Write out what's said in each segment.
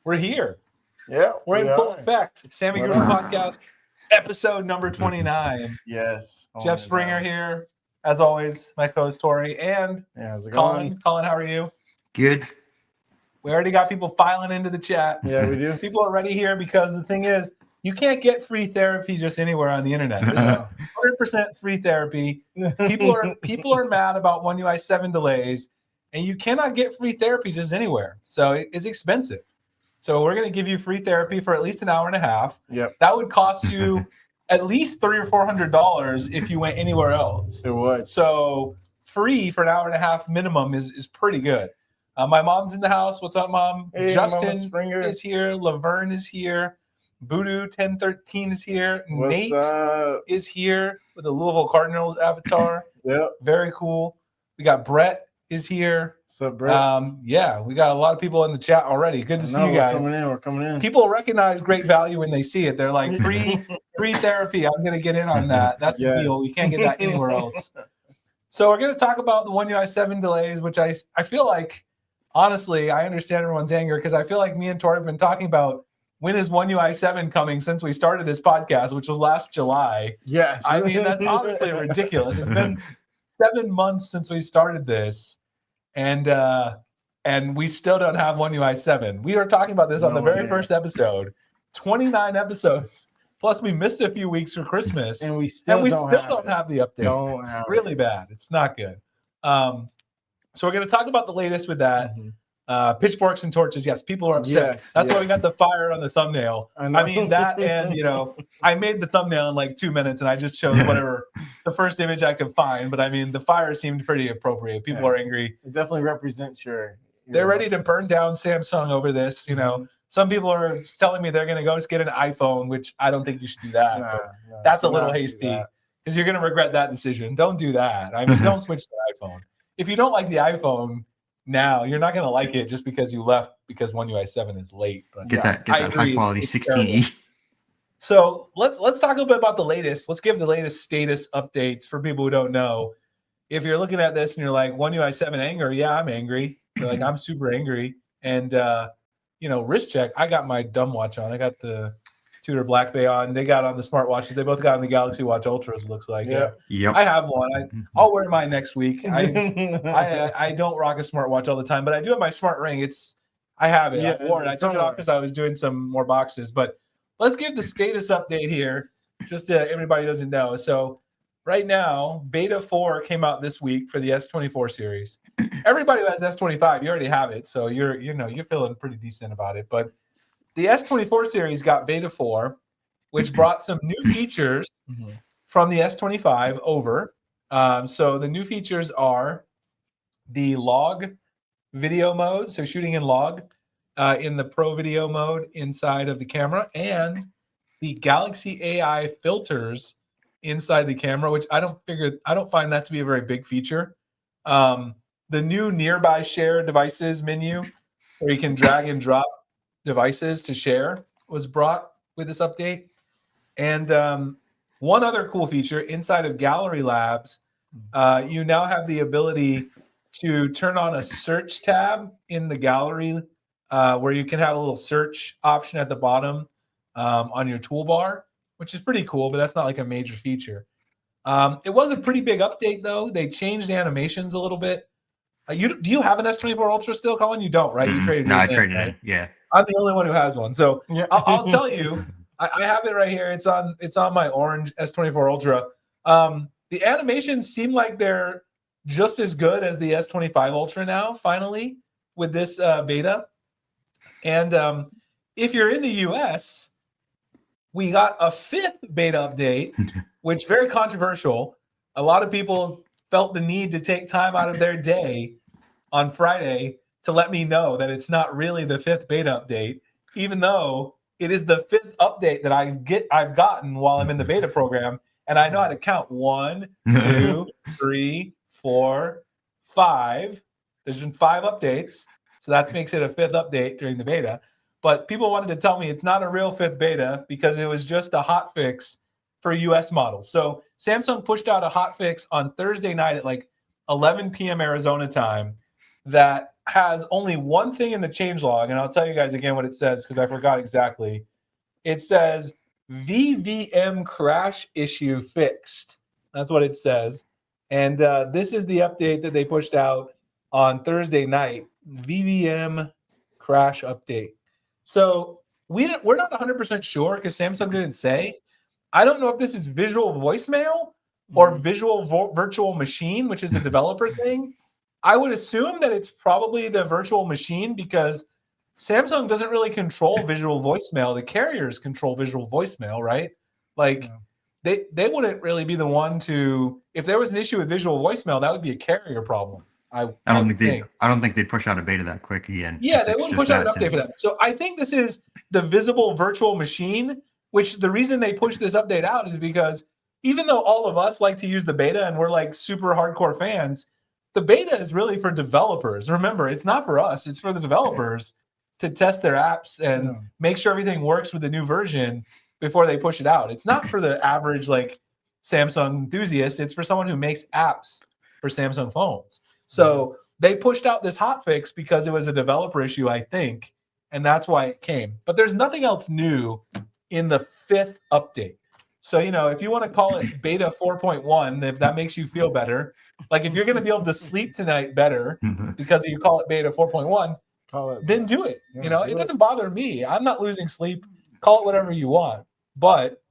We're here. Yeah, We're in full effect. Sammy Guru podcast, episode number 29. Yes. Jeff Springer here, as always. My co-host Tori and Colin. Colin, how are you? Good. We already got people filing into the chat. Yeah, we do. People are already here because the thing is, you can't get free therapy just anywhere on the internet. This is 100% free therapy. People are mad about One UI 7 delays, and you cannot get free therapy just anywhere. So it's expensive. So we're going to give you free therapy for at least an hour and a half. Yep. That would cost you at least $300 or $400 if you went anywhere else. It would. So free for an hour and a half minimum is pretty good. My mom's in the house. What's up, Mom? Hey, Justin Springer is here. Laverne is here. Voodoo 1013 is here. What's Nate up? is here with the Louisville Cardinals avatar. Yep. Very cool. We got Brett is here. What's up, Brett? Yeah, we got a lot of people in the chat already. Good to see you guys. We're coming in. People recognize great value when they see it. They're like, free therapy. I'm going to get in on that. That's a deal. You can't get that anywhere else. So we're going to talk about the One UI 7 delays, which I feel like, honestly, I understand everyone's anger because I feel like me and Tori have been talking about when is One UI 7 coming since we started this podcast, which was last July. Yes. I mean, that's honestly ridiculous. It's been 7 months since we started this, and we still don't have One UI 7. We were talking about this on the very first episode. 29 episodes. Plus, we missed a few weeks for Christmas, and we still don't have the update. It's really bad. It's not good. So we're going to talk about the latest with that. Mm-hmm. Pitchforks and torches. Yes, people are upset. That's why we got the fire on the thumbnail. I mean, that and, I made the thumbnail in like 2 minutes and I just chose whatever the first image I could find. But I mean, the fire seemed pretty appropriate. People are angry. It definitely represents your They're ready to burn down Samsung over this. Some people are telling me they're going to go just get an iPhone, which I don't think you should do that. No, that's a little hasty because you're going to regret that decision. Don't do that. I mean, don't switch to iPhone. If you don't like the iPhone now, you're not going to like it just because you left because One UI 7 is late. But get that high quality 16E. So let's talk a little bit about the latest. Let's give the latest status updates for people who don't know. If you're looking at this and you're like, One UI 7 anger, yeah, I'm angry. You're like, I'm super angry. And wrist check, I got my dumb watch on. I got the Tudor Black Bay on. They got on the smartwatches. They both got on the Galaxy Watch Ultras, looks like. Yeah. I have one. I'll wear mine next week. I don't rock a smartwatch all the time, but I do have my smart ring. I have it. Yeah, I wore it. I took it off because I was doing some more boxes. But let's give the status update here, just so everybody doesn't know. So right now, Beta 4 came out this week for the S24 series. Everybody who has S25, you already have it, so you're feeling pretty decent about it. But the S24 series got Beta 4, which brought some new features from the S25 over. So the new features are the log video mode, so shooting in log in the Pro video mode inside of the camera, and the Galaxy AI filters inside the camera, which I don't find that to be a very big feature. The new nearby share devices menu, where you can drag and drop devices to share, was brought with this update. And one other cool feature inside of Gallery Labs, you now have the ability to turn on a search tab in the gallery where you can have a little search option at the bottom on your toolbar, which is pretty cool, but that's not like a major feature. It was a pretty big update, though. They changed the animations a little bit. Do you have an S24 Ultra still, Colin? You don't, right? You traded I traded it. Yeah. I'm the only one who has one. So I'll tell you, I have it right here. It's on my orange S24 Ultra. The animations seem like they're just as good as the S25 Ultra now, finally, with this beta. And if you're in the US, we got a 5th beta update, which very controversial. A lot of people felt the need to take time out of their day on Friday to let me know that it's not really the 5th beta update, even though it is the 5th update that I've gotten while I'm in the beta program, and I know how to count 1, 2, 3, 4, 5. There's been 5 updates, so that makes it a 5th update during the beta. But people wanted to tell me it's not a real 5th beta because it was just a hot fix for US models. So Samsung pushed out a hot fix on Thursday night at like 11 p.m. Arizona time that has only one thing in the changelog, and I'll tell you guys again what it says because I forgot exactly. It says VVM crash issue fixed. That's what it says. And this is the update that they pushed out on Thursday night. VVM crash update. So we're not 100% sure because Samsung didn't say. I don't know if this is visual voicemail or visual virtual machine, which is a developer thing. I would assume that it's probably the virtual machine because Samsung doesn't really control visual voicemail. The carriers control visual voicemail, right? Like they wouldn't really be the one to, if there was an issue with visual voicemail, that would be a carrier problem. I don't think they'd push out a beta that quick again. Yeah, they wouldn't push out an update for that. So I think this is the visible virtual machine, which the reason they push this update out is because even though all of us like to use the beta and we're like super hardcore fans, the beta is really for developers. Remember, it's not for us. It's for the developers to test their apps and make sure everything works with the new version before they push it out. It's not for the average like Samsung enthusiast. It's for someone who makes apps for Samsung phones. So they pushed out this hotfix because it was a developer issue, I think, and that's why it came. But there's nothing else new in the 5th update. So, you know, if you want to call it beta 4.1, if that makes you feel better, like if you're going to be able to sleep tonight better because you call it beta 4.1, then do it. You know, it doesn't bother me. I'm not losing sleep. Call it whatever you want. But,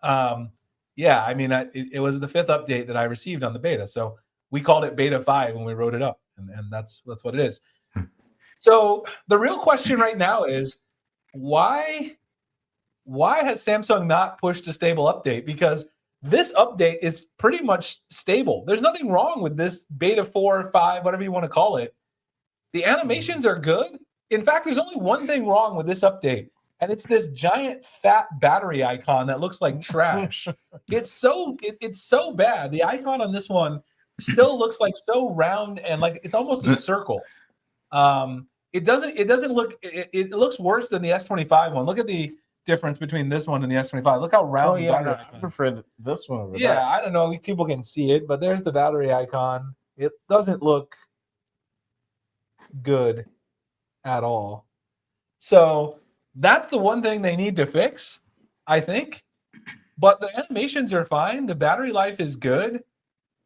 yeah, I mean, it was the 5th update that I received on the beta. So we called it beta 5 when we wrote it up. And that's what it is. So the real question right now is why has Samsung not pushed a stable update? Because this update is pretty much stable. There's nothing wrong with this beta 4 or 5, whatever you want to call it. The animations are good. In fact, there's only one thing wrong with this update, and it's this giant fat battery icon that looks like trash. It's so bad. The icon on this one still looks like so round and like it's almost a circle. It looks worse than the S25 one. Look at the difference between this one and the S25. Look how round the battery icon is. I prefer this one over that. I don't know if people can see it, but there's the battery icon. It doesn't look good at all. So that's the one thing they need to fix, I think. But the animations are fine. The battery life is good.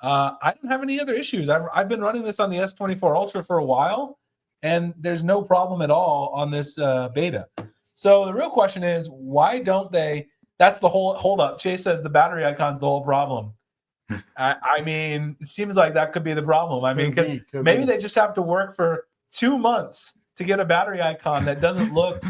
I don't have any other issues. I've been running this on the S24 Ultra for a while, and there's no problem at all on this beta. So the real question is, why don't they? That's the whole hold up. Chase says the battery icon's the whole problem. I mean, it seems like that could be the problem. I mean, because maybe they just have to work for 2 months to get a battery icon that doesn't look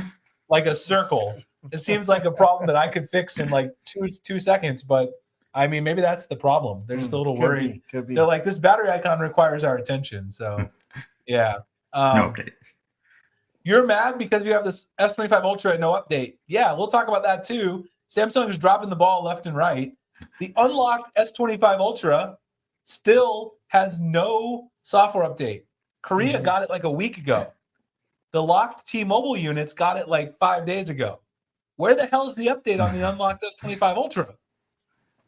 like a circle. It seems like a problem that I could fix in like two seconds, but I mean, maybe that's the problem. They're just a little worried. Could be. They're like, this battery icon requires our attention. So, yeah. No update. You're mad because you have this S25 Ultra and no update. Yeah, we'll talk about that too. Samsung is dropping the ball left and right. The unlocked S25 Ultra still has no software update. Korea got it like a week ago. The locked T-Mobile units got it like 5 days ago. Where the hell is the update on the unlocked S25 Ultra?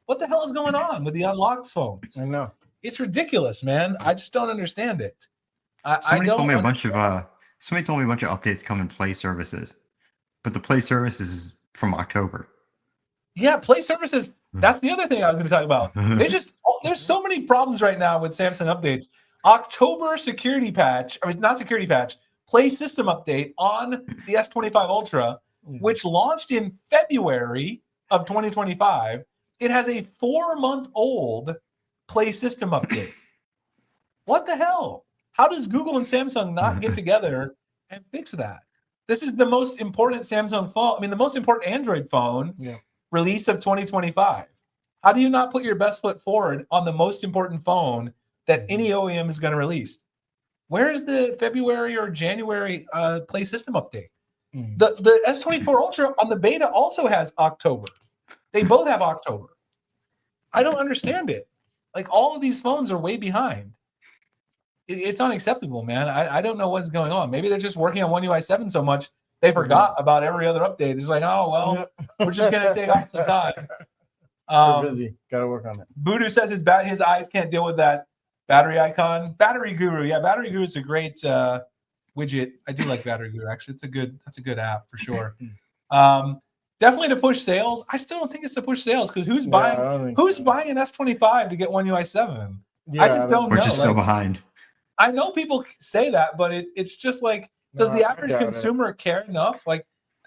What the hell is going on with the unlocked phones? I know. It's ridiculous, man. I just don't understand it. Somebody told me a bunch of updates come in Play services, but the Play services is from October. Yeah, Play services. That's the other thing I was going to talk about. There's so many problems right now with Samsung updates. October security patch, I mean, not security patch, Play system update on the S25 Ultra, which launched in February of 2025. It has a 4-month-old Play system update. What the hell? How does Google and Samsung not get together and fix that? This is the most important Samsung phone. I mean, the most important Android phone release of 2025. How do you not put your best foot forward on the most important phone that any OEM is going to release? Where is the February or January Play system update? The S24 Ultra on the beta also has October. They both have October. I don't understand it. Like, all of these phones are way behind. It's unacceptable, man. I don't know what's going on. Maybe they're just working on One UI 7 so much they forgot about every other update. It's like, oh, well, we're just going to take off some time. We're busy. Got to work on it. Voodoo says his eyes can't deal with that battery icon, Battery Guru. Yeah, Battery Guru is a great widget. I do like Battery Guru. Actually, that's a good app for sure. Definitely to push sales. I still don't think it's to push sales because who's buying an S25 to get One UI 7? I just don't know. We're just so behind. I know people say that, but it's just like, does the average consumer care enough? Like,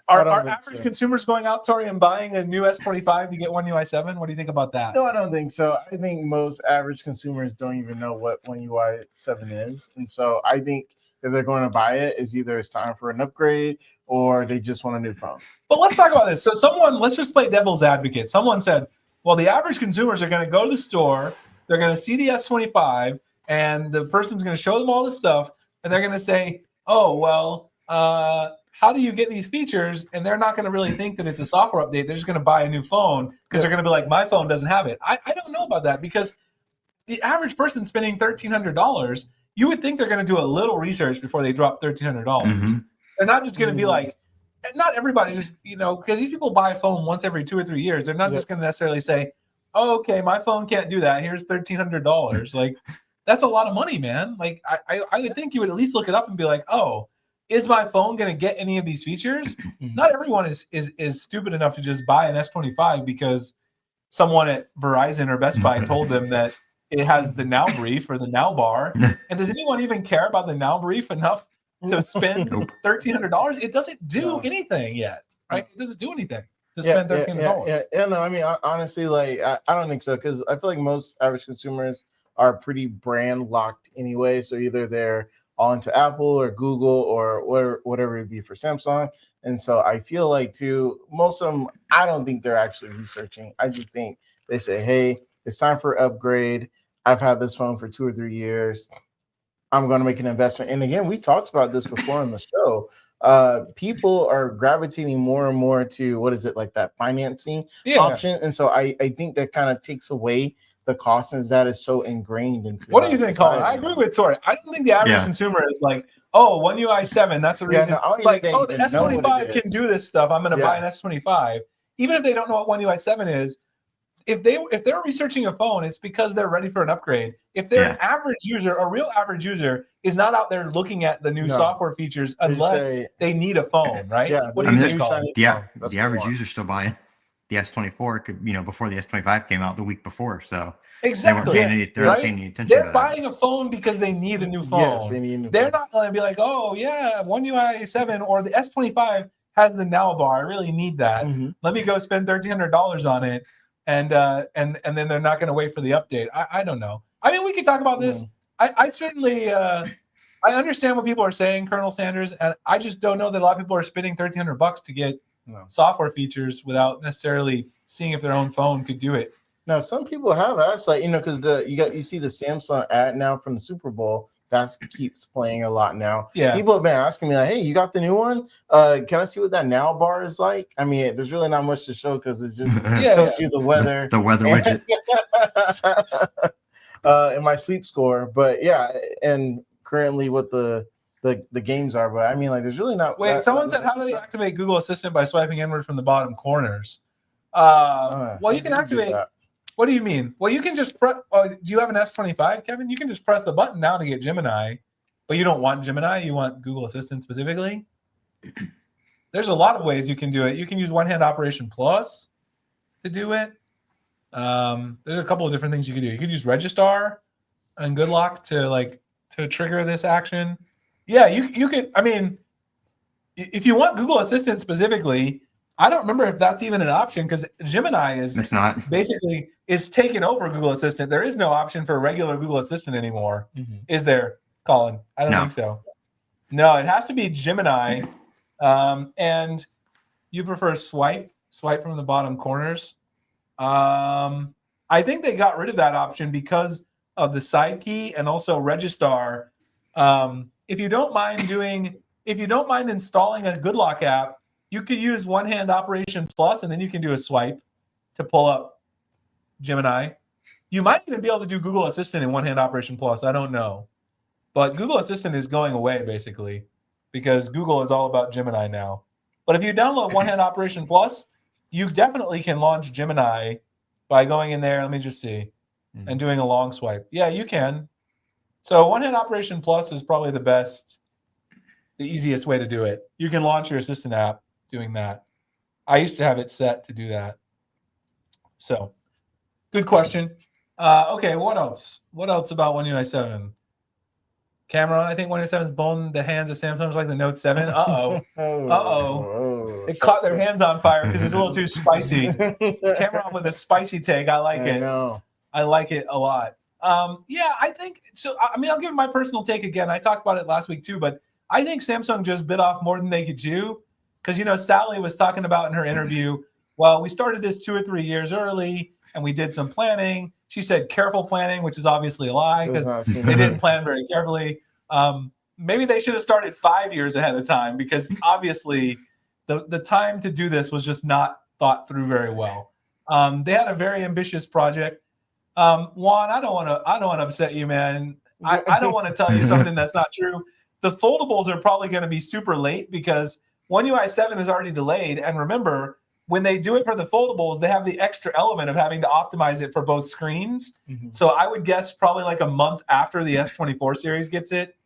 are average consumers going out, and buying a new S25 to get One UI 7? What do you think about that? No, I don't think so. I think most average consumers don't even know what One UI 7 is, and so I think if they're going to buy it, is either it's time for an upgrade or they just want a new phone. But let's talk about this. So let's just play devil's advocate. Someone said, well, the average consumers are going to go to the store, they're going to see the S25, and the person's going to show them all this stuff, and they're going to say, oh, well, how do you get these features? And they're not going to really think that it's a software update. They're just going to buy a new phone because they're going to be like, my phone doesn't have it. I don't know about that, because the average person spending $1,300, you would think they're going to do a little research before they drop $1,300. They're not just going to be like, not everybody just, because these people buy a phone once every 2 or 3 years. They're not just going to necessarily say, oh, okay, my phone can't do that. Here's $1,300. Like, that's a lot of money, man. Like, I would think you would at least look it up and be like, oh, is my phone going to get any of these features? Not everyone is stupid enough to just buy an S25 because someone at Verizon or Best Buy told them that it has the Now Brief or the Now Bar. And does anyone even care about the Now Brief enough to spend $1,300? It doesn't do anything yet, right? It doesn't do anything to spend $1,300. No, I mean, honestly, like, I don't think so, because I feel like most average consumers are pretty brand locked anyway. So either they're all into Apple or Google or whatever it be for Samsung. And so I feel like, too, most of them, I don't think they're actually researching. I just think they say, hey, it's time for upgrade. I've had this phone for 2 or 3 years. I'm going to make an investment. And again, we talked about this before on the show. People are gravitating more and more to, what is it, like that financing option. And so I think that kind of takes away the cost, since that is so ingrained into. What do you think, Colin? I agree with Tori. I don't think the average consumer is like, oh, One UI 7, that's the reason. Like, oh, the S25 can do this stuff. I'm going to buy an S25. Even if they don't know what One UI 7 is, if they're researching a phone, it's because they're ready for an upgrade. If they're an average user, a real average user is not out there looking at the new software features unless they need a phone, right? Yeah. What do you think, Colin? The average user still buying the S24 before the S25 came out the week before. So exactly, they're not paying any attention. They're buying a phone because they need a new phone. Yes, they need a new they're phone. not going to be like, oh yeah, One UI 7 or the S25 has the Now Bar. I really need that. Let me go spend $1,300 on it, and then they're not going to wait for the update. I don't know. I mean, we could talk about this. I certainly I understand what people are saying, Colonel Sanders, and I just don't know that a lot of people are spending $1,300 to get software features without necessarily seeing if their own phone could do it. Now, some people have asked, like, because you see the Samsung ad now from the Super Bowl that keeps playing a lot now. Yeah, people have been asking me like, "Hey, you got the new one? Can I see what that Now Bar is like?" I mean, there's really not much to show because it's just tells you the weather, the weather widget, and my sleep score. But yeah, and currently what the games are. But I mean, like, there's really not. Wait, someone said, how do they activate Google Assistant by swiping inward from the bottom corners? Well, you can activate. What do you mean? Well, you can just press. Oh, do you have an S25, Kevin? You can just press the button now to get Gemini, but you don't want Gemini. You want Google Assistant specifically. There's a lot of ways you can do it. You can use One-Hand Operation Plus to do it. There's a couple of different things you can do. You could use Registar and Good Lock to trigger this action. Yeah, you could. I mean, if you want Google Assistant specifically, I don't remember if that's even an option because Gemini is basically taking over Google Assistant. There is no option for regular Google Assistant anymore. Is there, Colin? I don't think so. No, it has to be Gemini. And you prefer swipe from the bottom corners. I think they got rid of that option because of the side key and also Registar. If you don't mind installing a Good Lock app, you could use One-Hand Operation Plus, and then you can do a swipe to pull up Gemini. You might even be able to do Google Assistant in One-Hand Operation Plus. I don't know. But Google Assistant is going away, basically, because Google is all about Gemini now. But if you download One-Hand Operation Plus, you definitely can launch Gemini by going in there. Let me just see. And doing a long swipe. Yeah, you can. So one-hand operation plus is probably the easiest way to do it. You can launch your assistant app doing that. I used to have it set to do that. So good question. Okay, what else? What else about One UI 7? Cameron, I think One UI 7's blown the hands of Samsung's like the Note 7. Uh-oh. They caught their hands on fire because it's a little too spicy. Cameron with a spicy take. I like it. I like it a lot. Yeah, I think so. I mean, I'll give my personal take again. I talked about it last week too, but I think Samsung just bit off more than they could chew. Because, you know, Sally was talking about in her interview, well, we started this 2 or 3 years early and we did some planning. She said careful planning, which is obviously a lie because they didn't plan very carefully. Maybe they should have started 5 years ahead of time because obviously the time to do this was just not thought through very well. They had a very ambitious project. Juan, I don't want to upset you, man. I don't want to tell you something that's not true. The foldables are probably going to be super late because One UI 7 is already delayed. And remember, when they do it for the foldables, they have the extra element of having to optimize it for both screens. So I would guess probably like a month after the S24 series gets it.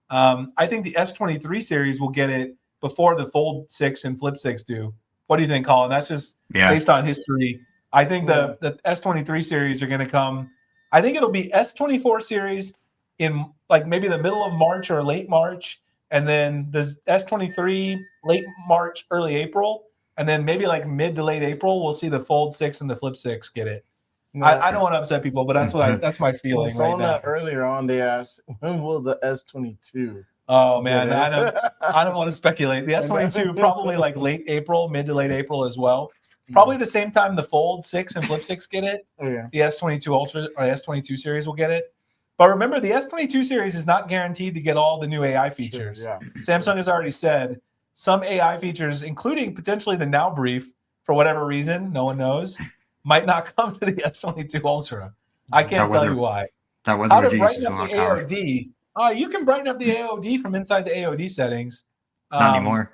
I think the S23 series will get it before the Fold 6 and Flip 6 do. What do you think, Colin? That's just based on history. I think the S23 series are going to come. I think it'll be S24 series in like maybe the middle of March or late March. And then the S23 late March, early April. And then maybe like mid to late April, we'll see the Fold 6 and the Flip 6 get it. No. I don't want to upset people, but that's my feeling right now. Earlier on, they asked, when will the S22? Oh man, I don't want to speculate. The S22 probably like late April, mid to late April as well. Probably the same time the Fold 6 and Flip 6 get it. The S22 Ultra or S22 series will get it. But remember, the S22 series is not guaranteed to get all the new AI features. Samsung has already said some AI features, including potentially the Now Brief, for whatever reason, no one knows, might not come to the S22 Ultra. I can't tell you why. How to brighten up the AOD? You can brighten up the AOD from inside the AOD settings. Not anymore.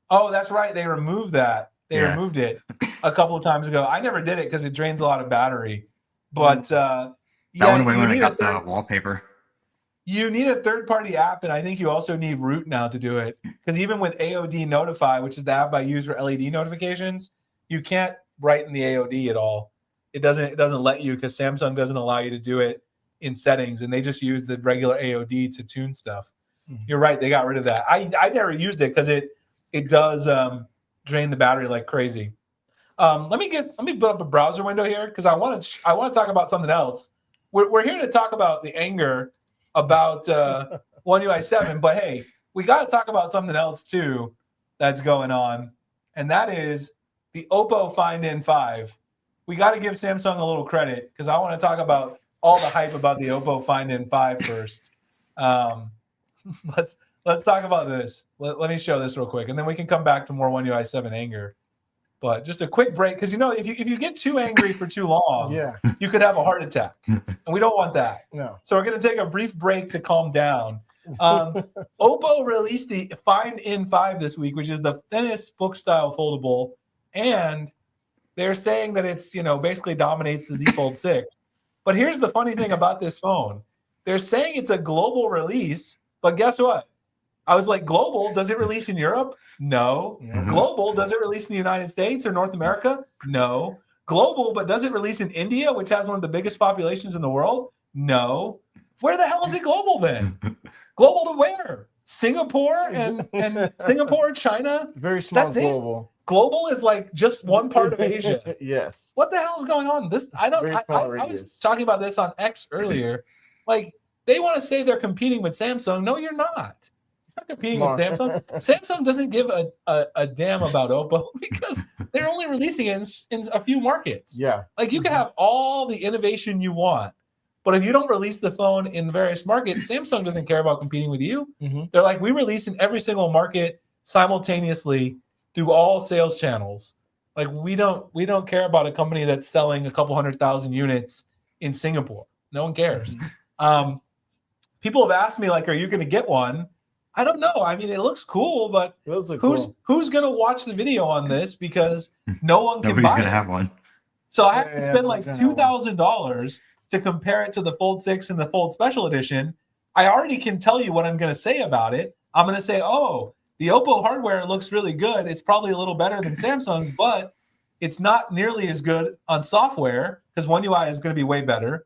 Oh, that's right. They removed that. They removed it a couple of times ago. I never did it because it drains a lot of battery. But that went away when I got the wallpaper. You need a third-party app, and I think you also need Root now to do it. Because even with AOD Notify, which is the app I use for LED notifications, you can't brighten the AOD at all. It doesn't let you because Samsung doesn't allow you to do it in settings, and they just use the regular AOD to tune stuff. You're right; they got rid of that. I never used it because it does drain the battery like crazy. Let me put up a browser window here because I want to talk about something else. We're here to talk about the anger about One UI 7, but hey, we got to talk about something else too that's going on, and that is the Oppo Find N5. We got to give Samsung a little credit because I want to talk about all the hype about the Oppo Find N5 first. Let's talk about this. Let me show this real quick, and then we can come back to more One UI 7 anger. But just a quick break, because you know, if you get too angry for too long, you could have a heart attack, and we don't want that. No. So we're going to take a brief break to calm down. Oppo released the Find N5 this week, which is the thinnest book-style foldable, and they're saying that it's basically dominates the Z Fold 6. But here's the funny thing about this phone: they're saying it's a global release, but guess what? I was like, global? Does it release in Europe? No. Global? Does it release in the United States or North America? No. Global, but does it release in India, which has one of the biggest populations in the world? No. Where the hell is it global then? Global to where? Singapore and Singapore, China? Very small. That's global. It? Global is like just one part of Asia. Yes. What the hell is going on? I was talking about this on X earlier. Like, they want to say they're competing with Samsung. No, you're not. You're not competing with Samsung. Samsung doesn't give a damn about Oppo because they're only releasing it in a few markets. Yeah. Like, you can have all the innovation you want, but if you don't release the phone in various markets, Samsung doesn't care about competing with you. They're like, we release in every single market simultaneously through all sales channels. Like, we don't care about a company that's selling a couple 100,000 units in Singapore. No one cares. People have asked me, like, are you going to get one? I don't know. I mean, it looks cool, but who's going to watch the video on this because no one can buy it. Nobody's going to have one. So I have to spend like $2,000 to compare it to the Fold 6 and the Fold Special Edition. I already can tell you what I'm going to say about it. I'm going to say, oh, the Oppo hardware looks really good. It's probably a little better than Samsung's, but it's not nearly as good on software because One UI is going to be way better.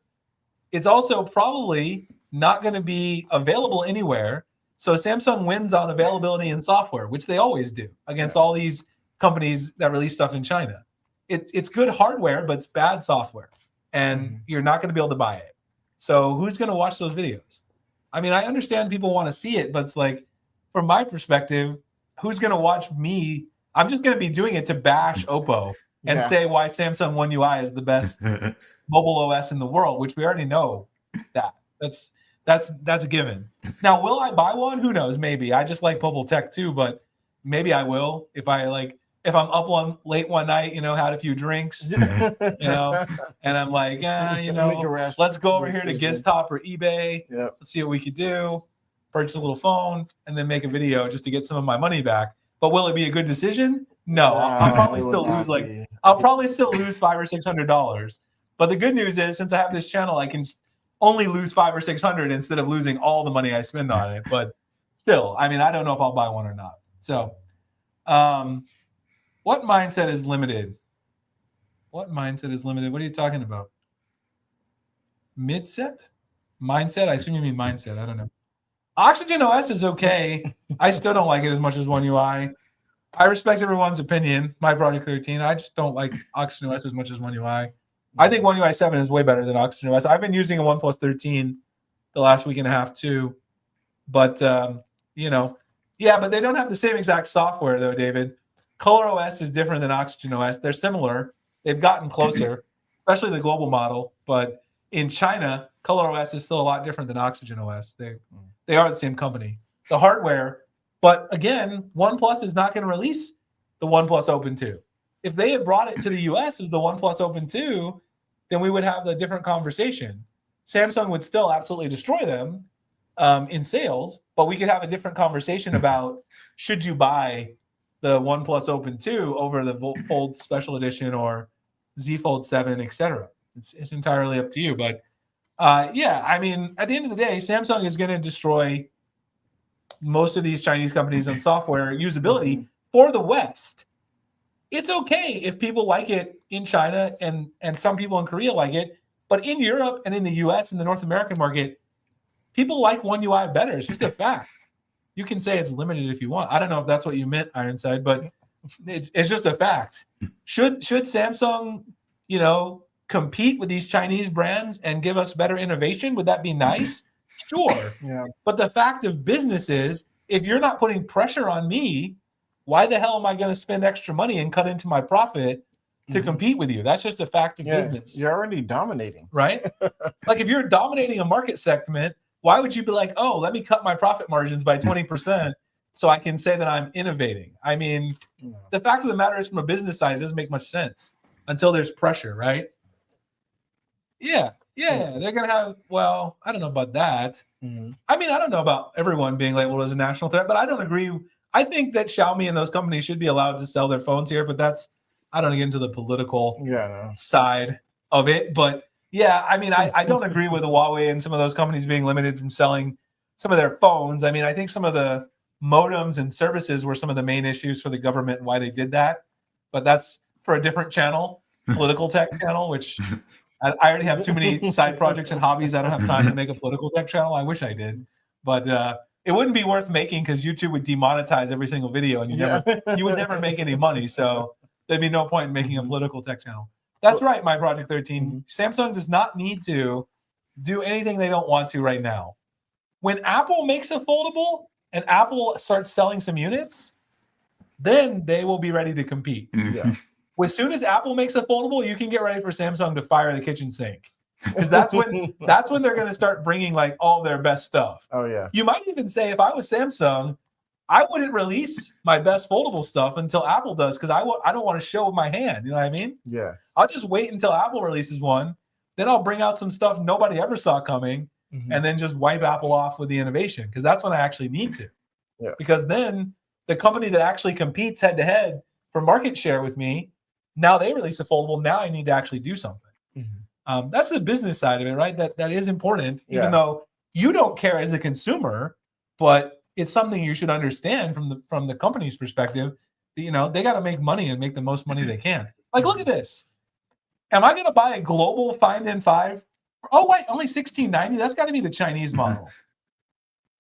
It's also probably not going to be available anywhere. So Samsung wins on availability and software, which they always do against all these companies that release stuff in China. It's good hardware, but it's bad software, and you're not going to be able to buy it. So who's going to watch those videos? I mean, I understand people want to see it, but it's like, from my perspective, who's going to watch me? I'm just going to be doing it to bash Oppo and say why Samsung One UI is the best mobile OS in the world, which we already know that. That's a given. Now, will I buy one? Who knows? Maybe. I just like mobile tech too, but maybe I will if I'm up late one night, had a few drinks, and I'm like, let's go over here to Giztop or eBay. Let's see what we could do. Purchase a little phone and then make a video just to get some of my money back. But will it be a good decision? No, I'll probably still lose I'll probably still lose $500 or $600. But the good news is, since I have this channel, I can only lose $500 or $600 instead of losing all the money I spend on it. But still, I mean, I don't know if I'll buy one or not. So, what mindset is limited? What mindset is limited? What are you talking about? Midset? Mindset? I assume you mean mindset. I don't know. Oxygen OS is okay. I still don't like it as much as One UI. I respect everyone's opinion. My Project 13. I just don't like Oxygen OS as much as One UI. I think One UI 7 is way better than Oxygen OS. I've been using a OnePlus 13 the last week and a half too. But, but they don't have the same exact software though, David. Color OS is different than Oxygen OS. They're similar. They've gotten closer, especially the global model. But in China, Color OS is still a lot different than Oxygen OS. They are the same company. The hardware, but again, OnePlus is not going to release the OnePlus Open 2. If they had brought it to the US as the OnePlus Open 2, then we would have a different conversation. Samsung would still absolutely destroy them in sales, but we could have a different conversation about should you buy the OnePlus Open 2 over the Fold Special Edition or Z Fold 7, etc. It's entirely up to you. But I mean, at the end of the day, Samsung is going to destroy most of these Chinese companies on software usability for the West. It's okay if people like it in China and some people in Korea like it, but in Europe and in the US and the North American market, people like One UI better. It's just a fact. You can say it's limited if you want. I don't know if that's what you meant, Ironside, but it's just a fact. Should Samsung, compete with these Chinese brands and give us better innovation? Would that be nice? Sure. Yeah. But the fact of business is, if you're not putting pressure on me, why the hell am I going to spend extra money and cut into my profit to compete with you? That's just a fact of business. You're already dominating. Right? Like if you're dominating a market segment, why would you be like, oh, let me cut my profit margins by 20% so I can say that I'm innovating? I mean, the fact of the matter is, from a business side, it doesn't make much sense until there's pressure, right? Yeah, they're going to have, well, I don't know about that. I mean, I don't know about everyone being labeled as a national threat, but I don't agree. I think that Xiaomi and those companies should be allowed to sell their phones here, but I don't get into the political side of it. But yeah, I mean, I don't agree with the Huawei and some of those companies being limited from selling some of their phones. I mean, I think some of the modems and services were some of the main issues for the government and why they did that. But that's for a different channel, political tech channel, which I already have too many side projects and hobbies. I don't have time to make a political tech channel. I wish I did. But it wouldn't be worth making because YouTube would demonetize every single video and you would never make any money. So there'd be no point in making a political tech channel. That's right, my Project 13. Samsung does not need to do anything they don't want to right now. When Apple makes a foldable and Apple starts selling some units, then they will be ready to compete. As soon as Apple makes a foldable, you can get ready for Samsung to fire the kitchen sink. Because that's when they're going to start bringing like all their best stuff. Oh, yeah. You might even say, if I was Samsung, I wouldn't release my best foldable stuff until Apple does, because I don't want to show with my hand. You know what I mean? Yes. I'll just wait until Apple releases one. Then I'll bring out some stuff nobody ever saw coming, and then just wipe Apple off with the innovation, because that's when I actually need to. Yeah. Because then the company that actually competes head to head for market share with me, now they release a foldable. Now I need to actually do something. That's the business side of it, right? That is important, even though you don't care as a consumer, but it's something you should understand from the company's perspective. You know, they got to make money and make the most money they can. Like, look at this. Am I going to buy a global Find N5? Oh wait, only $1,690. That's got to be the Chinese model.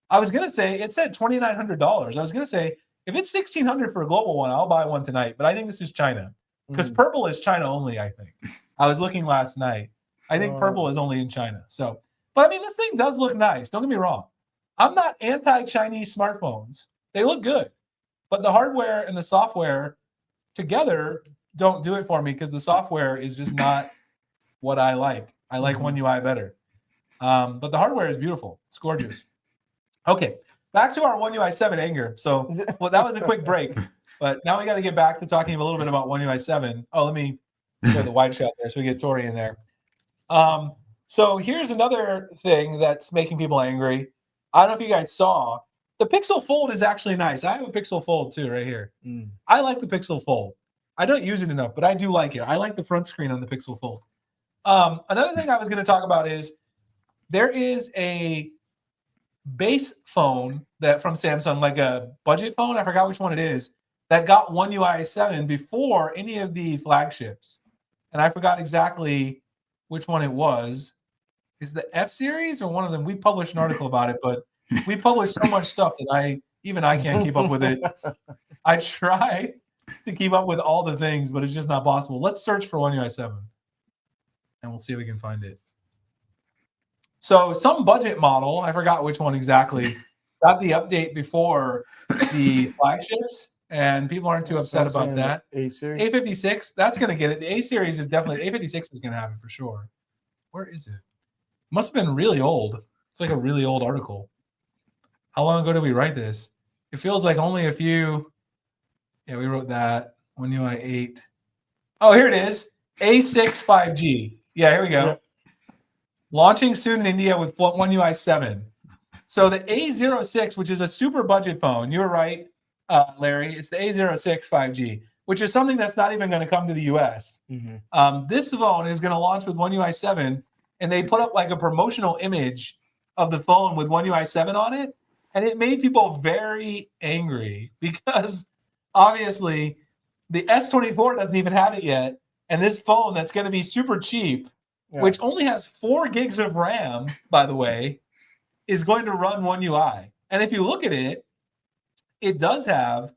I was going to say it said $2,900. I was going to say if it's $1,600 for a global one, I'll buy one tonight. But I think this is China because purple is China only. I think I was looking last night. I think purple is only in China. So, but I mean, this thing does look nice. Don't get me wrong. I'm not anti-Chinese smartphones. They look good, but the hardware and the software together don't do it for me because the software is just not what I like. I like One UI better. But the hardware is beautiful. It's gorgeous. Okay, back to our One UI 7 anger. So, well, that was a quick break, but now we got to get back to talking a little bit about One UI 7. Oh, let me show the wide shot there so we get Tori in there. So here's another thing that's making people angry. I don't know if you guys saw. The Pixel Fold is actually nice. I have a Pixel Fold too right here. I like the Pixel Fold. I don't use it enough, but I do like it. I like the front screen on the Pixel Fold. Another thing I was going to talk about is there is a base phone that from Samsung, like a budget phone, I forgot which one it is, that got One UI 7 before any of the flagships. And I forgot exactly which one it was. Is the F series or one of them? We published an article about it, but we published so much stuff that I can't keep up with it. I try to keep up with all the things, but it's just not possible. Let's search for One UI 7 and we'll see if we can find it. So some budget model, I forgot which one exactly, got the update before the flagships, and people aren't too upset about that. A series, A56, that's going to get it. The A series is definitely, A56 is going to have it for sure. Where is it? Must have been really old. It's like a really old article. How long ago did we write this? It feels like only a few. Yeah, we wrote that. One UI 8. Oh, here it is. A6 5G. Yeah, here we go. Yep. Launching soon in India with One UI 7. So the A06, which is a super budget phone, you were right, Larry. It's the A06 5G, which is something that's not even going to come to the US. This phone is going to launch with One UI 7, and they put up like a promotional image of the phone with One UI 7 on it, and it made people very angry because obviously the S24 doesn't even have it yet, and this phone that's going to be super cheap, which only has 4 gigs of RAM, by the way, is going to run One UI. And if you look at it, it does have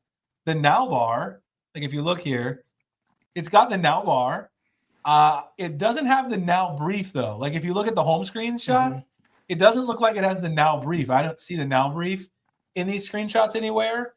the now bar. Like if you look here, it's got the now bar. It doesn't have the now brief though. Like if you look at the home screen shot, it doesn't look like it has the now brief. I don't see the now brief in these screenshots anywhere.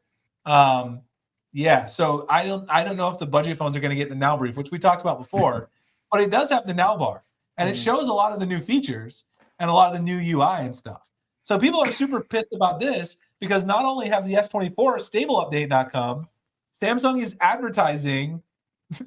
Yeah, so I don't know if the budget phones are going to get the now brief, which we talked about before, but it does have the now bar, and it shows a lot of the new features and a lot of the new UI and stuff. So people are super pissed about this because not only have the S24 stable update not come, Samsung is advertising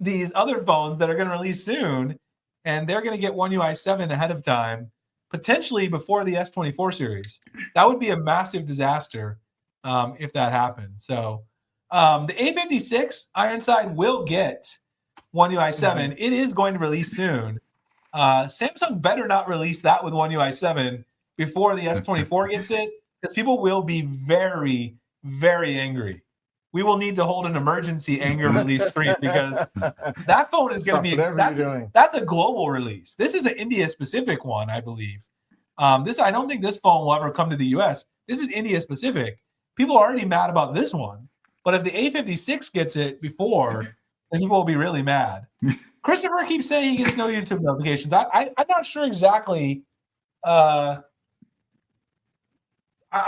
these other phones that are going to release soon, and they're going to get One UI 7 ahead of time, potentially before the S24 series. That would be a massive disaster if that happened. So the A56 Ironside will get One UI 7. It is going to release soon. Samsung better not release that with One UI 7 before the S24 gets it, because people will be very, very angry. We will need to hold an emergency anger release stream because that phone is going to be, that's a global release. This is an India specific one, I believe. I don't think this phone will ever come to the US. This is India specific. People are already mad about this one, but if the A56 gets it before, then people will be really mad. Christopher keeps saying he gets no YouTube notifications. I'm not sure exactly. I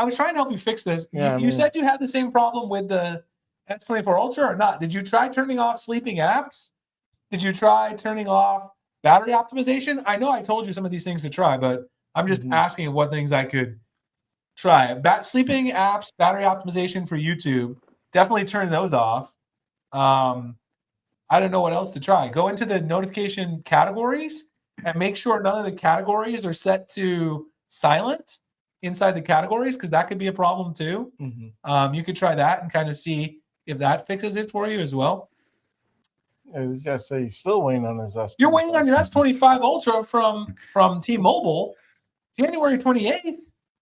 was trying to help you fix this. Yeah, you said you had the same problem with the S24 Ultra or not? Did you try turning off sleeping apps? Did you try turning off battery optimization? I know I told you some of these things to try, but I'm just asking what things I could try. Sleeping apps, battery optimization for YouTube, definitely turn those off. I don't know what else to try. Go into the notification categories and make sure none of the categories are set to silent inside the categories, because that could be a problem too. You could try that and kind of see if that fixes it for you as well. Yeah, this guy say he's still waiting on his S25. You're waiting on your S25 Ultra from T-Mobile, January 28th.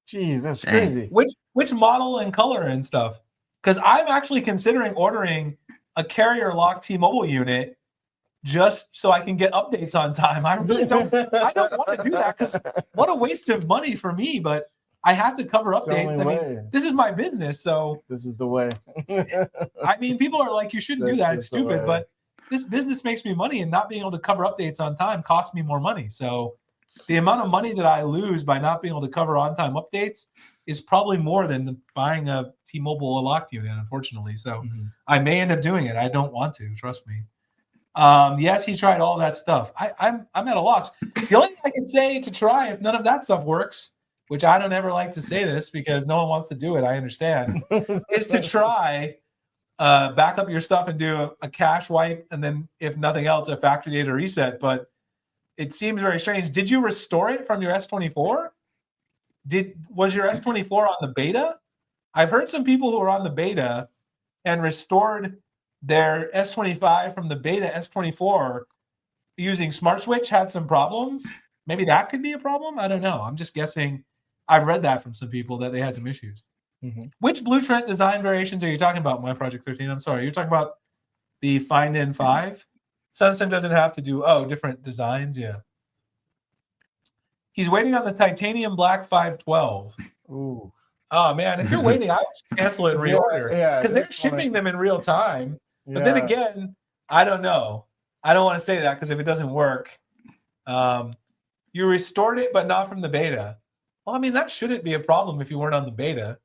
Jeez, that's Dang. crazy. Which model and color and stuff? Because I'm actually considering ordering a carrier lock T-Mobile unit just so I can get updates on time. I really don't. I don't want to do that because what a waste of money for me. But I have to cover It's the updates. only I mean, way. this is my business, so This is the way. I mean, people are like, you shouldn't do That's that. It's just the stupid. way. But this business makes me money, and not being able to cover updates on time costs me more money. So the amount of money that I lose by not being able to cover on-time updates is probably more than buying a T-Mobile locked unit, unfortunately. So I may end up doing it. I don't want to, trust me. Yes, he tried all that stuff. I'm at a loss. The only thing I can say to try, if none of that stuff works, which I don't ever like to say this because no one wants to do it, I understand, is to try back up your stuff and do a cache wipe, and then if nothing else, a factory data reset. But it seems very strange. Did you restore it from your S24? Was your S24 on the beta? I've heard some people who are on the beta and restored their S25 from the beta S24 using Smart Switch had some problems. Maybe that could be a problem. I don't know. I'm just guessing. I've read that from some people that they had some issues. Which Blueprint design variations are you talking about, My Project 13? I'm sorry. You're talking about the Find N5? Samsung doesn't have to do, different designs. Yeah. He's waiting on the titanium black 512. Ooh. Oh, man. If you're waiting, I would cancel it and reorder. Yeah, because they're shipping them in real time. But then Yeah. again, I don't know. I don't want to say that because if it doesn't work, you restored it, but not from the beta. Well, I mean, that shouldn't be a problem if you weren't on the beta.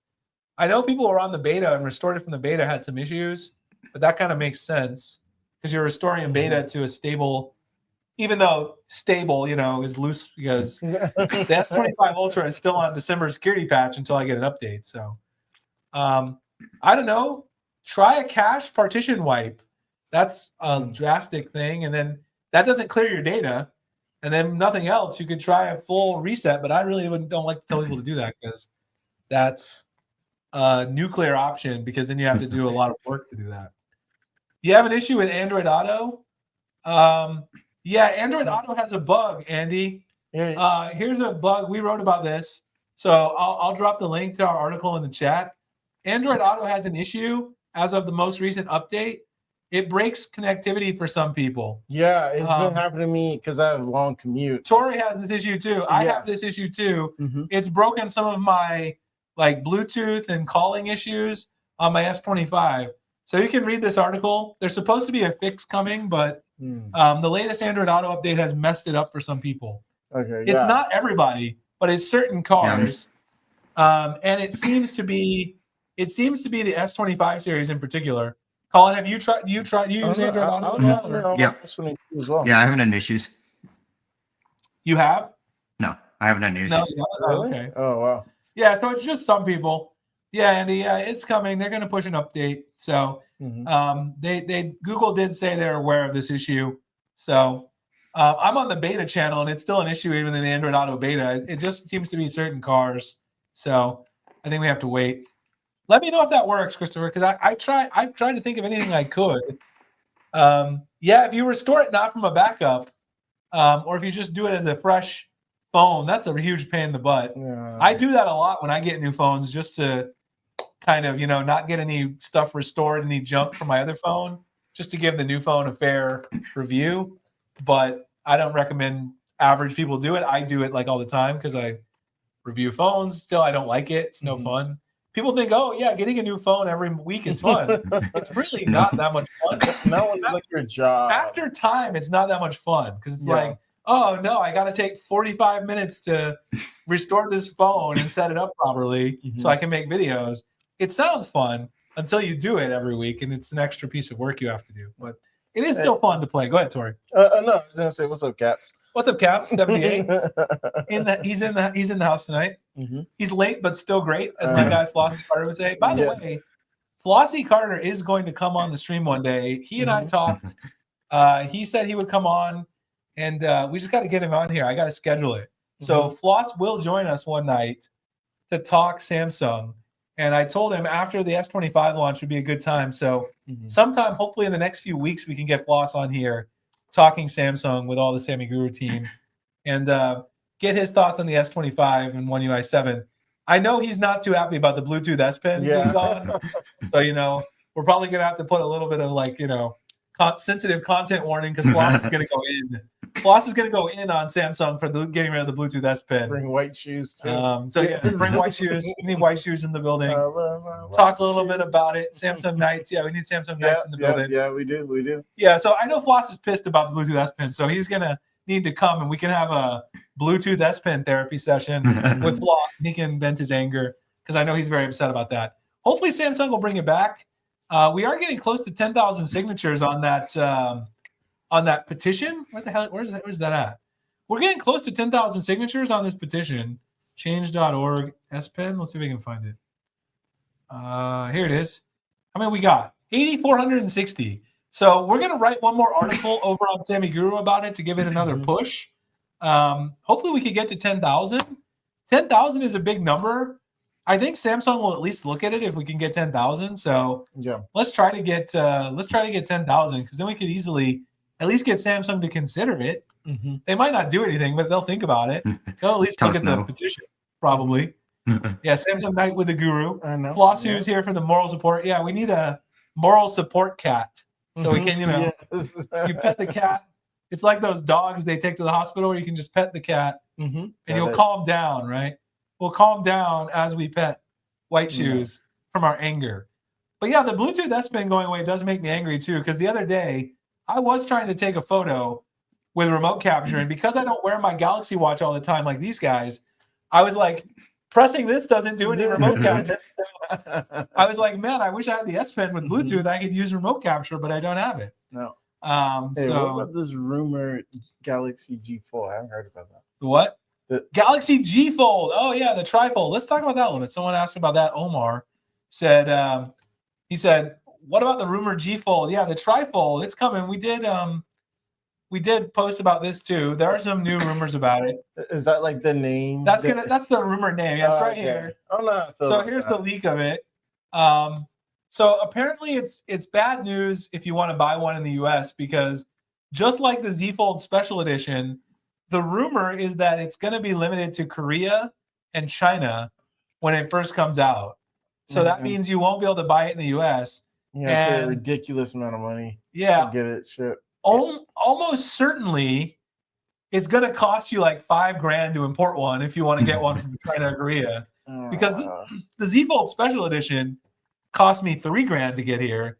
I know people who are on the beta and restored it from the beta had some issues, but that kind of makes sense because you're restoring a beta to a stable, even though stable, is loose because the S25 Ultra is still on December security patch until I get an update. So I don't know. Try a cache partition wipe. That's a drastic thing. And then that doesn't clear your data. And then nothing else. You could try a full reset, but I really don't like to tell people to do that because that's a nuclear option because then you have to do a lot of work to do that. You have an issue with Android Auto? Yeah, Android Auto has a bug, Andy. Here's a bug. We wrote about this. So I'll drop the link to our article in the chat. Android Auto has an issue as of the most recent update. It breaks connectivity for some people. Yeah, it's been happening to me because I have long commutes. Tori has this issue too. I have this issue too. It's broken some of my Bluetooth and calling issues on my S25. So you can read this article. There's supposed to be a fix coming, but the latest Android Auto update has messed it up for some people. Okay, it's not everybody, but it's certain cars, and it seems to be the S25 series in particular. Colin, have you tried? Do you use Android Auto? Yeah. As well. Yeah, I haven't had any issues. You have? No, I haven't had any issues. No. Oh, okay. Oh wow. Yeah, so it's just some people. Yeah, Andy. Yeah, it's coming. They're going to push an update. So they Google did say they're aware of this issue. So I'm on the beta channel, and it's still an issue even in the Android Auto beta. It just seems to be certain cars. So I think we have to wait. Let me know if that works, Christopher, because I've tried to think of anything I could. Yeah, if you restore it not from a backup, or if you just do it as a fresh phone, that's a huge pain in the butt. Yeah. I do that a lot when I get new phones just to kind of, not get any stuff restored, any junk from my other phone, just to give the new phone a fair review. But I don't recommend average people do it. I do it all the time because I review phones. Still, I don't like it. It's no fun. People think, oh, yeah, getting a new phone every week is fun. It's really not that much fun. No, it's like your job. After time, it's not that much fun because it's like, oh, no, I got to take 45 minutes to restore this phone and set it up properly so I can make videos. It sounds fun until you do it every week, and it's an extra piece of work you have to do. But it is still fun to play. Go ahead, Tori. No, I was going to say, what's up, Caps? What's up, Caps? 78. He's in the house tonight. He's late, but still great, as my guy Flossie Carter would say. By the way, Flossie Carter is going to come on the stream one day. He and I talked. He said he would come on, and we just got to get him on here. I got to schedule it. So Floss will join us one night to talk Samsung. And I told him after the S25 launch would be a good time. So sometime, hopefully in the next few weeks, we can get Floss on here talking Samsung with all the SammyGuru team and get his thoughts on the S25 and One UI 7. I know he's not too happy about the Bluetooth S Pen being gone. So, we're probably going to have to put a little bit of sensitive content warning because Floss is going to go in. Floss is going to go in on Samsung for getting rid of the Bluetooth S Pen. Bring white shoes too. Bring white shoes. We need white shoes in the building. Talk a little bit about it. Samsung Nights. Yeah, we need Samsung Nights in the building. Yeah, we do. Yeah, so I know Floss is pissed about the Bluetooth S Pen, so he's going to need to come and we can have a Bluetooth S Pen therapy session with Floss. He can vent his anger because I know he's very upset about that. Hopefully Samsung will bring it back. We are getting close to 10,000 signatures on that petition. Where the hell? Where's that at? We're getting close to 10,000 signatures on this petition. Change.org S Pen. Let's see if we can find it. Here it is. How many we got? 8,460. So we're gonna write one more article over on SammyGuru about it to give it another push. Hopefully we could get to 10,000. 10,000 is a big number. I think Samsung will at least look at it if we can get 10,000. So let's try to get 10,000 because then we could easily at least get Samsung to consider it. They might not do anything, but they'll think about it. They'll at least look at the petition, probably. Yeah, Samsung Night with the Guru. Floss who's here for the moral support. Yeah, we need a moral support cat. So we can, you pet the cat. It's like those dogs they take to the hospital where you can just pet the cat and you'll calm down, right? We'll calm down as we pet white shoes from our anger. But yeah, the Bluetooth S Pen going away does make me angry too, because the other day I was trying to take a photo with remote capture, and because I don't wear my Galaxy Watch all the time like these guys, I was like, pressing this doesn't do any remote capture. So I was like, man, I wish I had the S Pen with Bluetooth. I could use remote capture, but I don't have it. No. Hey, what about this rumored Galaxy G4? I haven't heard about that. What? The Galaxy G Fold. Oh yeah, the trifold. Let's talk about that a little bit. Someone asked about that. Omar said, he said, what about the rumored G Fold? Yeah, the trifold. It's coming. We did post about this too. There are some new rumors about it. Is that like the name? That's the rumored name. Yeah, it's right here. Oh no. So here's the leak of it. So apparently it's bad news if you want to buy one in the US, because just like the Z Fold Special Edition, the rumor is that it's going to be limited to Korea and China when it first comes out. So that means you won't be able to buy it in the US. Yeah, pay a ridiculous amount of money. Yeah. To get it shipped. Almost certainly it's going to cost you like $5,000 to import one if you want to get one from China or Korea, because the Z Fold Special Edition cost me $3,000 to get here.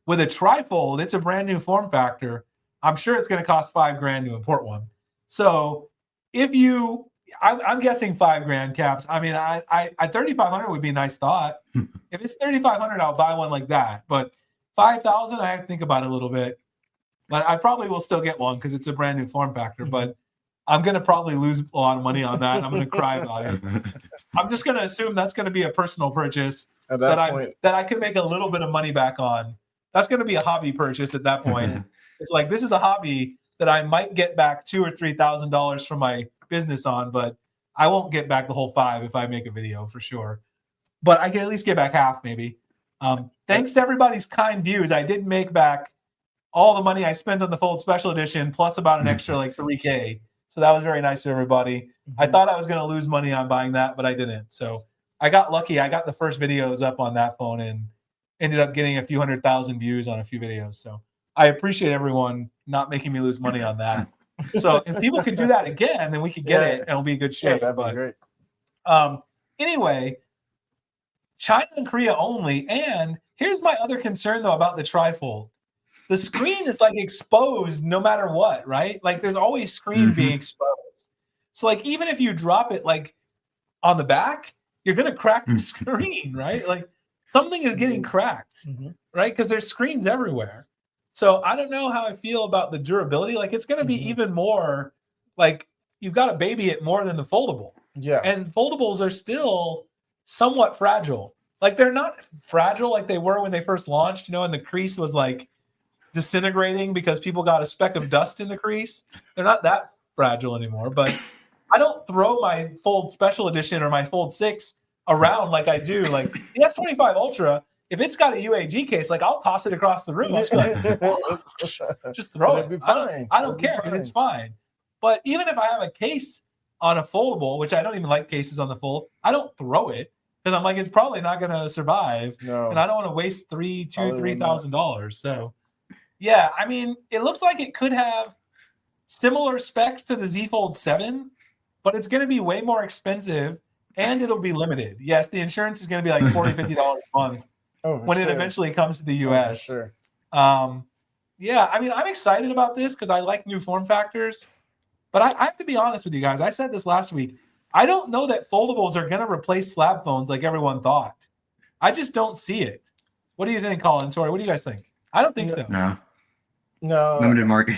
With a trifold, it's a brand new form factor. I'm sure it's going to cost $5,000 to import one. So if I'm guessing $5,000 caps. I mean, I 3,500 would be a nice thought. If it's 3,500, I'll buy one like that. But 5,000, I have to think about it a little bit. But I probably will still get one because it's a brand new form factor. But I'm going to probably lose a lot of money on that. I'm going to cry about it. I'm just going to assume that's going to be a personal purchase that I can make a little bit of money back on. That's going to be a hobby purchase at that point. It's like, this is a hobby that I might get back $2,000 or $3,000 from my business on, but I won't get back the whole $5,000 if I make a video for sure. But I can at least get back half maybe. Thanks to everybody's kind views, I did make back all the money I spent on the Fold Special Edition, plus about an extra like $3,000. So that was very nice to everybody. I thought I was going to lose money on buying that, but I didn't. So I got lucky. I got the first videos up on that phone and ended up getting a few 100,000 views on a few videos. So I appreciate everyone not making me lose money on that. So if people could do that again, then we could get it and it'll be in good shape. Yeah, that'd be great. Anyway, China and Korea only. And here's my other concern though about the trifold. The screen is like exposed no matter what, right? Like there's always screen being exposed. So like even if you drop it like on the back, you're gonna crack the screen, right? Like something is getting cracked, right? Because there's screens everywhere. So I don't know how I feel about the durability. Like it's going to be even more like you've got to baby it more than the foldable. Yeah. And foldables are still somewhat fragile. Like they're not fragile like they were when they first launched, and the crease was like disintegrating because people got a speck of dust in the crease. They're not that fragile anymore, but I don't throw my Fold Special Edition or my Fold 6 around like I do. Like the S25 Ultra, if it's got a UAG case, like I'll toss it across the room. I'll just, just throw it. I don't care because it's fine. But even if I have a case on a foldable, which I don't even like cases on the fold. I don't throw it because I'm like, it's probably not going to survive. No. And I don't want to waste $3,000. So, yeah, I mean, it looks like it could have similar specs to the Z Fold 7, but it's going to be way more expensive and it'll be limited. Yes, the insurance is going to be like $40, $50 a month when it eventually comes to the US. Sure. Yeah, I mean, I'm excited about this because I like new form factors. But I have to be honest with you guys. I said this last week. I don't know that foldables are going to replace slab phones like everyone thought. I just don't see it. What do you think, Colin? Tori, what do you guys think? I don't think so. No. Limited market.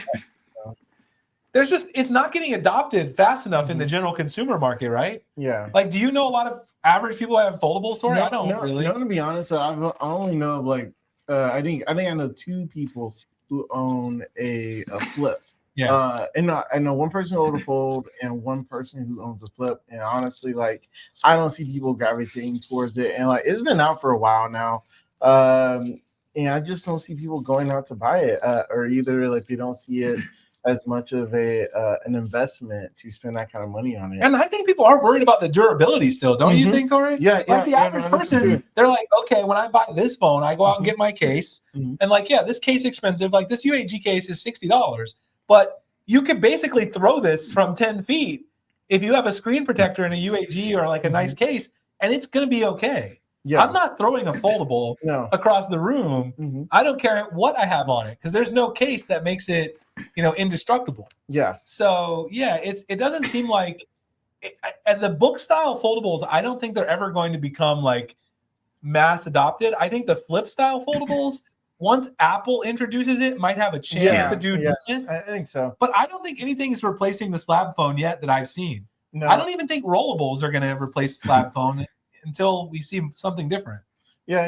There's just, it's not getting adopted fast enough in the general consumer market, right? Yeah. Like, do you know a lot of average people have foldables, Tori? I don't really. No, to be honest, I only know of like, I think I know 2 people who own a flip. Yeah. And I know one person who owns a fold and one person who owns a flip. And honestly, like, I don't see people gravitating towards it. And like, it's been out for a while now. And I just don't see people going out to buy it, or either like they don't see it as much of an investment to spend that kind of money on it. And I think people are worried about the durability still, don't you think, Tori? Yeah, like the average person, they're like, okay, when I buy this phone, I go out and get my case, and like, yeah, this case expensive. Like this UAG case is $60, but you could basically throw this from 10 feet if you have a screen protector and a UAG or like a nice case, and it's going to be okay. Yeah. I'm not throwing a foldable across the room. I don't care what I have on it because there's no case that makes it, indestructible. Yeah. So yeah, it doesn't seem like the book style foldables. I don't think they're ever going to become like mass adopted. I think the flip style foldables, once Apple introduces it, might have a chance to do decent. I think so. But I don't think anything is replacing the slab phone yet that I've seen. No. I don't even think rollables are going to replace slab phone until we see something different. Yeah,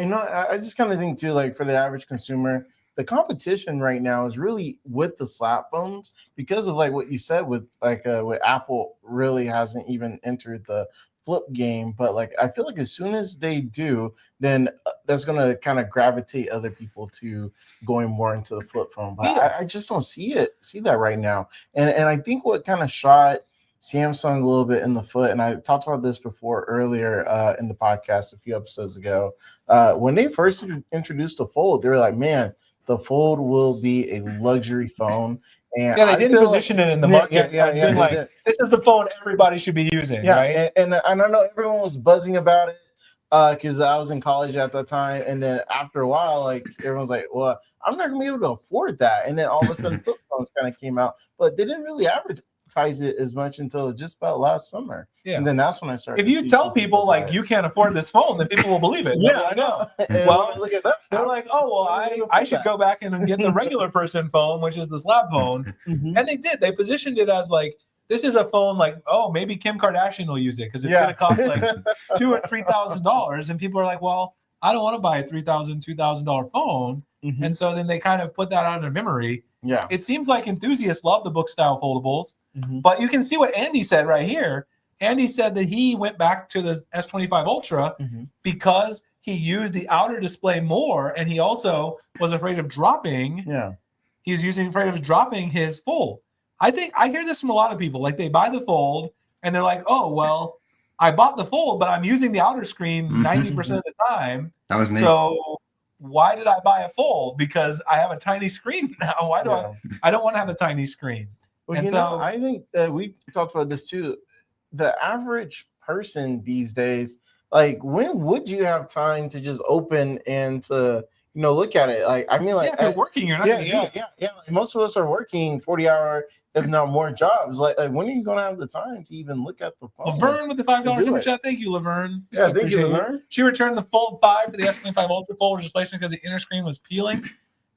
I just kind of think too, like for the average consumer, the competition right now is really with the slab phones because of like what you said with like with Apple really hasn't even entered the flip game, but like I feel like as soon as they do, then that's gonna kind of gravitate other people to going more into the flip phone. But I just don't see that right now. And I think what kind of shot Samsung a little bit in the foot, and I talked about this before earlier in the podcast a few episodes ago. When they first introduced the Fold, they were like, "Man, the Fold will be a luxury phone." And they didn't position it in the market. This is the phone everybody should be using, right? And I know everyone was buzzing about it because I was in college at that time, and then after a while, like everyone's like, "Well, I'm not gonna be able to afford that." And then all of a sudden, flip phones kind of came out, but they didn't really advertise it as much until just about last summer. Yeah. And then that's when I started. If you tell people like you can't afford this phone, then people will believe it. Yeah, I know. Well, look at that. They're like, oh, well, I should go back and get the regular person phone, which is the slab phone. And they did. They positioned it as like, this is a phone like, oh, maybe Kim Kardashian will use it because it's going to cost like $2,000 or $3,000. And people are like, well, I don't want to buy a $3,000, $2,000 phone. And so then they kind of put that out of their memory. Yeah. It seems like enthusiasts love the book style foldables, but you can see what Andy said right here. Andy said that he went back to the S25 Ultra because he used the outer display more, and he also was afraid of dropping. Yeah. He was afraid of dropping his Fold. I think I hear this from a lot of people. Like they buy the Fold and they're like, oh, well, I bought the Fold, but I'm using the outer screen 90% of the time. That was me. So why did I buy a Fold? Because I have a tiny screen now. Why do I don't want to have a tiny screen. Well, and I think we talked about this too. The average person these days, like when would you have time to just open and to look at it? Like, I mean, like if you're working, you're not gonna do it. Yeah. Most of us are working 40-hour, if not more jobs. Like when are you gonna have the time to even look at the phone? Laverne with the $5 super chat. Thank you, Laverne. Yeah, thank you, Laverne. She returned the Fold 5 to the S25 Ultra Fold replacement because the inner screen was peeling.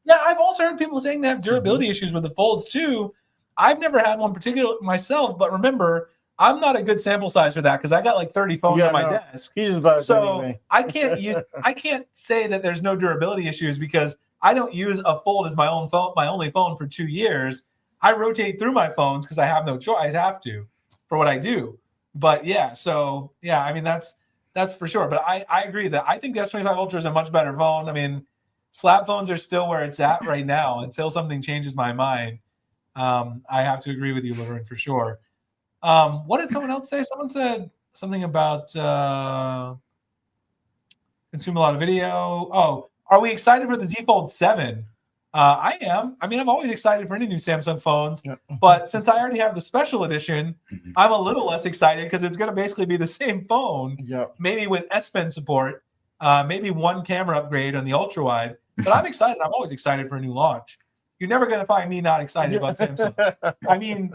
Yeah, I've also heard people saying they have durability issues with the Folds too. I've never had one particular myself, but remember, I'm not a good sample size for that because I got like 30 phones on my desk. So I can't say that there's no durability issues because I don't use a Fold as my only phone for 2 years. I rotate through my phones because I have no choice. I have to for what I do. But yeah, so yeah, I mean that's for sure. But I agree that I think the S25 Ultra is a much better phone. I mean, slab phones are still where it's at right now until something changes my mind. I have to agree with you, Laverne, for sure. What did someone else say? Someone said something about consume a lot of video. Oh, are we excited for the Z Fold 7? I am. I mean, I'm always excited for any new Samsung phones, but since I already have the special edition, I'm a little less excited because it's going to basically be the same phone, maybe with S Pen support, maybe one camera upgrade on the ultra wide. But I'm excited. I'm always excited for a new launch. You're never going to find me not excited about Samsung. I mean,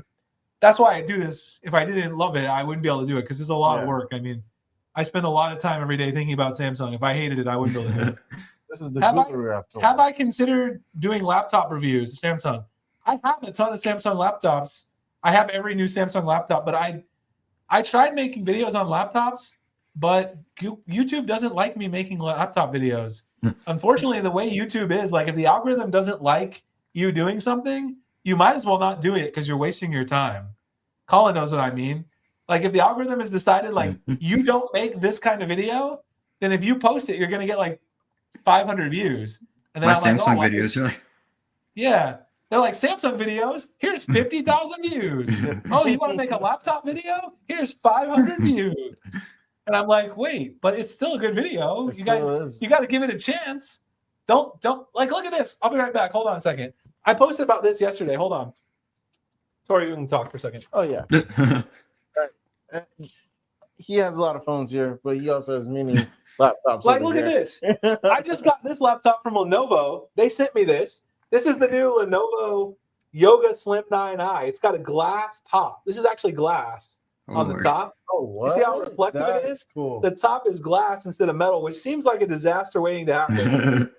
that's why I do this. If I didn't love it, I wouldn't be able to do it because it's a lot of work. I mean, I spend a lot of time every day thinking about Samsung. If I hated it, I wouldn't be able to do it. This is the have I considered doing laptop reviews of Samsung? I have a ton of Samsung laptops. I have every new Samsung laptop, but I tried making videos on laptops, but YouTube doesn't like me making laptop videos. Unfortunately, the way YouTube is, like if the algorithm doesn't like you doing something, you might as well not do it because you're wasting your time. Colin knows what I mean. Like if the algorithm has decided like you don't make this kind of video, then if you post it, you're going to get like 500 views. And then my Samsung videos are like, yeah, they're like Samsung videos. Here's 50,000 views. Oh, you want to make a laptop video? Here's 500 views. And I'm like, wait, but it's still a good video. You got to give it a chance. Don't like look at this. I'll be right back. Hold on a second. I posted about this yesterday. Hold on. Tori, you can talk for a second. Oh yeah. He has a lot of phones here, but he also has many laptops. Like, look at this. I just got this laptop from Lenovo. They sent me this. This is the new Lenovo Yoga Slim 9i. It's got a glass top. This is actually glass on the top. Oh, what? You see how reflective it is? Cool. The top is glass instead of metal, which seems like a disaster waiting to happen.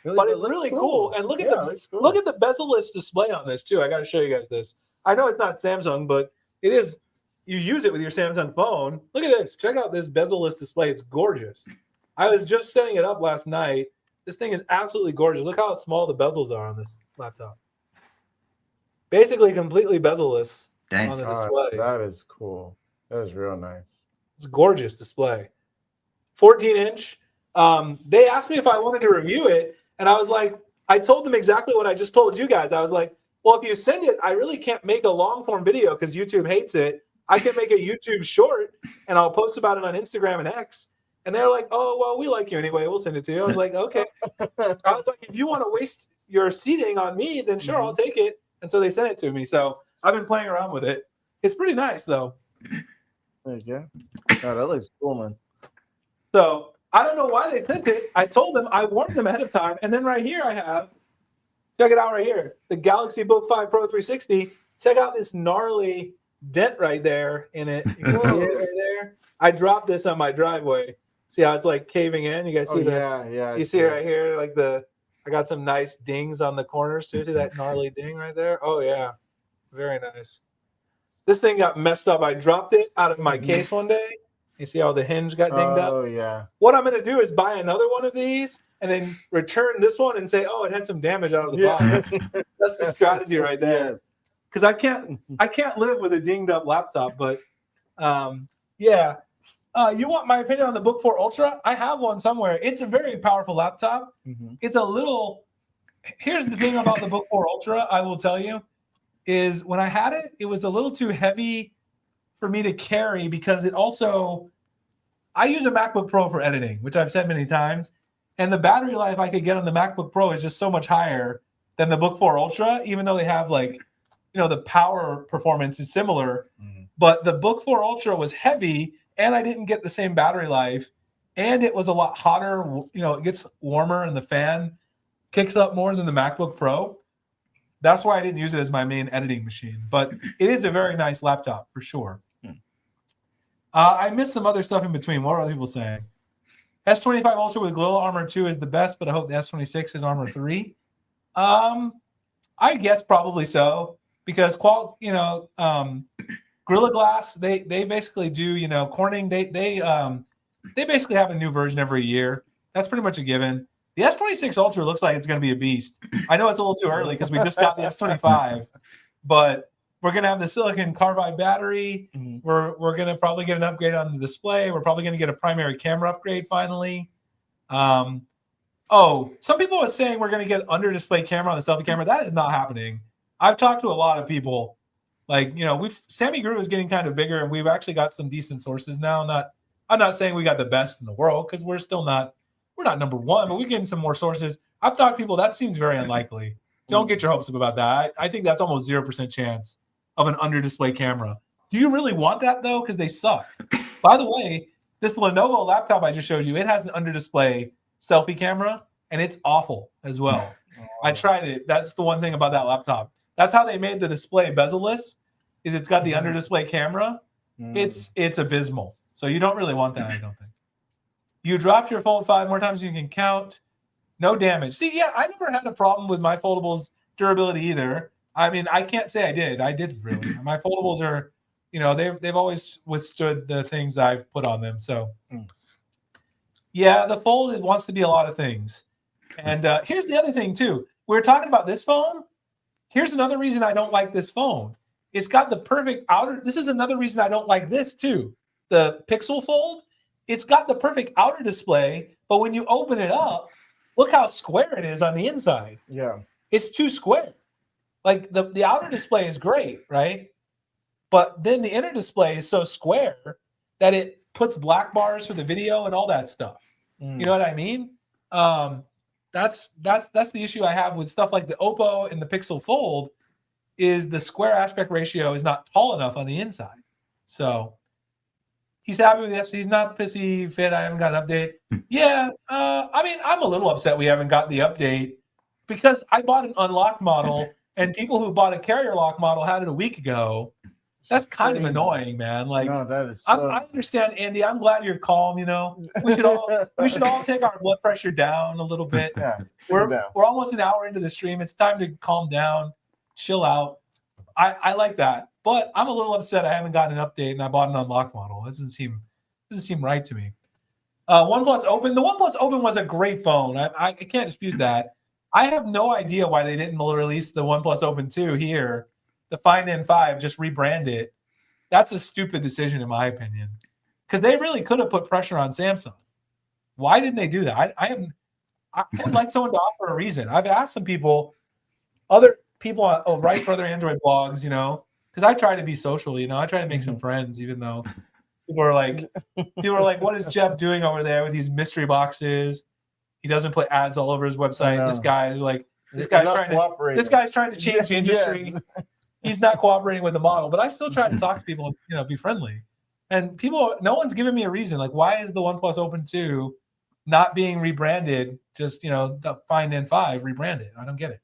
But it's really cool. And look at look at the bezel-less display on this too. I got to show you guys this. I know it's not Samsung, but it is. You use it with your Samsung phone. Look at this. Check out this bezel-less display. It's gorgeous. I was just setting it up last night. This thing is absolutely gorgeous. Look how small the bezels are on this laptop. Basically completely bezel-less on the display. That is cool. That is real nice. It's a gorgeous display. 14-inch. They asked me if I wanted to review it, and I was like, I told them exactly what I just told you guys. I was like, well, if you send it, I really can't make a long-form video because YouTube hates it. I can make a YouTube short, and I'll post about it on Instagram and X. And they're like, oh, well, we like you anyway. We'll send it to you. I was like, okay. I was like, if you want to waste your seating on me, then sure, I'll take it. And so they sent it to me. So I've been playing around with it. It's pretty nice, though. There you go. Oh, that looks cool, man. So I don't know why they sent it. I told them, I warned them ahead of time. And then right here I have, check it out right here, the Galaxy Book 5 Pro 360. Check out this gnarly dent right there in it. You can see it right there. I dropped this on my driveway. See how it's like caving in? You guys see that? Yeah. You see it right here, like I got some nice dings on the corners. See that gnarly ding right there? Oh yeah, very nice. This thing got messed up. I dropped it out of my case one day. You see how the hinge got dinged up? Oh yeah. What I'm gonna do is buy another one of these and then return this one and say, oh, it had some damage out of the box. That's the strategy right there. Because I can't live with a dinged up laptop, but yeah. You want my opinion on the Book 4 Ultra? I have one somewhere. It's a very powerful laptop. It's a little. Here's the thing about the Book 4 Ultra, I will tell you, is when I had it, it was a little too heavy for me to carry because it also. I use a MacBook Pro for editing, which I've said many times, and the battery life I could get on the MacBook Pro is just so much higher than the Book 4 Ultra, even though they have like, the power performance is similar. But the Book 4 Ultra was heavy. And I didn't get the same battery life, and it was a lot hotter. It gets warmer, and the fan kicks up more than the MacBook Pro. That's why I didn't use it as my main editing machine. But it is a very nice laptop for sure. I missed some other stuff in between. What are other people saying? S25 Ultra with Gorilla Armor 2 is the best, but I hope the S26 is Armor 3. I guess probably so because Gorilla Glass, they basically do, Corning, they basically have a new version every year. That's pretty much a given. The S26 Ultra looks like it's going to be a beast. I know it's a little too early because we just got the S25, but we're going to have the silicon carbide battery. We're going to probably get an upgrade on the display. We're probably going to get a primary camera upgrade finally. Some people are saying we're going to get under display camera on the selfie camera. That is not happening. I've talked to a lot of people. Like, SammyGuru is getting kind of bigger, and we've actually got some decent sources now. I'm not saying we got the best in the world, because we're not number one, but we're getting some more sources. I've thought people, that seems very unlikely. Don't get your hopes up about that. I think that's almost 0% chance of an under display camera. Do you really want that though? Because they suck. By the way, this Lenovo laptop I just showed you, it has an under display selfie camera, and it's awful as well. I tried it. That's the one thing about that laptop. That's how they made the display bezel-less, is it's got the under display camera. It's abysmal. So you don't really want that, I don't think. You dropped your phone 5 more times than you can count. No damage. See, yeah, I never had a problem with my foldables durability either. I mean, I can't say I did. I did really. My foldables are, they've always withstood the things I've put on them. So, yeah, the Fold, it wants to be a lot of things. And here's the other thing too. We were talking about this phone. Here's another reason I don't like this phone. It's got the perfect outer. This is another reason I don't like this too. The Pixel Fold. It's got the perfect outer display, but when you open it up, look how square it is on the inside. Yeah. It's too square. Like the outer display is great, right? But then the inner display is so square that it puts black bars for the video and all that stuff. You know what I mean? That's the issue I have with stuff like the Oppo and the Pixel Fold, is the square aspect ratio is not tall enough on the inside. So he's happy with this. He's not pissy fit. I haven't got an update. Yeah. I mean, I'm a little upset we haven't got the update, because I bought an unlocked model, and people who bought a carrier lock model had it a week ago. That's kind of annoying, man. Like, no, that is so... I understand, Andy. I'm glad you're calm. We should all take our blood pressure down a little bit. Yeah, we're almost an hour into the stream. It's time to calm down, chill out. I like that, but I'm a little upset I haven't gotten an update and I bought an unlocked model. It doesn't seem right to me. OnePlus Open. The OnePlus Open was a great phone. I can't dispute that. I have no idea why they didn't release the OnePlus Open 2 here. The Find N5, just rebrand it. That's a stupid decision, in my opinion, because they really could have put pressure on Samsung. Why didn't they do that? I would like someone to offer a reason. I've asked some people, other people write for other Android blogs, because I try to be social. I try to make some friends, even though people are like, what is Jeff doing over there with these mystery boxes? He doesn't put ads all over his website. This guy's trying to change the industry. Yes. He's not cooperating with the model, but I still try to talk to people, be friendly. And no one's giving me a reason. Like, why is the OnePlus Open 2 not being rebranded? Just, the Find N5 rebranded. I don't get it.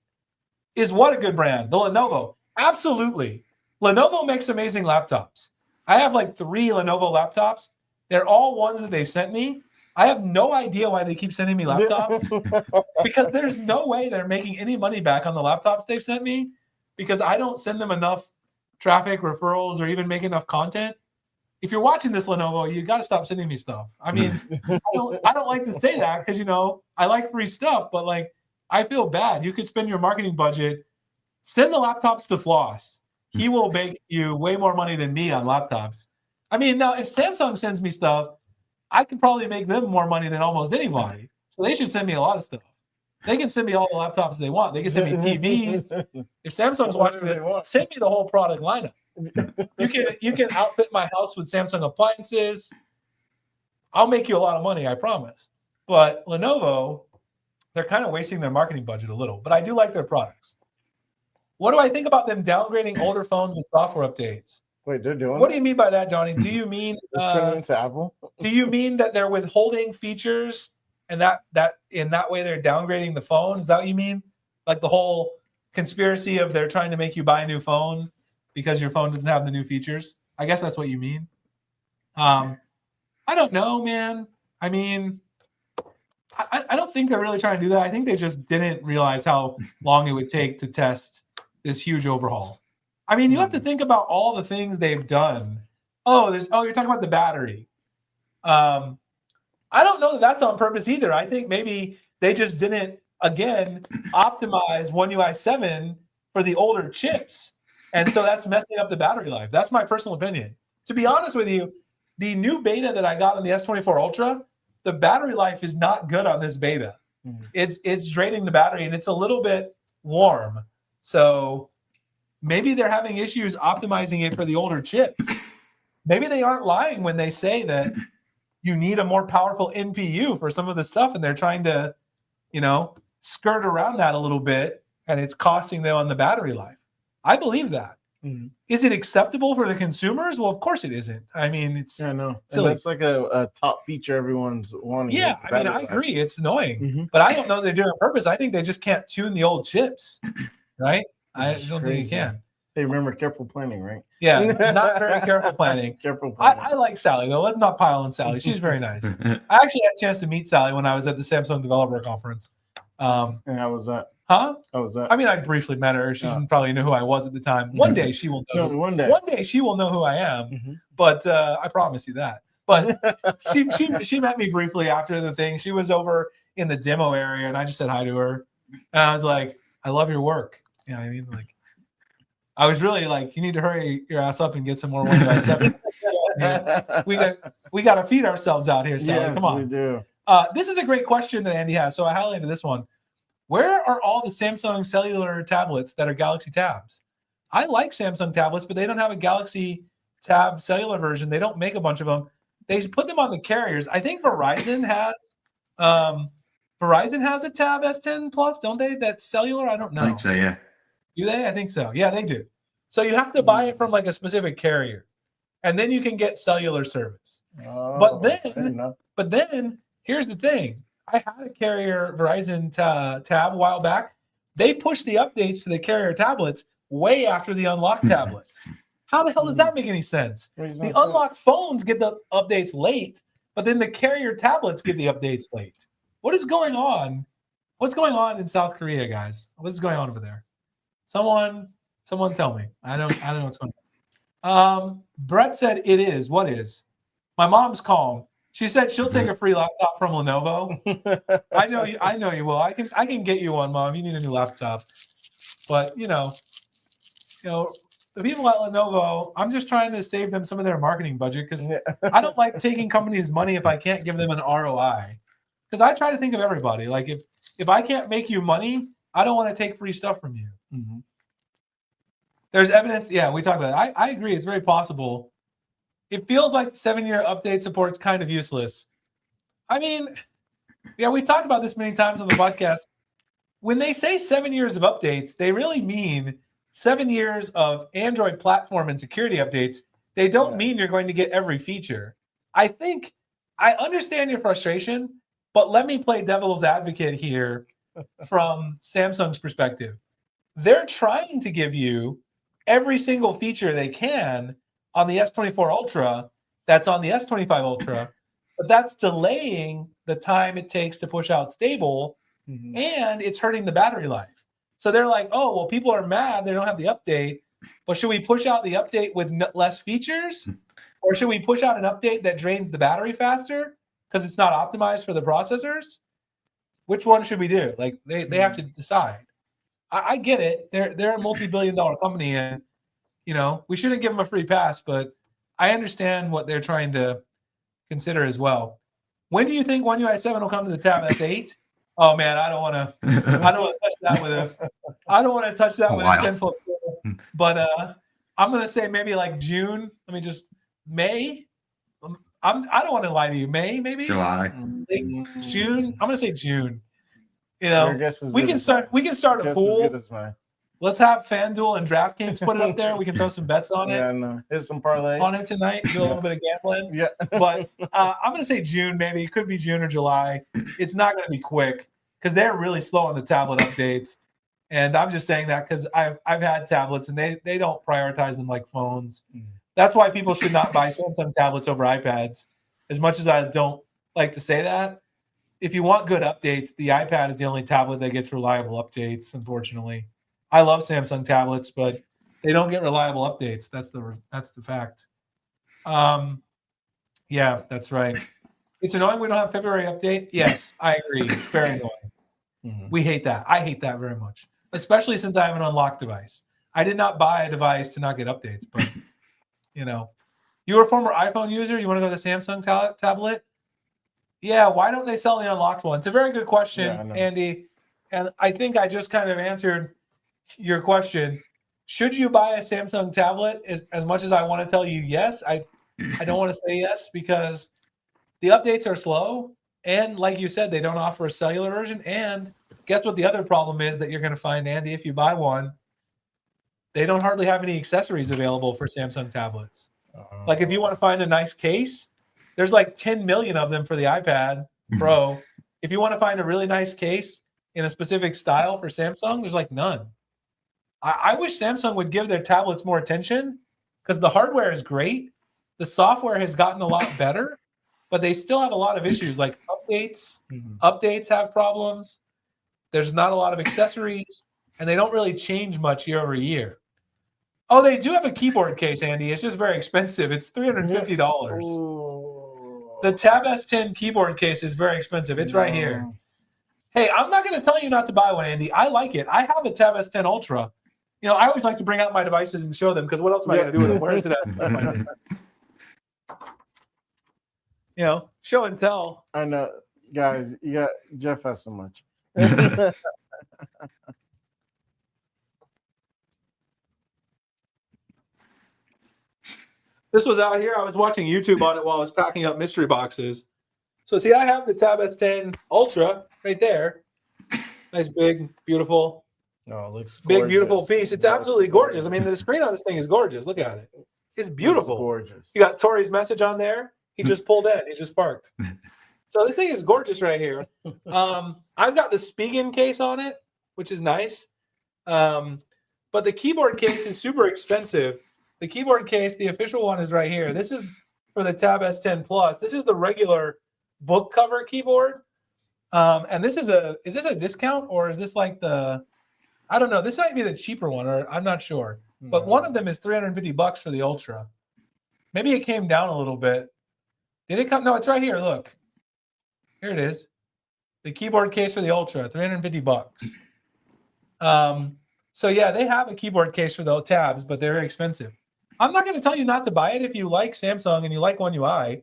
Is what a good brand? The Lenovo. Absolutely. Lenovo makes amazing laptops. I have like 3 Lenovo laptops. They're all ones that they've sent me. I have no idea why they keep sending me laptops, because there's no way they're making any money back on the laptops they've sent me, because I don't send them enough traffic, referrals, or even make enough content. If you're watching this, Lenovo, you got to stop sending me stuff. I mean, I don't like to say that, because, I like free stuff, but like, I feel bad. You could spend your marketing budget, send the laptops to Floss. He will make you way more money than me on laptops. I mean, now if Samsung sends me stuff, I could probably make them more money than almost anybody. So they should send me a lot of stuff. They can send me all the laptops they want. They can send me TVs. If Samsung's watching it, send me the whole product lineup. You can outfit my house with Samsung appliances. I'll make you a lot of money, I promise. But Lenovo, they're kind of wasting their marketing budget a little. But I do like their products. What do I think about them downgrading older phones with software updates? Wait, they're doing. What do you mean by that, Johnny? Do you mean into Apple? Do you mean that they're withholding features, and that in that way they're downgrading the phone? Is that what you mean? Like the whole conspiracy of they're trying to make you buy a new phone because your phone doesn't have the new features? I guess that's what you mean. I don't know, man. I mean, I don't think they're really trying to do that. I think they just didn't realize how long it would take to test this huge overhaul. I mean, you have to think about all the things they've done. You're talking about the battery. I don't know that that's on purpose either. I think maybe they just didn't, again, optimize One UI 7 for the older chips. And so that's messing up the battery life. That's my personal opinion. To be honest with you, the new beta that I got on the S24 Ultra, the battery life is not good on this beta. It's draining the battery, and it's a little bit warm. So maybe they're having issues optimizing it for the older chips. Maybe they aren't lying when they say that you need a more powerful NPU for some of the stuff, and they're trying to, skirt around that a little bit, and it's costing them on the battery life. I believe that. Mm-hmm. Is it acceptable for the consumers? Well, of course it isn't. I mean, it's silly. That's like a top feature everyone's wanting. Yeah, I mean, I agree. It's annoying, but I don't know they're doing it on purpose. I think they just can't tune the old chips, right? I don't think you can. Hey, remember, careful planning, right? Yeah, not very careful planning. Careful planning. I like Sally, though. Let's not pile on Sally. She's very nice. I actually had a chance to meet Sally when I was at the Samsung Developer Conference. And how was that? Huh? How was that? I mean, I briefly met her. She didn't probably know who I was at the time. One day she will know. One day she will know who I am. But I promise you that. But she met me briefly after the thing. She was over in the demo area, and I just said hi to her. And I was like, I love your work. You know what I mean? Like, I was really like, you need to hurry your ass up and get some more 1UI7. We got to feed ourselves out here, Sally. Yes, come on. We do. This is a great question that Andy has. So I highlighted this one. Where are all the Samsung cellular tablets that are Galaxy Tabs? I like Samsung tablets, but they don't have a Galaxy Tab cellular version. They don't make a bunch of them. They put them on the carriers. I think Verizon has a Tab S10 Plus, don't they? That's cellular. I don't know. I think so, yeah. Do they? I think so. Yeah, they do. So you have to buy it from like a specific carrier, and then you can get cellular service. But then here's the thing. I had a carrier Verizon tab a while back. They pushed the updates to the carrier tablets way after the unlocked tablets. How the hell does that make any sense? The unlocked phones get the updates late, but then the carrier tablets get the updates late. What is going on? What's going on in South Korea, guys? What is going on over there? Someone tell me. I don't know what's going on. Brett said it is. What is? My mom's calm. She said she'll take a free laptop from Lenovo. I know you will. I can get you one, Mom. You need a new laptop. But the people at Lenovo, I'm just trying to save them some of their marketing budget because I don't like taking companies' money if I can't give them an ROI. Because I try to think of everybody. Like if I can't make you money, I don't want to take free stuff from you. Mm-hmm. There's evidence. Yeah, we talked about it. I agree. It's very possible. It feels like 7-year update support's kind of useless. I mean, yeah, we talked about this many times on the podcast. When they say 7 years of updates, they really mean 7 years of Android platform and security updates. They don't mean you're going to get every feature. I think I understand your frustration, but let me play devil's advocate here from Samsung's perspective. They're trying to give you every single feature they can on the S24 Ultra that's on the S25 Ultra, but that's delaying the time it takes to push out stable, and it's hurting the battery life. So they're like, oh, well, people are mad they don't have the update, but should we push out the update with less features? Or should we push out an update that drains the battery faster because it's not optimized for the processors? Which one should we do? Like they have to decide. I get it. They're a multi-billion-dollar company, and we shouldn't give them a free pass, but I understand what they're trying to consider as well. When do you think One UI 7 will come to the Tab S8? Oh man, I don't want to touch that with a 10-foot pole. But I'm gonna say maybe like June. Let me just May. I don't want to lie to you. May maybe July, June. I'm gonna say June. We can start a pool. Let's have FanDuel and DraftKings put it up there. We can throw some bets on it. Yeah, no. Hit some parlays on it tonight. Do a little bit of gambling. Yeah. But I'm going to say June, maybe. It could be June or July. It's not going to be quick because they're really slow on the tablet updates. And I'm just saying that because I've had tablets and they don't prioritize them like phones. That's why people should not buy Samsung tablets over iPads. As much as I don't like to say that, if you want good updates, the iPad is the only tablet that gets reliable updates, unfortunately. I love Samsung tablets, but they don't get reliable updates. That's the fact. Yeah, that's right. It's annoying we don't have February update. Yes, I agree. It's very annoying. We hate that. I hate that very much, especially since I have an unlocked device. I did not buy a device to not get updates, but you're a former iPhone user. You want to go to the Samsung tablet? Yeah, why don't they sell the unlocked one? It's a very good question, Andy. And I think I just kind of answered your question. should you buy a Samsung tablet? As much as I want to tell you yes, I don't want to say yes because the updates are slow. And like you said, they don't offer a cellular version. And guess what the other problem is that you're going to find, Andy, if you buy one? They don't hardly have any accessories available for Samsung tablets. Like if you want to find a nice case, there's like 10 million of them for the iPad Pro. If you want to find a really nice case in a specific style for Samsung, there's like none. I wish Samsung would give their tablets more attention because the hardware is great. The software has gotten a lot better, but they still have a lot of issues like updates. Updates have problems. There's not a lot of accessories, and they don't really change much year over year. Oh, they do have a keyboard case, Andy. It's just very expensive. It's $350. The Tab S10 keyboard case is very expensive. It's right here. Hey, I'm not going to tell you not to buy one, Andy. I like it. I have a Tab S10 Ultra. You know, I always like to bring out my devices and show them because what else am I going to do with them? Where is it at? You know, show and tell. I know, guys. You got Jeff has so much. This was out here. I was watching YouTube on it while I was packing up mystery boxes. So see, I have the Tab S10 Ultra right there. Nice, big, beautiful. No, it looks big, gorgeous. Beautiful piece. It's absolutely gorgeous. I mean, the screen on this thing is gorgeous. Look at it. It's beautiful. It's gorgeous. You got Tori's message on there. He just pulled in. He just parked. So this thing is gorgeous right here. I've got the Spigen case on it, which is nice. But the keyboard case is super expensive. The keyboard case, the official one, is right here. This is for the Tab S10 Plus. This is the regular book cover keyboard. And this is this a discount or is this like the, I don't know. This might be the cheaper one, or I'm not sure. But one of them is $350 for the Ultra. Maybe it came down a little bit. Did it come? No, it's right here. Look. Here it is. The keyboard case for the Ultra, $350. So yeah, they have a keyboard case for the tabs, but they're very expensive. I'm not going to tell you not to buy it if you like Samsung and you like One UI.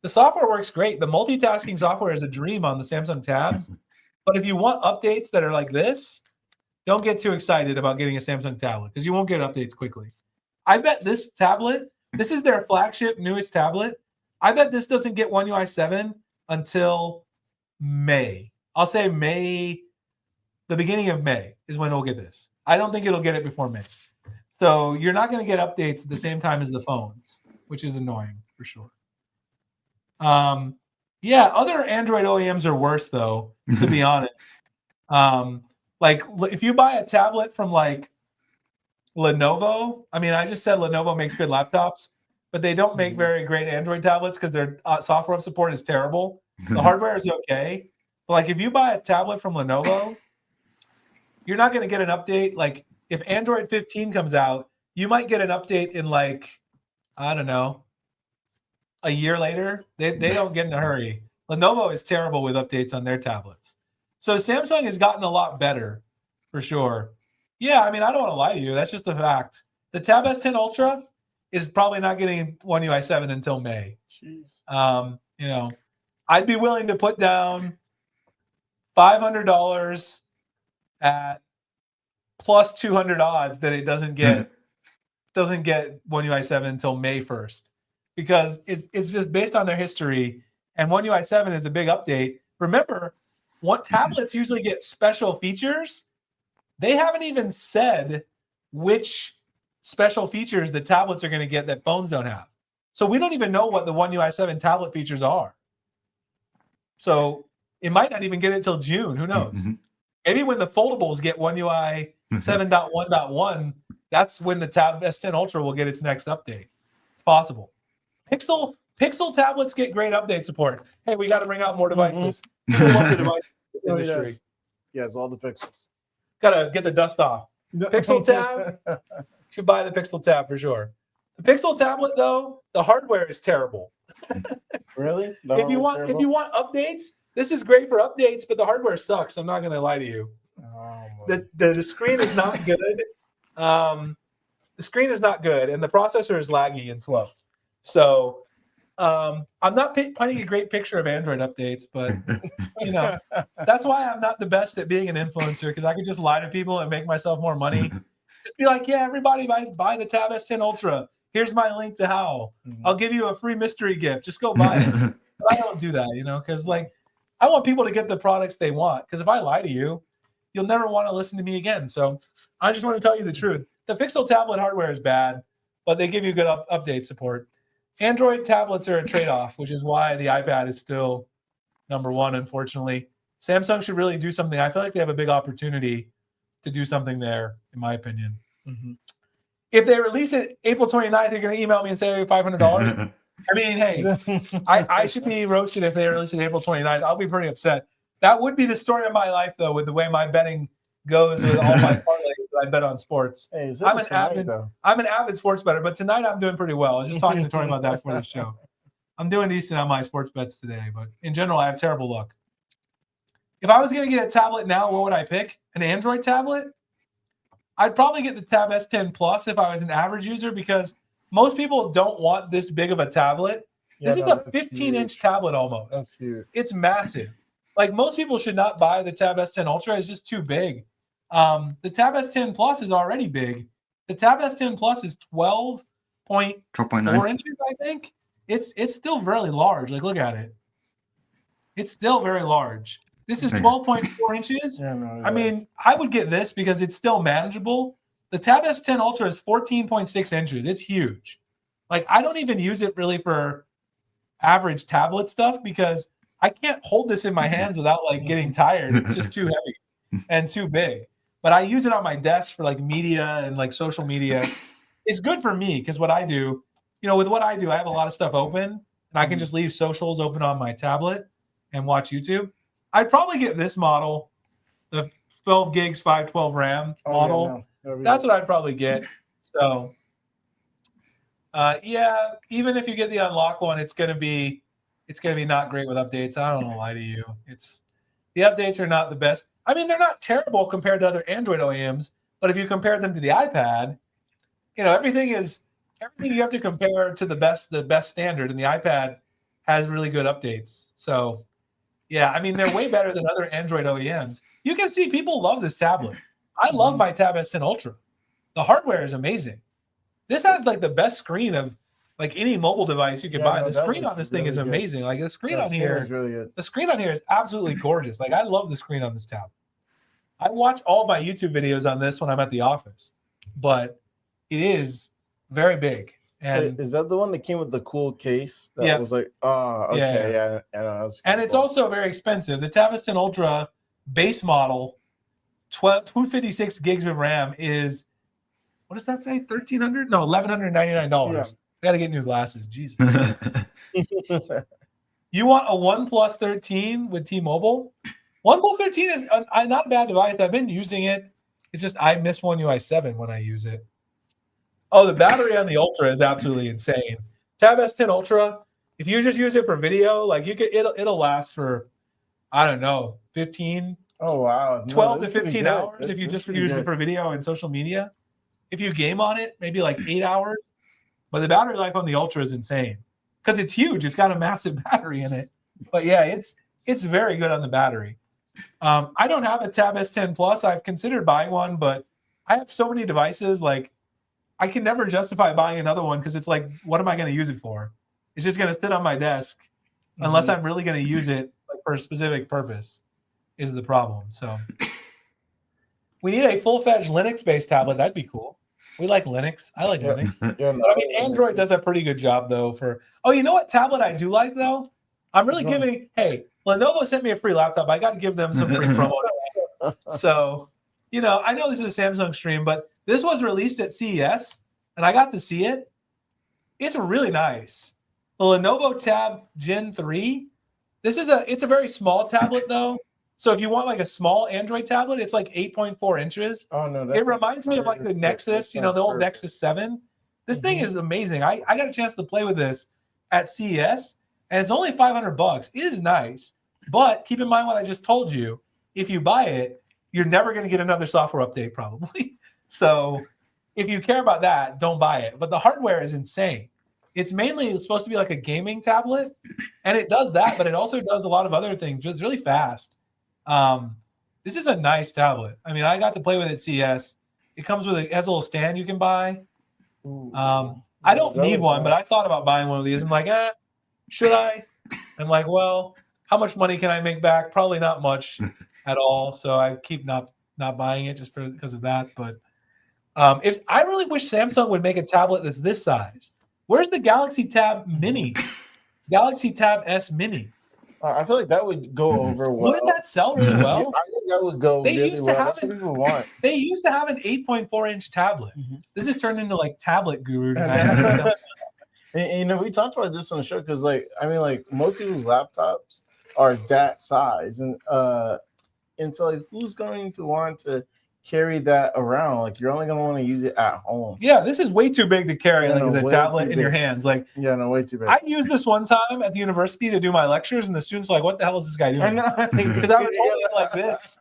The software works great. The multitasking software is a dream on the Samsung tabs. But if you want updates that are like this, don't get too excited about getting a Samsung tablet because you won't get updates quickly. I bet this tablet, this is their flagship newest tablet. I bet this doesn't get One UI 7 until May. I'll say May, the beginning of May is when we'll get this. I don't think it'll get it before May. So you're not going to get updates at the same time as the phones, which is annoying for sure. Yeah, other Android OEMs are worse though, to be honest. Like if you buy a tablet from like Lenovo, I mean, I just said Lenovo makes good laptops, but they don't make very great Android tablets because their software support is terrible. The hardware is okay. But like if you buy a tablet from Lenovo, you're not going to get an update. Like if Android 15 comes out, you might get an update in like, I don't know, a year later. They don't get in a hurry. Lenovo is terrible with updates on their tablets. So Samsung has gotten a lot better for sure. Yeah, I mean, I don't want to lie to you. That's just a fact. The Tab S10 Ultra is probably not getting One UI 7 until May. Jeez. You know, I'd be willing to put down $500 at plus 200 odds that it doesn't get One UI 7 until May 1st because it's just based on their history. And One UI 7 is a big update. Remember, what tablets usually get special features? They haven't even said which special features the tablets are going to get that phones don't have. So we don't even know what the One UI 7 tablet features are. So it might not even get it till June. Who knows? Maybe when the foldables get One UI 7.1.1, that's when the Tab S10 Ultra will get its next update. It's possible. Pixel tablets get great update support. Hey, we got to bring out more devices. People love the device industry. Yes, all the Pixels. Got to get the dust off. Pixel Tab, should buy the Pixel Tab for sure. The Pixel tablet, though, the hardware is terrible. Really? If you want updates, this is great for updates, but the hardware sucks. I'm not going to lie to you. The screen is not good. The screen is not good, and the processor is laggy and slow. So I'm not painting a great picture of Android updates, but you know that's why I'm not the best at being an influencer because I could just lie to people and make myself more money Just be like, yeah, everybody buy the Tab S10 Ultra. Here's my link to how. I'll give you a free mystery gift. Just go buy it. But I don't do that, because like I want people to get the products they want. Because if I lie to you, you'll never want to listen to me again. So I just want to tell you the truth. The Pixel tablet hardware is bad, but they give you good update support. Android tablets are a trade-off, which is why the iPad is still number one, unfortunately. Samsung should really do something. I feel like they have a big opportunity to do something there, in my opinion. If they release it April 29th, you're going to email me and say $500. I mean, hey, I should be roasted if they release it April 29th. I'll be pretty upset. That would be the story of my life, though, with the way my betting goes with all my parlays that I bet on sports. Hey, I'm an avid sports bettor, but tonight I'm doing pretty well. I was just talking to Tori about that before the show. I'm doing decent on my sports bets today, but in general, I have terrible luck. If I was going to get a tablet now, what would I pick? An Android tablet? I'd probably get the Tab S10 Plus if I was an average user, because most people don't want this big of a tablet. This is a 15-inch tablet almost. That's huge. It's massive. Like, most people should not buy the Tab S10 Ultra. It's just too big. The Tab S10 Plus is already big. The Tab S10 Plus is 12.4 inches, I think. It's still very large. Like, look at it. It's still very large. This is 12.4 inches. I mean, I would get this because it's still manageable. The Tab S10 Ultra is 14.6 inches. It's huge. Like, I don't even use it really for average tablet stuff because I can't hold this in my hands without like getting tired. It's just too heavy and too big. But I use it on my desk for like media and like social media. It's good for me because what I do, with what I do, I have a lot of stuff open and I can just leave socials open on my tablet and watch YouTube. I'd probably get this model, the 12 gigs, 512 RAM model. That's what I'd probably get. So, yeah, even if you get the unlock one, it's gonna be not great with updates. I don't want to lie to you. The updates are not the best. I mean, they're not terrible compared to other Android OEMs, but if you compare them to the iPad, everything you have to compare to the best standard, and the iPad has really good updates. So, yeah, I mean, they're way better than other Android OEMs. You can see people love this tablet. I love my Tab S10 Ultra. The hardware is amazing. This has like the best screen of like any mobile device you can buy. The screen on this thing is amazing. Like the screen on here is really good. The screen on here is absolutely gorgeous. Like, I love the screen on this tablet. I watch all my YouTube videos on this when I'm at the office, but it is very big. And is that the one that came with the cool case? That was like, oh, okay, yeah. And it's also very expensive. The Tab S10 Ultra base model, 256 gigs of RAM is, what does that say? $1,300? No, $1,199. Yeah. I got to get new glasses. Jesus. You want a OnePlus 13 with T-Mobile? OnePlus 13 is not a bad device. I've been using it. It's just I miss One UI 7 when I use it. Oh, the battery on the Ultra is absolutely insane. Tab S10 Ultra, if you just use it for video, like it'll last for, I don't know, 15. Oh wow, 12 to 15 hours if you just use it for video and social media. If you game on it, maybe like 8 hours. But the battery life on the Ultra is insane because it's huge. It's got a massive battery in it. But yeah, it's very good on the battery. I don't have a Tab S10 Plus. I've considered buying one, but I have so many devices. Like, I can never justify buying another one because it's like, what am I going to use it for? It's just going to sit on my desk unless I'm really going to use it like for a specific purpose is the problem. So we need a full-fledged Linux-based tablet. That'd be cool. We like Linux. I like Linux. But I mean, Android does a pretty good job, though, for... Oh, you know what tablet I do like, though? I'm really giving... Hey, Lenovo sent me a free laptop. I got to give them some free promo. So, I know this is a Samsung stream, but this was released at CES, and I got to see it. It's really nice. The Lenovo Tab Gen 3. It's a very small tablet, though. So if you want like a small Android tablet, it's like 8.4 inches. Oh, no. It reminds me of like the Nexus, the old Nexus 7. This thing is amazing. I got a chance to play with this at CES, and it's only $500. It is nice. But keep in mind what I just told you. If you buy it, you're never going to get another software update probably. So if you care about that, don't buy it. But the hardware is insane. It's mainly supposed to be like a gaming tablet, and it does that, but it also does a lot of other things. It's really fast. This is a nice tablet. I mean, I got to play with it at CES. It comes with it has a little stand you can buy. Ooh. I don't That need looks one, but nice. I thought about buying one of these. I'm like, should I? I'm like, well, how much money can I make back? Probably not much at all. So I keep not buying it just because of that. But if I really wish Samsung would make a tablet that's this size. Where's the Galaxy Tab Mini? Galaxy Tab S Mini. I feel like that would go over well. Wouldn't that sell really well? I think that would go They really used to well. have That's what it- people want. They used to have an 8.4-inch tablet. This has turned into like tablet guru And, tonight. you know, we talked about this on the show because, like, I mean, like most people's laptops are that size, and so like, who's going to want to carry that around? Like, you're only going to want to use it at home. Yeah, this is way too big to carry Yeah, like no, as a way tablet too in your big. hands. Like Yeah, no, way too big. I used this one time at the university to do my lectures, and the students were like, "What the hell is this guy I doing?" know Because I was holding it like this,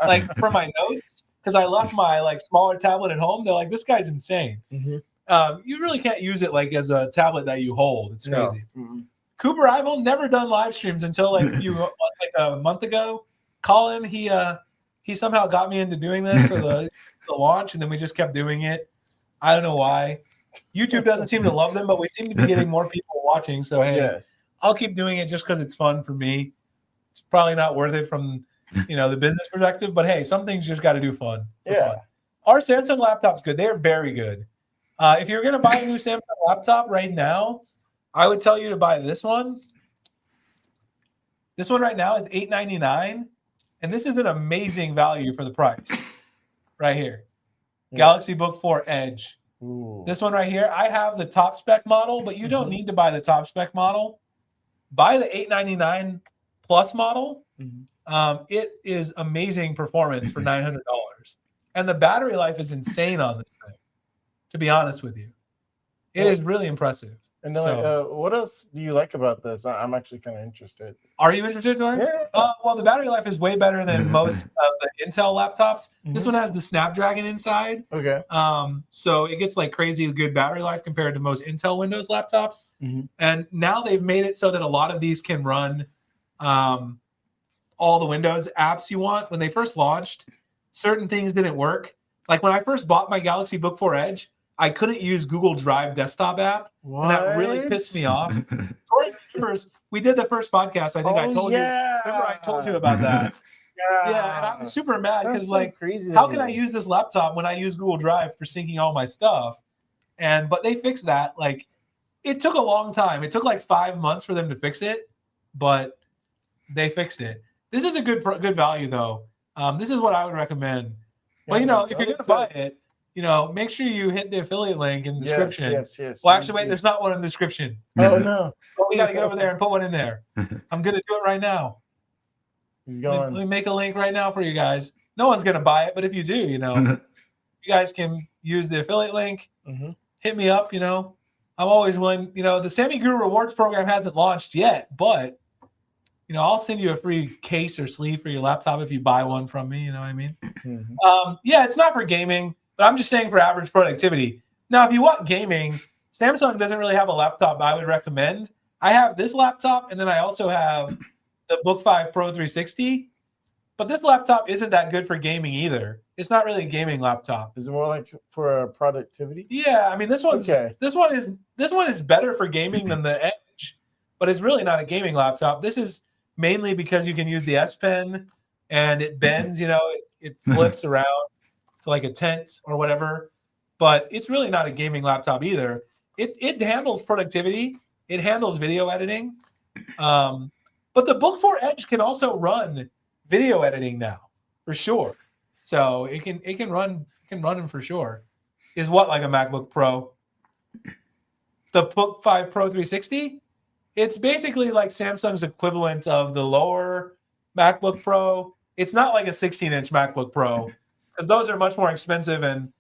like for my notes, because I left my like smaller tablet at home. They're like, "This guy's insane." You really can't use it like as a tablet that you hold. It's crazy. Cooper, I've never done live streams until like a month ago. Colin, he somehow got me into doing this for the launch, and then we just kept doing it. I don't know why. YouTube doesn't seem to love them, but we seem to be getting more people watching. So hey, Yes. I'll keep doing it just because it's fun for me. It's probably not worth it from the business perspective, but hey, some things you just got to do fun. Yeah. Our Samsung laptop's good. They're very good. If you're gonna buy a new Samsung laptop right now, I would tell you to buy this one. This one right now is $899, and this is an amazing value for the price. Right here, Galaxy Book 4 Edge. Ooh. This one right here, I have the top spec model, but you don't need to buy the top spec model. Buy the $899 plus model. It is amazing performance for $900, and the battery life is insane on this thing. To be honest with you, it is really impressive. And then, what else do you like about this? I'm actually kind of interested. Are you interested, Tori? Yeah. Well, the battery life is way better than most of the Intel laptops. This one has the Snapdragon inside. Okay. So it gets like crazy good battery life compared to most Intel Windows laptops. And now they've made it so that a lot of these can run all the Windows apps you want. When they first launched, certain things didn't work. Like when I first bought my Galaxy Book 4 Edge, I couldn't use Google Drive desktop app. And that really pissed me off. Tori remembers, we did the first podcast. I think I told you. Remember I told you about that. Yeah, and I'm super mad because like, crazy. how can I use this laptop when I use Google Drive for syncing all my stuff? But they fixed that. Like, it took a long time. It took like 5 months for them to fix it, but they fixed it. This is a good value though. This is what I would recommend. But if you're gonna buy it, make sure you hit the affiliate link in the description. Yes. Well, actually, wait, there's not one in the description. Oh no. Well, we got to get over there and put one in there. I'm going to do it right now. He's Let going. me make a link right now for you guys. No one's going to buy it, but if you do, you guys can use the affiliate link. Hit me up, I'm always willing. The Sammy Guru Rewards program hasn't launched yet, but, I'll send you a free case or sleeve for your laptop if you buy one from me, you know what I mean? Yeah, it's not for gaming, but I'm just saying for average productivity. Now, if you want gaming, Samsung doesn't really have a laptop I would recommend. I have this laptop, and then I also have the Book 5 Pro 360. But this laptop isn't that good for gaming either. It's not really a gaming laptop. Is it more like for productivity? Yeah, I mean this one is better for gaming than the Edge, but it's really not a gaming laptop. This is mainly because you can use the S Pen and it bends, it flips around to like a tent or whatever. But it's really not a gaming laptop either. It handles productivity. It handles video editing. But the Book 4 Edge can also run video editing now, for sure. So it can run them for sure. Is what like a MacBook Pro. The Book 5 Pro 360, it's basically like Samsung's equivalent of the lower MacBook Pro. It's not like a 16-inch MacBook Pro because those are much more expensive and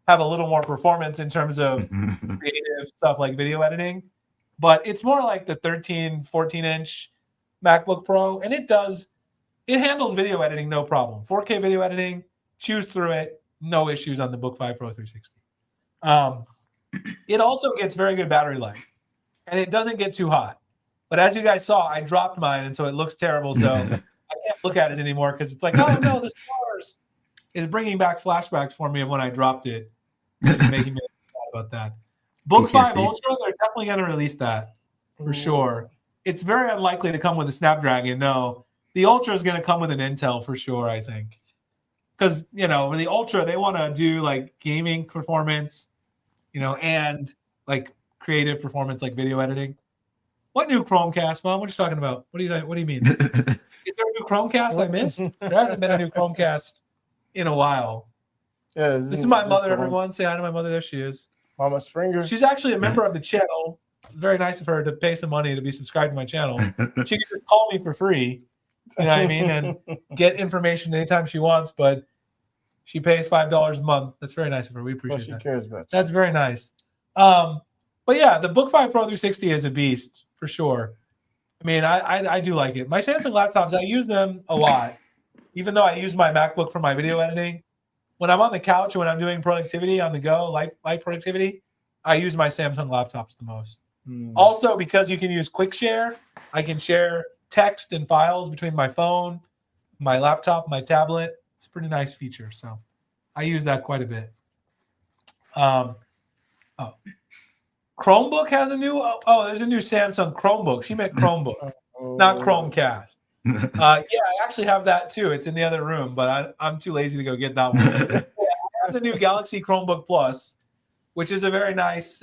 have a little more performance in terms of creative stuff like video editing. But it's more like the 13, 14-inch MacBook Pro, and it handles video editing no problem. 4K video editing, choose through it, no issues on the Book 5 Pro 360. It also gets very good battery life, and it doesn't get too hot. But as you guys saw, I dropped mine, and so it looks terrible. So I can't look at it anymore because it's like, oh no, the stars. is bringing back flashbacks for me of when I dropped it. It's making me sad about that. Book 5 PTSD. Ultra, they're definitely going to release that for sure. It's very unlikely to come with a Snapdragon. No, the Ultra is going to come with an Intel for sure, I think. Because, you know, with the Ultra, they want to do like gaming performance, you know, and like creative performance, like video editing. What new Chromecast, Mom? What are you talking about? What do you mean? Is there a new Chromecast I missed? There hasn't been a new Chromecast in a while. Yeah, This is my mother, everyone. Say hi to my mother. There she is. Mama Springer. She's actually a member of the channel. Very nice of her to pay some money to be subscribed to my channel. She can just call me for free, you know what I mean, and get information anytime she wants, but she pays $5 a month. That's very nice of her. We appreciate that. She cares about you. That's very nice. But yeah, the Book 5 Pro 360 is a beast for sure. I mean, I do like it. My Samsung laptops, I use them a lot, even though I use my MacBook for my video editing. When I'm on the couch or when I'm doing productivity on the go, light productivity, I use my Samsung laptops the most. Also, because you can use Quick Share, I can share text and files between my phone, my laptop, my tablet. It's a pretty nice feature. So I use that quite a bit. Chromebook has a new, there's a new Samsung Chromebook. She meant Chromebook, not Chromecast. Yeah, I actually have that too. It's in the other room, but I'm too lazy to go get that one. I have the new Galaxy Chromebook Plus, which is a very nice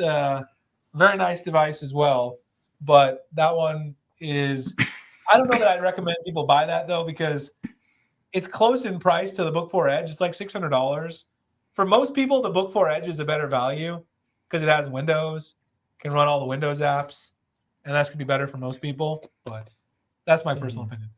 device as well. But that one is, I don't know that I'd recommend people buy that though, because it's close in price to the Book 4 Edge. It's like $600. For most people, the Book 4 Edge is a better value because it has Windows, can run all the Windows apps, and that's going to be better for most people. But that's my personal opinion.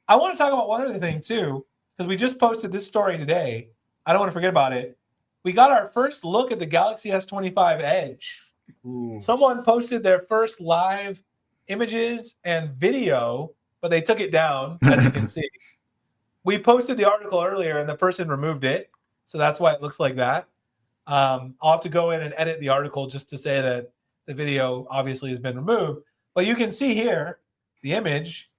I want to talk about one other thing too, because we just posted this story today. I don't want to forget about it. We got our first look at the Galaxy S25 Edge. Ooh. Someone posted their first live images and video, but they took it down, as you can see. We posted the article earlier, and the person removed it, so that's why it looks like that. I'll have to go in and edit the article just to say that the video obviously has been removed. But you can see here the image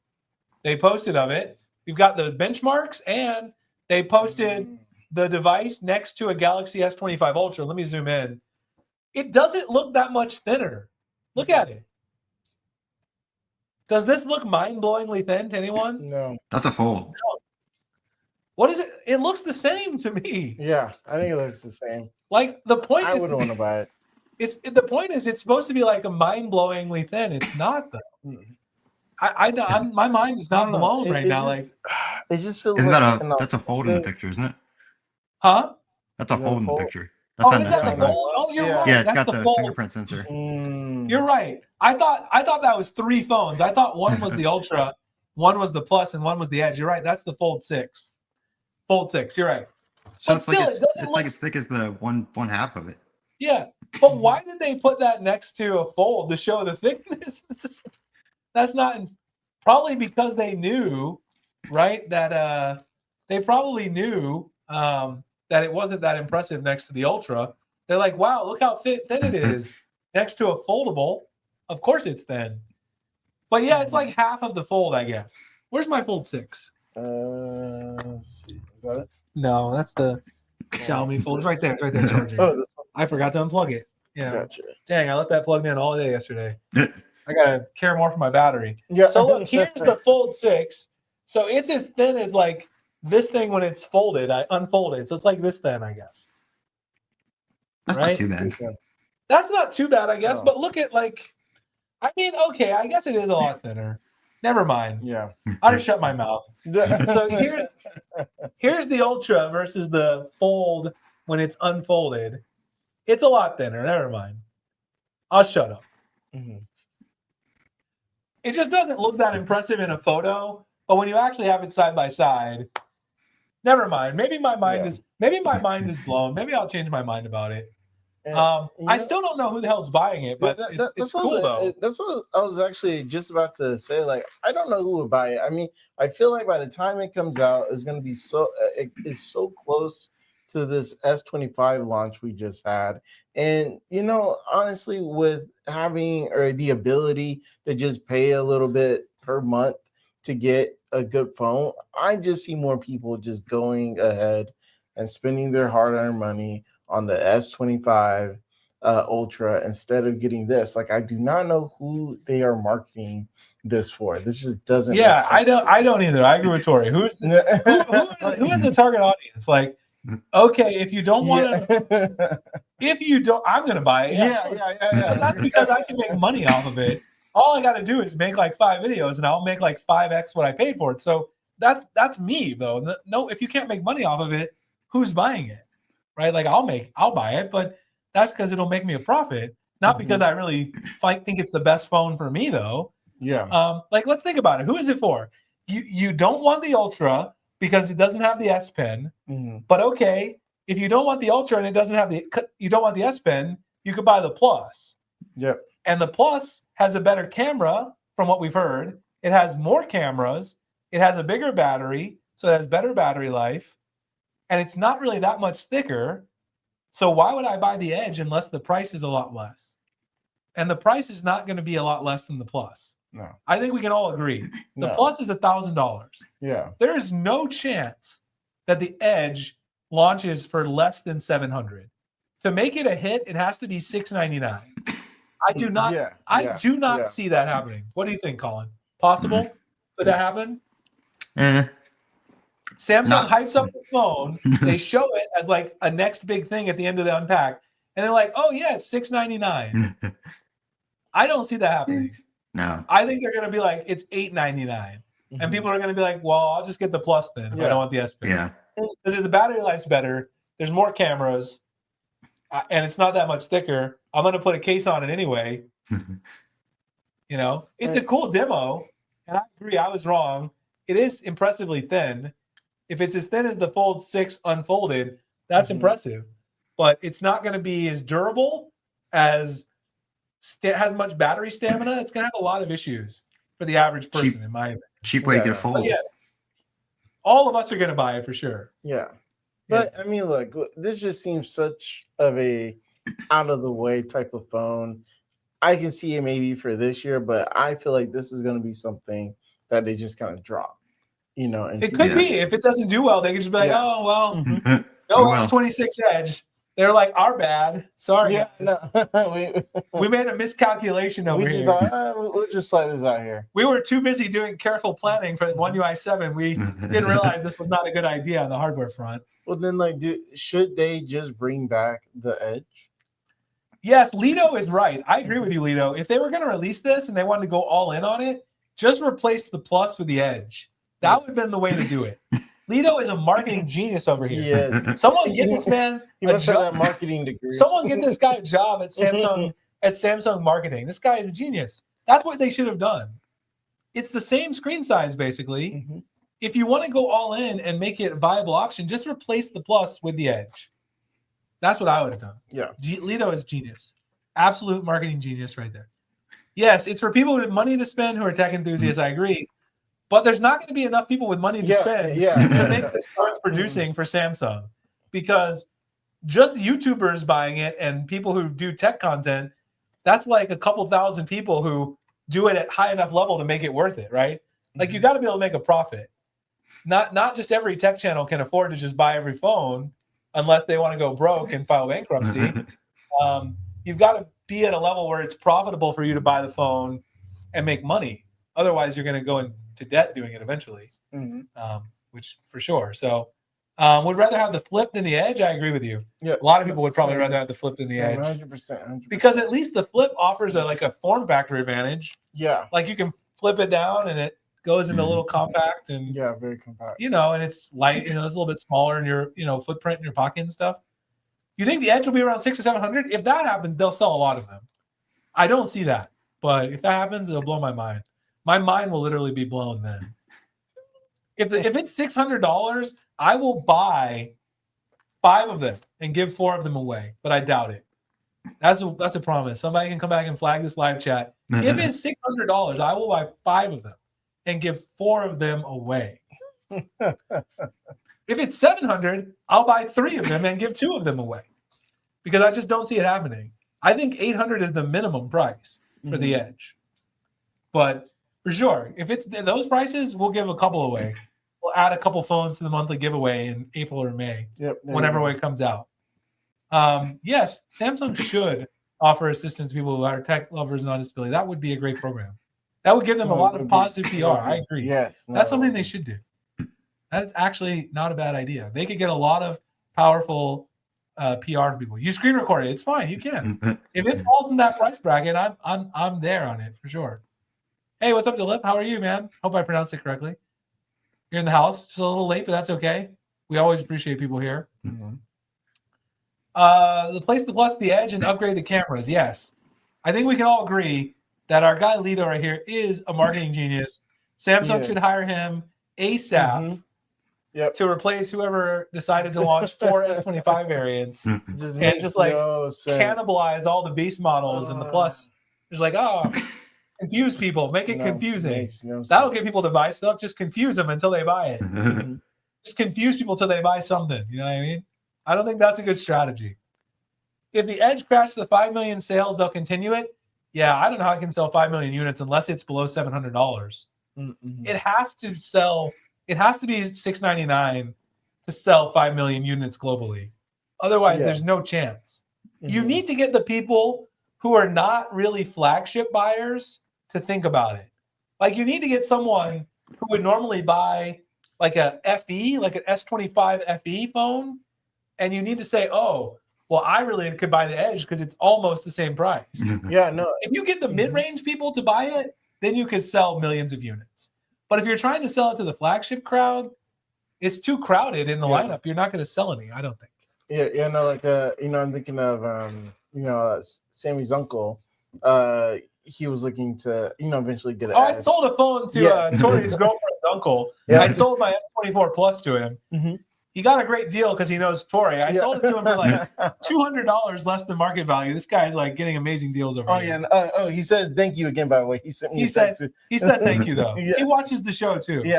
they posted of it. We've got the benchmarks, and they posted the device next to a Galaxy S25 Ultra. Let me zoom in. It doesn't look that much thinner. Look at it. Does this look mind-blowingly thin to anyone? No. That's a fold. No. What is it? It looks the same to me. Yeah, I think it looks the same. Like the point I wouldn't want to buy it. The point is it's supposed to be like a mind-blowingly thin. It's not though. My mind is not blown right now. Like it just feels isn't like that's a fold in the picture, isn't it? Huh? That's a fold in the picture. That's is that the fold? Oh, you're right. Yeah, it's that's got the fold. fingerprint sensor. You're right. I thought that was 3 phones. I thought one was the Ultra, one was the Plus, and one was the Edge. You're right. That's the Fold 6. Fold 6. You're right. So it's like as thick as the one half of it. Yeah, but why did they put that next to a Fold to show the thickness? That's not probably because they knew, right? That they probably knew that it wasn't that impressive next to the Ultra. They're like, wow, look how thin it is next to a foldable. Of course it's thin. But yeah, it's like half of the Fold, I guess. Where's my Fold 6? Let's see. Is that it? No, that's the Xiaomi Fold. It's right there. It's right there charging. I forgot to unplug it. Yeah. Gotcha. Dang, I let that plug in all day yesterday. I gotta care more for my battery. Yeah. So look, here's the Fold 6. So it's as thin as like this thing when it's folded. I unfold it. So it's like this thin, I guess. That's right? not too bad. That's not too bad, I guess. No. But look at like, I mean, okay, I guess it is a lot thinner. Never mind. Yeah. I'll just shut my mouth. So here's the Ultra versus the Fold when it's unfolded. It's a lot thinner. Never mind. I'll shut up. Mm-hmm. It just doesn't look that impressive in a photo, but when you actually have it side by side, never mind. Maybe my mind is blown. Maybe I'll change my mind about it. I still don't know who the hell's buying it, but it's cool though. That's what I was actually just about to say. Like, I don't know who would buy it. I mean, I feel like by the time it comes out, it's going to be it is so close to this S25 launch we just had. And, you know, honestly, with having the ability to just pay a little bit per month to get a good phone, I just see more people just going ahead and spending their hard-earned money on the S25 Ultra instead of getting this. Like, I do not know who they are marketing this for. This just doesn't. Yeah, make sense. I don't either. I agree with Tori. Who is the target audience? Like, okay, if you don't want to, if you don't, I'm gonna buy it. Yeah. But that's because I can make money off of it. All I got to do is make like 5 videos, and I'll make like 5x what I paid for it. So that's me though. No, if you can't make money off of it, who's buying it, right? Like I'll buy it, but that's because it'll make me a profit, not because I really think it's the best phone for me though. Yeah. Like, let's think about it. Who is it for? You don't want the Ultra because it doesn't have the S Pen. But okay, if you don't want the Ultra and it doesn't have you don't want the S Pen, you could buy the Plus. Yep. And the Plus has a better camera, from what we've heard. It has more cameras. It has a bigger battery, so it has better battery life, and it's not really that much thicker. So why would I buy the Edge unless the price is a lot less? And the price is not going to be a lot less than the Plus. No. I think we can all agree. The No. Plus is $1,000. Yeah. There is no chance that the Edge launches for less than $700. To make it a hit, it has to be $699. I do not. I do not see that happening. What do you think, Colin? Possible? Could that happen? Samsung hypes up the phone. They show it as like a next big thing at the end of the unpack, and they're like, "Oh yeah, it's $699." I don't see that happening. No. I think they're going to be like, it's $899, and people are going to be like, "Well, I'll just get the Plus then if I don't want the S Pen." Yeah. Because the battery life's better. There's more cameras, and it's not that much thicker. I'm going to put a case on it anyway. You know, it's a cool demo, and I agree. I was wrong. It is impressively thin. If it's as thin as the Fold 6 unfolded, that's impressive. But it's not going to be as durable as has much battery stamina. It's going to have a lot of issues for the average person, in my opinion. Cheap way to get a Fold. Yes, all of us are going to buy it for sure. Yeah. But I mean, look, this just seems such of a out of the way type of phone. I can see it maybe for this year, but I feel like this is going to be something that they just kind of drop. You know, and it could be. If it doesn't do well, they could just be like, "Oh well, no S26 Edge." They're like, "Our bad. Sorry." Yeah, no. we made a miscalculation over here. We'll just slide this out here. We were too busy doing careful planning for One UI 7. We didn't realize this was not a good idea on the hardware front. Well, then, like, should they just bring back the Edge? Yes, Lido is right. I agree with you, Lido. If they were going to release this and they wanted to go all in on it, just replace the Plus with the Edge. That would have been the way to do it. Lido is a marketing genius over here. Yes. Someone get this man he must have that marketing degree. Someone get this guy a job at Samsung marketing. This guy is a genius. That's what they should have done. It's the same screen size, basically. If you want to go all in and make it a viable option, just replace the Plus with the Edge. That's what I would have done. Yeah. Lido is genius. Absolute marketing genius right there. Yes, it's for people with money to spend who are tech enthusiasts, I agree. But there's not going to be enough people with money to spend to make this worth producing for Samsung. Because just YouTubers buying it and people who do tech content, that's like a couple thousand people who do it at high enough level to make it worth it, right? Like, you got to be able to make a profit. Not just every tech channel can afford to just buy every phone unless they want to go broke and file bankruptcy. You've got to be at a level where it's profitable for you to buy the phone and make money. Otherwise, you're going to go into debt doing it eventually, which for sure. So would rather have the Flip than the Edge. I agree with you. Yeah, a lot of people would probably rather have the Flip than the Edge. 100%. Because at least the Flip offers a form factor advantage. Yeah. Like, you can flip it down and it goes into a little compact and very compact. You know, and it's light, it's a little bit smaller in your, footprint in your pocket and stuff. You think the Edge will be around 600 or 700? If that happens, they'll sell a lot of them. I don't see that, but if that happens, it'll blow my mind. My mind will literally be blown then. If it's $600, I will buy 5 of them and give 4 of them away, but I doubt it. That's a promise. Somebody can come back and flag this live chat. If it's $600, I will buy 5 of them and give 4 of them away. If it's $700, I'll buy 3 of them and give 2 of them away, because I just don't see it happening. I think $800 is the minimum price for the Edge. But for sure, if it's those prices, we'll give a couple away. we'll add a couple phones to the monthly giveaway in April or May, whenever it comes out. Yes, Samsung should offer assistance to people who are tech lovers and on disability. That would be a great program. That would give them a lot of positive PR. I agree. Yes, that's something they should do. That's actually not a bad idea. They could get a lot of powerful PR for people. You screen record it; it's fine. You can. If it falls in that price bracket, I'm there on it for sure. Hey, what's up, Dilip? How are you, man? Hope I pronounced it correctly. You're in the house, just a little late, but that's okay. We always appreciate people here. Mm-hmm. The place to plus the edge and upgrade the cameras. Yes, I think we can all agree that our guy Lito right here is a marketing genius. Samsung should hire him ASAP to replace whoever decided to launch 4 S25 variants and just like cannibalize all the base models and the plus. Just like, confuse people, make it confusing. That'll get people to buy stuff. Just confuse them until they buy it. Just confuse people till they buy something. You know what I mean? I don't think that's a good strategy. If the Edge crashes the 5 million sales, they'll continue it. Yeah, I don't know how I can sell 5 million units unless it's below $700. It has to sell. It has to be $699 to sell 5 million units globally. Otherwise, there's no chance. You need to get the people who are not really flagship buyers to think about it. Like, you need to get someone who would normally buy like a FE, like an S25 FE phone, and you need to say, oh, well, I really could buy the Edge because it's almost the same price. If you get the mid-range people to buy it, then you could sell millions of units. But if you're trying to sell it to the flagship crowd, it's too crowded in the lineup. You're not going to sell any, I don't think. I'm thinking of, Sammy's uncle. He was looking to, eventually get it. I sold a phone to Tori's girlfriend's uncle. I sold my S24 Plus to him. He got a great deal because he knows Tori. I sold it to him for like $200 less than market value. This guy's like getting amazing deals over here. He said thank you again, by the way. He said thank you though. He watches the show too. He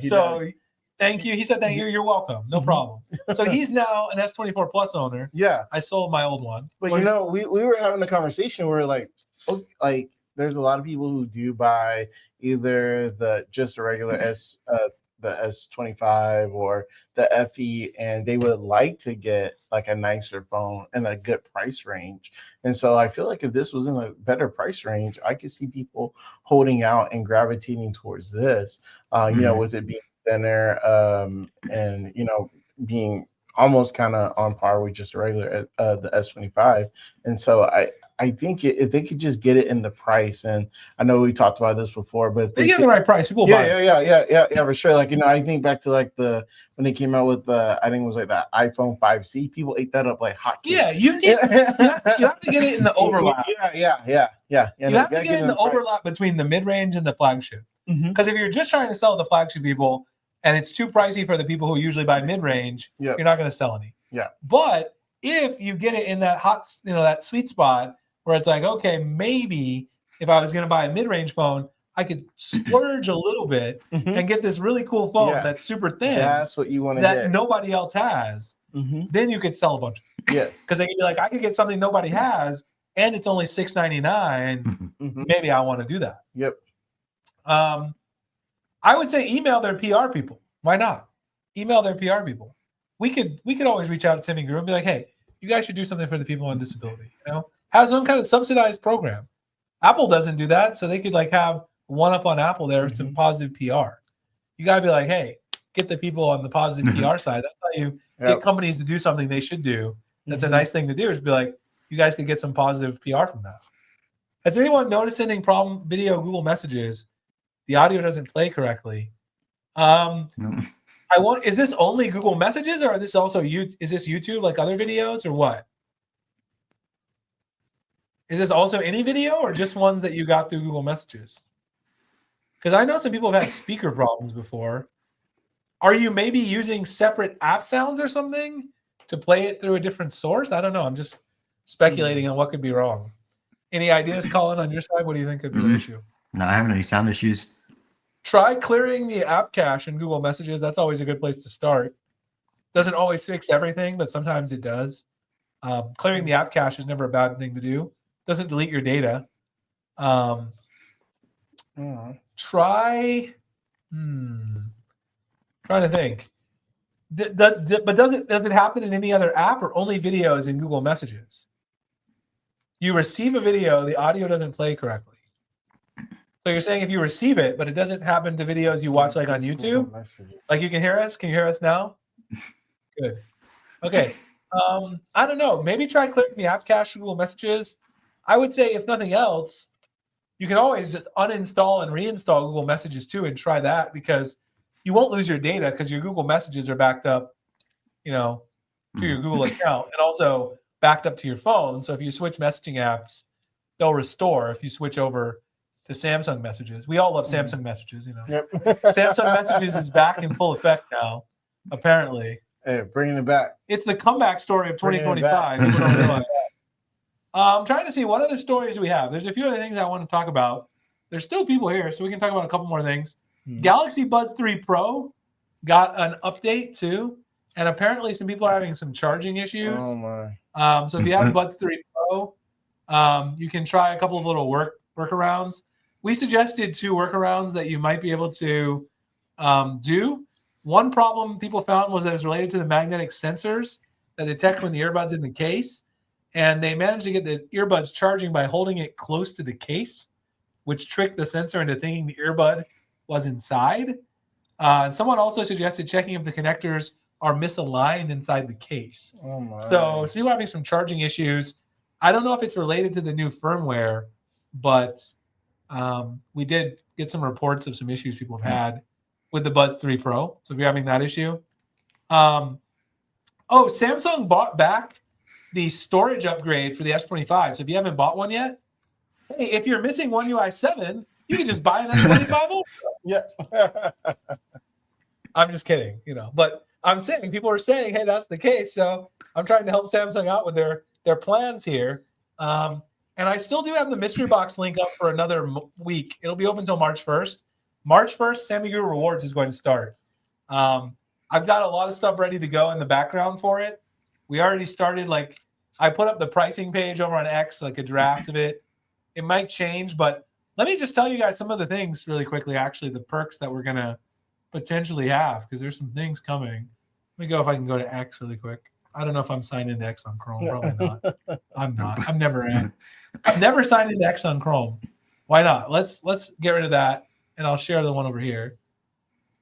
does. Thank you. He said thank you. You're welcome. No problem. So he's now an S24 Plus owner. I sold my old one. But we were having a conversation where like there's a lot of people who do buy either the regular the S25 or the FE, and they would like to get like a nicer phone and a good price range. And so I feel like if this was in a better price range, I could see people holding out and gravitating towards this, with it being thinner and, being almost kind of on par with just a regular the S25. And so I think if they could just get it in the price, and I know we talked about this before, but if they get the right price, people buy it. For sure. Like, I think back to like when they came out with I think it was like that iPhone 5C, people ate that up like hotcakes. Yeah, you have to get it in the overlap. You have to get it in the overlap between the mid-range and the flagship. Because if you're just trying to sell the flagship people and it's too pricey for the people who usually buy mid-range, you're not going to sell any. But if you get it in that that sweet spot where it's like, okay, maybe if I was going to buy a mid-range phone, I could splurge a little bit and get this really cool phone that's super thin. That's what you want to that nobody else has. Then you could sell a bunch. Because they could be like, I could get something nobody has, and it's only $699. Maybe I want to do that. I would say email their PR people. Why not? Email their PR people. We could always reach out to SammyGuru and be like, hey, you guys should do something for the people on disability. Have some kind of subsidized program. Apple doesn't do that, so they could like have one up on Apple there with some positive PR. You gotta be like, hey, get the people on the positive PR side. That's how you get companies to do something they should do. That's a nice thing to do, is be like, you guys could get some positive PR from that. Has anyone noticed any problem video Google Messages? The audio doesn't play correctly. No. Is this only Google Messages, or is this also is this YouTube like other videos, or what? Is this also any video, or just ones that you got through Google Messages? Because I know some people have had speaker problems before. Are you maybe using separate app sounds or something to play it through a different source? I don't know. I'm just speculating on what could be wrong. Any ideas, Colin, on your side? What do you think could be the issue? No, I haven't any sound issues. Try clearing the app cache in Google Messages. That's always a good place to start. Doesn't always fix everything, but sometimes it does. Clearing the app cache is never a bad thing to do. Doesn't delete your data. Try. Trying to think. But does it happen in any other app or only videos in Google Messages? You receive a video, the audio doesn't play correctly. So you're saying if you receive it, but it doesn't happen to videos you watch like on YouTube? Like you can hear us? Can you hear us now? Good. Okay. I don't know. Maybe try clicking the app cache Google Messages. I would say if nothing else, you can always just uninstall and reinstall Google Messages too and try that because you won't lose your data because your Google Messages are backed up, to your Google account and also backed up to your phone. So if you switch messaging apps, they'll restore if you switch over to Samsung Messages. We all love Samsung Messages, Yep. Samsung Messages is back in full effect now, apparently. Hey, bringing it back. It's the comeback story of 2025. People don't realize. I'm trying to see what other stories we have. There's a few other things I want to talk about. There's still people here, so we can talk about a couple more things. Galaxy Buds 3 Pro got an update too, and apparently some people are having some charging issues. Oh my! So if you have Buds 3 Pro, you can try a couple of little workarounds. We suggested 2 workarounds that you might be able to do. One problem people found was that it was related to the magnetic sensors that detect when the earbud's in the case. And they managed to get the earbuds charging by holding it close to the case, which tricked the sensor into thinking the earbud was inside. And someone also suggested checking if the connectors are misaligned inside the case. Oh my! So people are having some charging issues. I don't know if it's related to the new firmware, but we did get some reports of some issues people have had with the Buds 3 Pro. So if you're having that issue. Samsung bought back the storage upgrade for the S25. So if you haven't bought one yet, hey, if you're missing One UI 7, you can just buy an S25 Ultra. Yeah. I'm just kidding, But I'm saying people are saying, hey, that's the case. So I'm trying to help Samsung out with their plans here. And I still do have the mystery box link up for another week. It'll be open until March 1st. March 1st, SammyGuru Rewards is going to start. I've got a lot of stuff ready to go in the background for it. We already started, I put up the pricing page over on X, like a draft of it. It might change, but let me just tell you guys some of the things really quickly, actually, the perks that we're going to potentially have, because there's some things coming. Let me go if I can go to X really quick. I don't know if I'm signed into X on Chrome. Probably not. I'm not. I've never signed into X on Chrome. Why not? Let's get rid of that, and I'll share the one over here.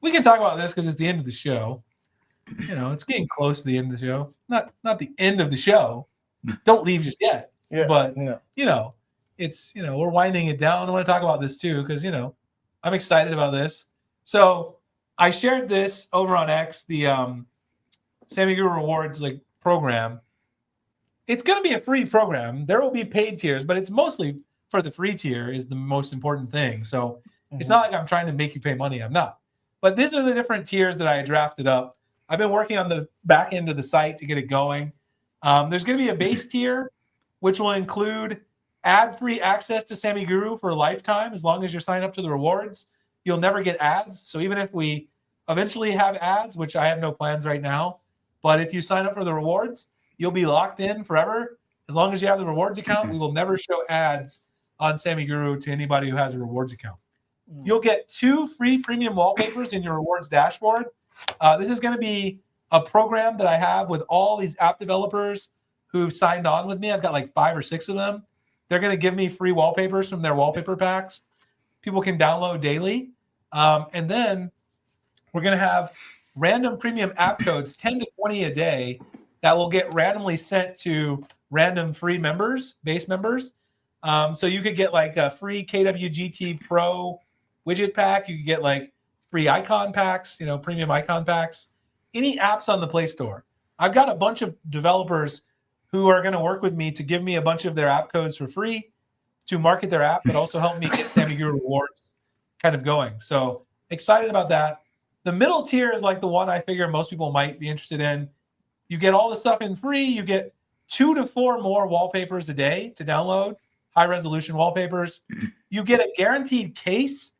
We can talk about this because it's the end of the show. It's getting close to the end of the show. Not the end of the show. Don't leave just yet. Yeah, but no. it's we're winding it down. I want to talk about this too because I'm excited about this. So I shared this over on X, the SammyGuru Rewards program. It's going to be a free program. There will be paid tiers, but it's mostly for the free tier is the most important thing. So it's not like I'm trying to make you pay money. I'm not. But these are the different tiers that I drafted up. I've been working on the back end of the site to get it going. There's going to be a base tier, which will include ad-free access to SammyGuru for a lifetime. As long as you're signed up to the rewards, you'll never get ads. So even if we eventually have ads, which I have no plans right now, but if you sign up for the rewards, you'll be locked in forever. As long as you have the rewards account, we will never show ads on SammyGuru to anybody who has a rewards account. You'll get 2 free premium wallpapers in your rewards dashboard. This is going to be a program that I have with all these app developers who've signed on with me. I've got 5 or 6 of them. They're going to give me free wallpapers from their wallpaper packs. People can download daily. And then we're going to have random premium app codes, 10 to 20 a day, that will get randomly sent to random free members, base members. So you could get a free KWGT Pro widget pack. You could get free icon packs, premium icon packs, any apps on the Play Store. I've got a bunch of developers who are going to work with me to give me a bunch of their app codes for free to market their app, but also help me get SammyGuru Rewards kind of going. So excited about that. The middle tier is the one I figure most people might be interested in. You get all the stuff in free. You get 2 to 4 more wallpapers a day to download, high resolution wallpapers. You get a guaranteed case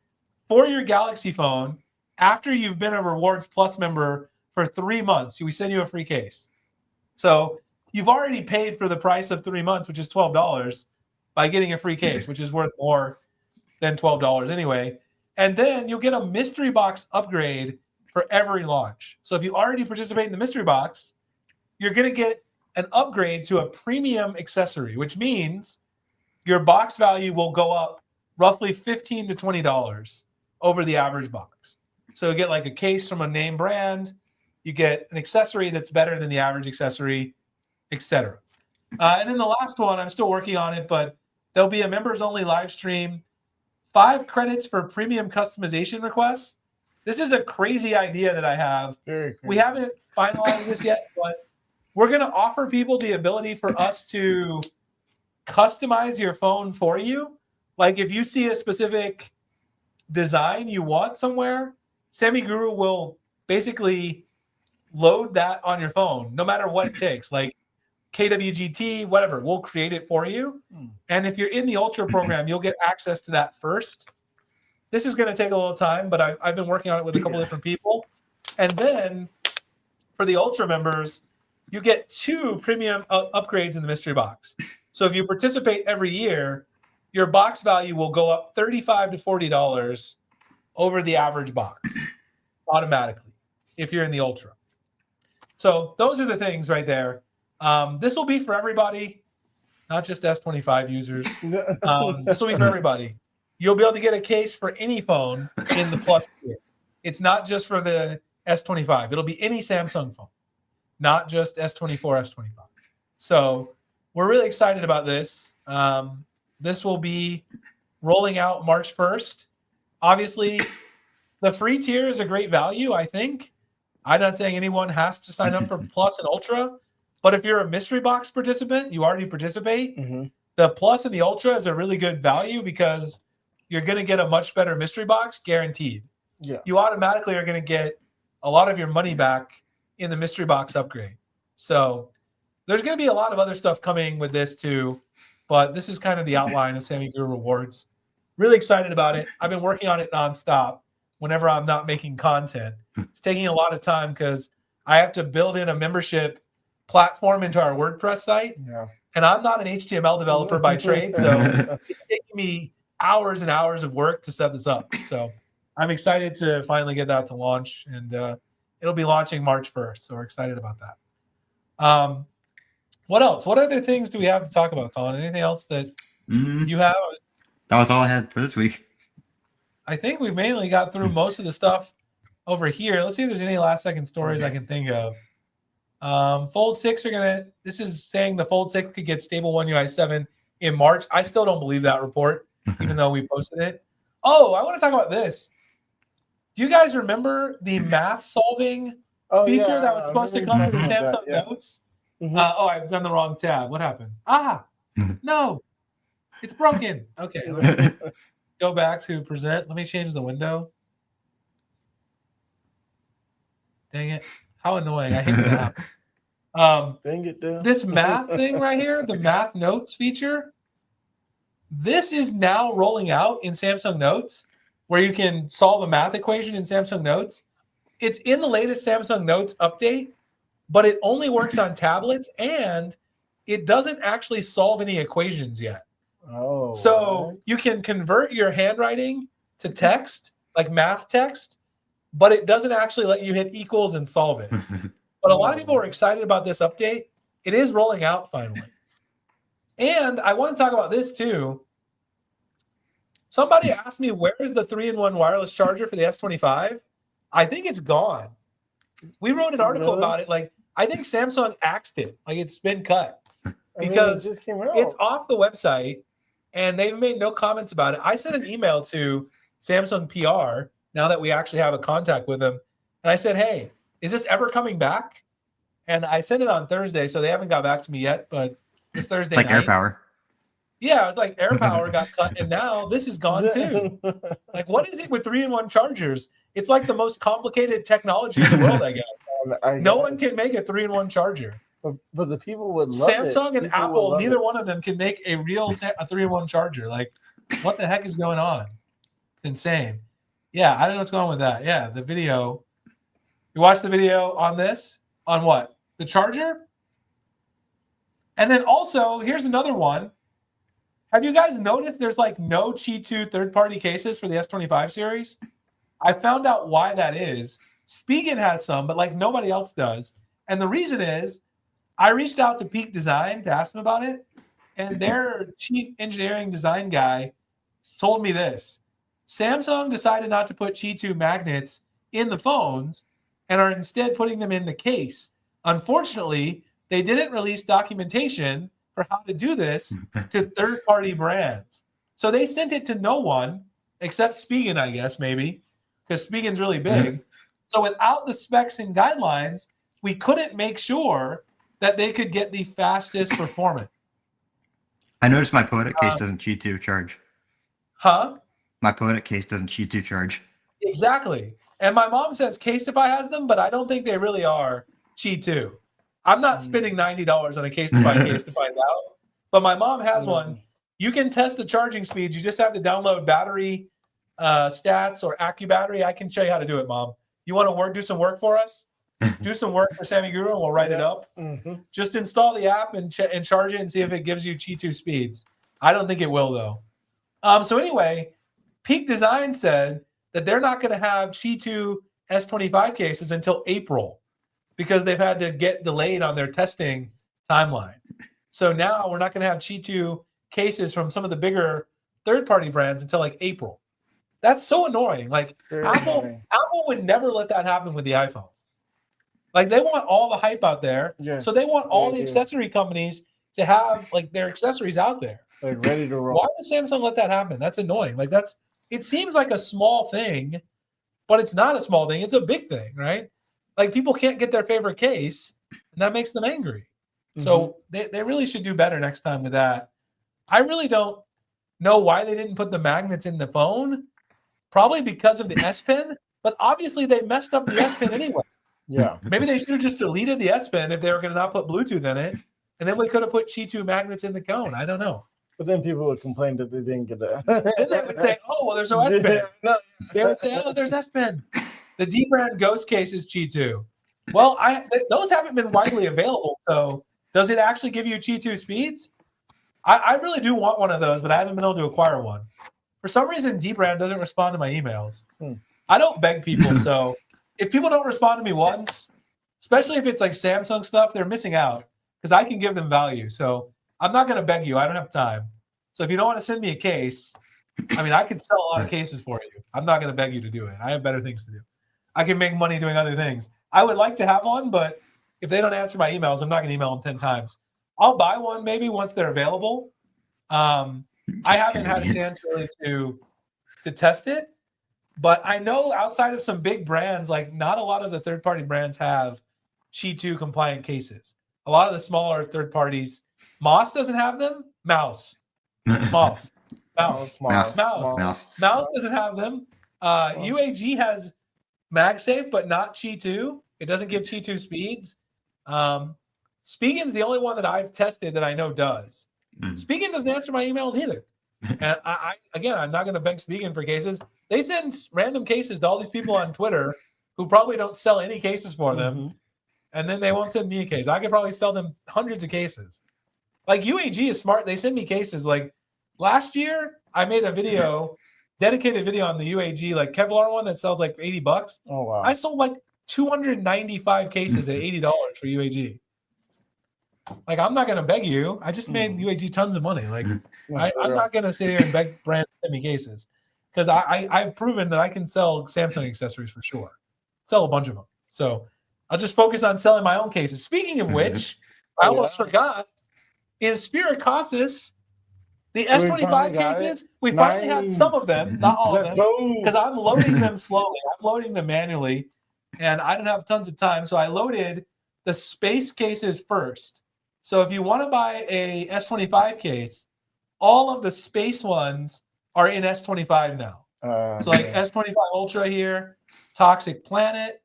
for your Galaxy phone after you've been a Rewards Plus member for 3 months. We send you a free case. So you've already paid for the price of 3 months, which is $12, by getting a free case, which is worth more than $12 anyway. And then you'll get a mystery box upgrade for every launch. So if you already participate in the mystery box, you're going to get an upgrade to a premium accessory, which means your box value will go up roughly $15 to $20 over the average box. So you get like a case from a name brand, you get an accessory that's better than the average accessory, etc. And then the last one, I'm still working on it, but there'll be a members only live stream, 5 credits for premium customization requests. This is a crazy idea that I have. We haven't finalized this yet, but we're going to offer people the ability for us to customize your phone for you. Like if you see a specific design you want somewhere, SammyGuru will basically load that on your phone, no matter what it takes. Like KWGT, whatever, we'll create it for you. And if you're in the Ultra program, you'll get access to that first. This is going to take a little time, but I've been working on it with a couple different people. And then for the Ultra members, you get 2 premium upgrades in the mystery box. So if you participate every year, your box value will go up $35 to $40 over the average box automatically if you're in the Ultra. So those are the things right there. This will be for everybody, not just S25 users. This will be for everybody. You'll be able to get a case for any phone in the Plus tier. It's not just for the S25. It'll be any Samsung phone, not just S24, S25. So we're really excited about this. This will be rolling out March 1st. Obviously, the free tier is a great value, I think. I'm not saying anyone has to sign up for Plus and Ultra, but if you're a mystery box participant, you already participate. The Plus and the Ultra is a really good value because you're going to get a much better mystery box guaranteed. Yeah. You automatically are going to get a lot of your money back in the mystery box upgrade. So there's going to be a lot of other stuff coming with this too, but this is kind of the outline of SammyGuru Rewards. Really excited about it. I've been working on it nonstop whenever I'm not making content. It's taking a lot of time because I have to build in a membership platform into our WordPress site. Yeah. And I'm not an HTML developer by trade, so it's taking me hours and hours of work to set this up. So I'm excited to finally get that to launch, and it'll be launching March 1st. So we're excited about that. What else? What other things do we have to talk about, Colin? Anything else that you have? That was all I had for this week. I think we mainly got through most of the stuff over here. Let's see if there's any last second stories I can think of. Fold 6 are gonna. This is saying the Fold 6 could get stable One UI 7 in March. I still don't believe that report, even though we posted it. Oh, I want to talk about this. Do you guys remember the math solving feature that was supposed to come to the Samsung Notes? Oh, I've done the wrong tab. What happened? No, it's broken. Okay, let's go back to present. Let me change the window. Dang it. How annoying. I hate that. Dang it, dude. This math thing right here, the math notes feature, this is now rolling out in Samsung Notes where you can solve a math equation in Samsung Notes. It's in the latest Samsung Notes update, but it only works on tablets and it doesn't actually solve any equations yet. Oh. So you can convert your handwriting to text, like math text, but it doesn't actually let you hit equals and solve it. But a lot of people are excited about this update. It is rolling out finally. And I want to talk about this too. Somebody asked me, where's the 3-in-1 wireless charger for the S25? I think it's gone. We wrote an article about it. Like, I think Samsung axed it. Like, it's been cut. Because it just came out. It's off the website, and they've made no comments about it. I sent an email to Samsung PR, now that we actually have a contact with them, and I said, hey, is this ever coming back? And I sent it on Thursday, so they haven't got back to me yet, but this Thursday Like night. AirPower. Yeah, it's like AirPower got cut, and now this is gone too. Like, what is it with 3-in-1 chargers? It's like the most complicated technology in the world, I guess. No one can make a 3-in-1 charger. But the people would love Samsung and Apple, neither one of them can make a real 3-in-1 charger. Like, what the heck is going on? It's insane. Yeah, I don't know what's going on with that. Yeah, the video. You watched the video on this? On what? The charger? And then also, here's another one. Have you guys noticed there's like no Qi 2 third-party cases for the S25 series? I found out why that is. Spigen has some, but like nobody else does. And the reason is I reached out to Peak Design to ask them about it, and their chief engineering design guy told me this. Samsung decided not to put Qi 2 magnets in the phones and are instead putting them in the case. Unfortunately, they didn't release documentation for how to do this to third-party brands. So they sent it to no one except Spigen, I guess, maybe, because Spigen's really big. So without the specs and guidelines, we couldn't make sure that they could get the fastest performance. I noticed my Poetic case doesn't Qi 2 charge. Huh? My Poetic case doesn't Qi 2 charge. Exactly. And my mom says Casetify has them, but I don't think they really are Qi 2. I'm not spending $90 on a Casetify case to find out, but my mom has one. You can test the charging speeds. You just have to download battery stats or AccuBattery. I can show you how to do it, Mom. You want to do some work for us? Do some work for SammyGuru and we'll write it up. Just install the app and charge it and see if it gives you Qi 2 speeds. I don't think it will, though. So anyway, Peak Design said that they're not going to have Qi 2 S25 cases until April because they've had to get delayed on their testing timeline. So now we're not going to have Qi 2 cases from some of the bigger third-party brands until like April. That's so annoying. Like Apple would never let that happen with the iPhone. Like they want all the hype out there. Yes, so they want all the accessory companies to have like their accessories out there. Like ready to roll. Why does Samsung let that happen? That's annoying. Like it seems like a small thing, but it's not a small thing. It's a big thing, right? Like people can't get their favorite case and that makes them angry. So they really should do better next time with that. I really don't know why they didn't put the magnets in the phone. Probably because of the S Pen, but obviously they messed up the S Pen anyway. Yeah. Maybe they should have just deleted the S Pen if they were going to not put Bluetooth in it, and then we could have put Qi 2 magnets in the cone. I don't know. But then people would complain that they didn't get that. Then they would say, "Oh, well, there's no S Pen." No. They would say, "Oh, there's S Pen." The D brand Ghost case is Qi 2. Well, those haven't been widely available. So, does it actually give you Qi 2 speeds? I really do want one of those, but I haven't been able to acquire one. For some reason, D brand doesn't respond to my emails. I don't beg people, so if people don't respond to me once, especially if it's like Samsung stuff, they're missing out because I can give them value. So I'm not going to beg you. I don't have time. So if you don't want to send me a case, I mean, I can sell a lot of cases for you. I'm not going to beg you to do it. I have better things to do. I can make money doing other things. I would like to have one, but if they don't answer my emails, I'm not going to email them 10 times. I'll buy one maybe once they're available. I haven't had a chance really to test it, but I know outside of some big brands, like not a lot of the third-party brands have Qi 2 compliant cases. A lot of the smaller third parties, Moss doesn't have them. Mouse doesn't have them. UAG has MagSafe, but not Qi 2. It doesn't give Qi 2 speeds. Spigen's the only one that I've tested that I know does. Spigen doesn't answer my emails either. And I'm not going to beg Spigen for cases. They send random cases to all these people on Twitter who probably don't sell any cases for them. And then they won't send me a case. I could probably sell them hundreds of cases. Like UAG is smart. They send me cases. Like last year, I made a video, dedicated video on the UAG, like Kevlar one that sells like $80. Oh, wow. I sold like 295 cases at $80 for UAG. Like, I'm not going to beg you. I just made UAG tons of money. Like, I'm not going to sit here and beg brands to send me cases because I've proven that I can sell Samsung accessories for sure. Sell a bunch of them. So I'll just focus on selling my own cases. Speaking of which, I almost forgot, in Spirit Casus, the S25 cases, we finally have some of them, not all of them, because I'm loading them slowly. I'm loading them manually, and I don't have tons of time. So I loaded the space cases first. So if you want to buy a S25 case, all of the space ones are in S25 now. So like S25 Ultra here, Toxic Planet.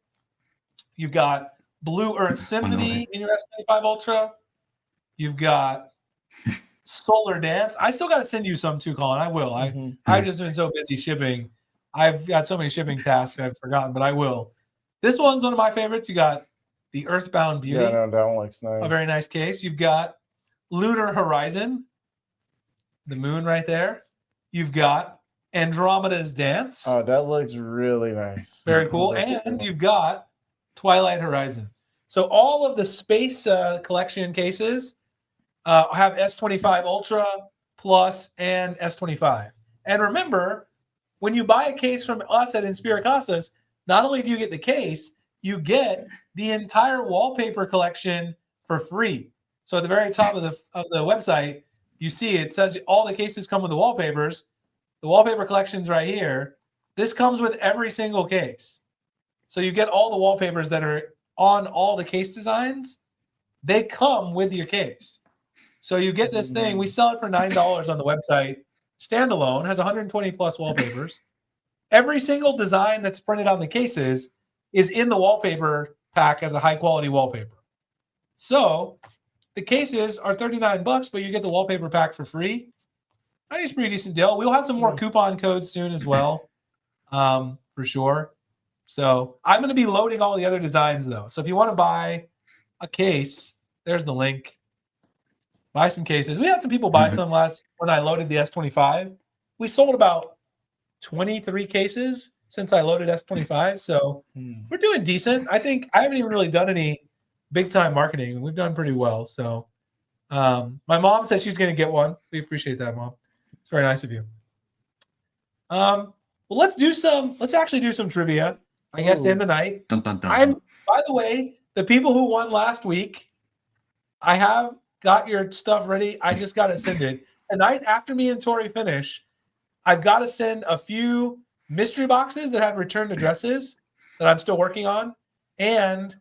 You've got Blue Earth Symphony in your S25 Ultra. You've got Solar Dance. I still got to send you some too, Colin. I will. I've just been so busy shipping. I've got so many shipping tasks I've forgotten, but I will. This one's one of my favorites. You got the Earthbound Beauty. Yeah, no, that one looks nice. A very nice case. You've got Lunar Horizon, the moon right there. You've got Andromeda's Dance. Oh, that looks really nice. Very cool. And you've got Twilight Horizon. So all of the space collection cases have S25 Ultra, Plus, and S25. And remember, when you buy a case from us at Inspira Casas, not only do you get the case, you get the entire wallpaper collection for free. So at the very top of the website, you see it says all the cases come with the wallpapers. The wallpaper collection's right here. This comes with every single case. So you get all the wallpapers that are on all the case designs. They come with your case. So you get this thing. We sell it for $9 on the website. Standalone, has 120 plus wallpapers. Every single design that's printed on the cases is in the wallpaper pack as a high quality wallpaper. So the cases are $39, but you get the wallpaper pack for free. I think it's a pretty decent deal. We'll have some more coupon codes soon as well, for sure. So I'm going to be loading all the other designs though. So if you want to buy a case, there's the link. Buy some cases. We had some people buy some when I loaded the S25. We sold about 23 cases since I loaded S25. So we're doing decent. I think I haven't even really done any big time marketing. We've done pretty well. So my mom said she's going to get one. We appreciate that, Mom. It's very nice of you. Well, let's actually do some trivia, I guess, to end the night. Dun, dun, dun. By the way, the people who won last week, I have got your stuff ready. I just got to send it. The night after me and Tori finish, I've got to send a few mystery boxes that have returned addresses that I'm still working on, and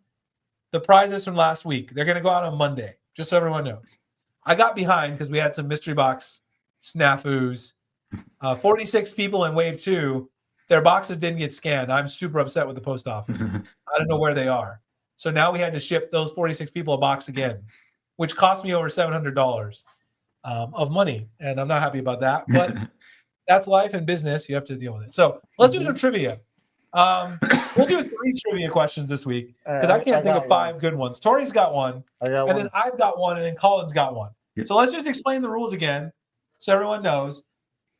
the prizes from last week. They're going to go out on Monday, just so everyone knows. I got behind because we had some mystery box snafus. 46 people in wave 2, their boxes didn't get scanned. I'm super upset with the post office. I don't know where they are. So now we had to ship those 46 people a box again, which cost me over $700 of money. And I'm not happy about that. But that's life and business. You have to deal with it. So let's do some trivia. We'll do 3 trivia questions this week because I can't think of 5 good ones. Tori's got one. Then I've got one. And then Colin's got one. Yep. So let's just explain the rules again so everyone knows.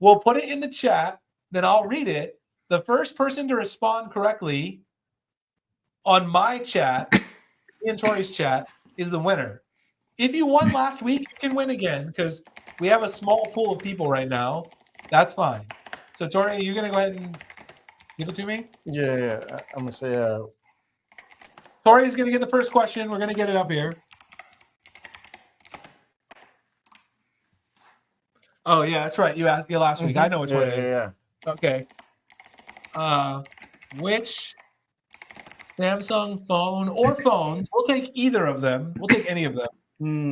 We'll put it in the chat. Then I'll read it. The first person to respond correctly on my chat, in Tori's chat, is the winner. If you won last week, you can win again because we have a small pool of people right now. That's fine. So, Tori, you're going to go ahead and give it to me? Yeah. I'm going to say... Tori is going to get the first question. We're going to get it up here. Oh, yeah, that's right. You asked me last week. I know which one it is. Yeah. Okay. Which Samsung phone or phones, we'll take either of them. We'll take any of them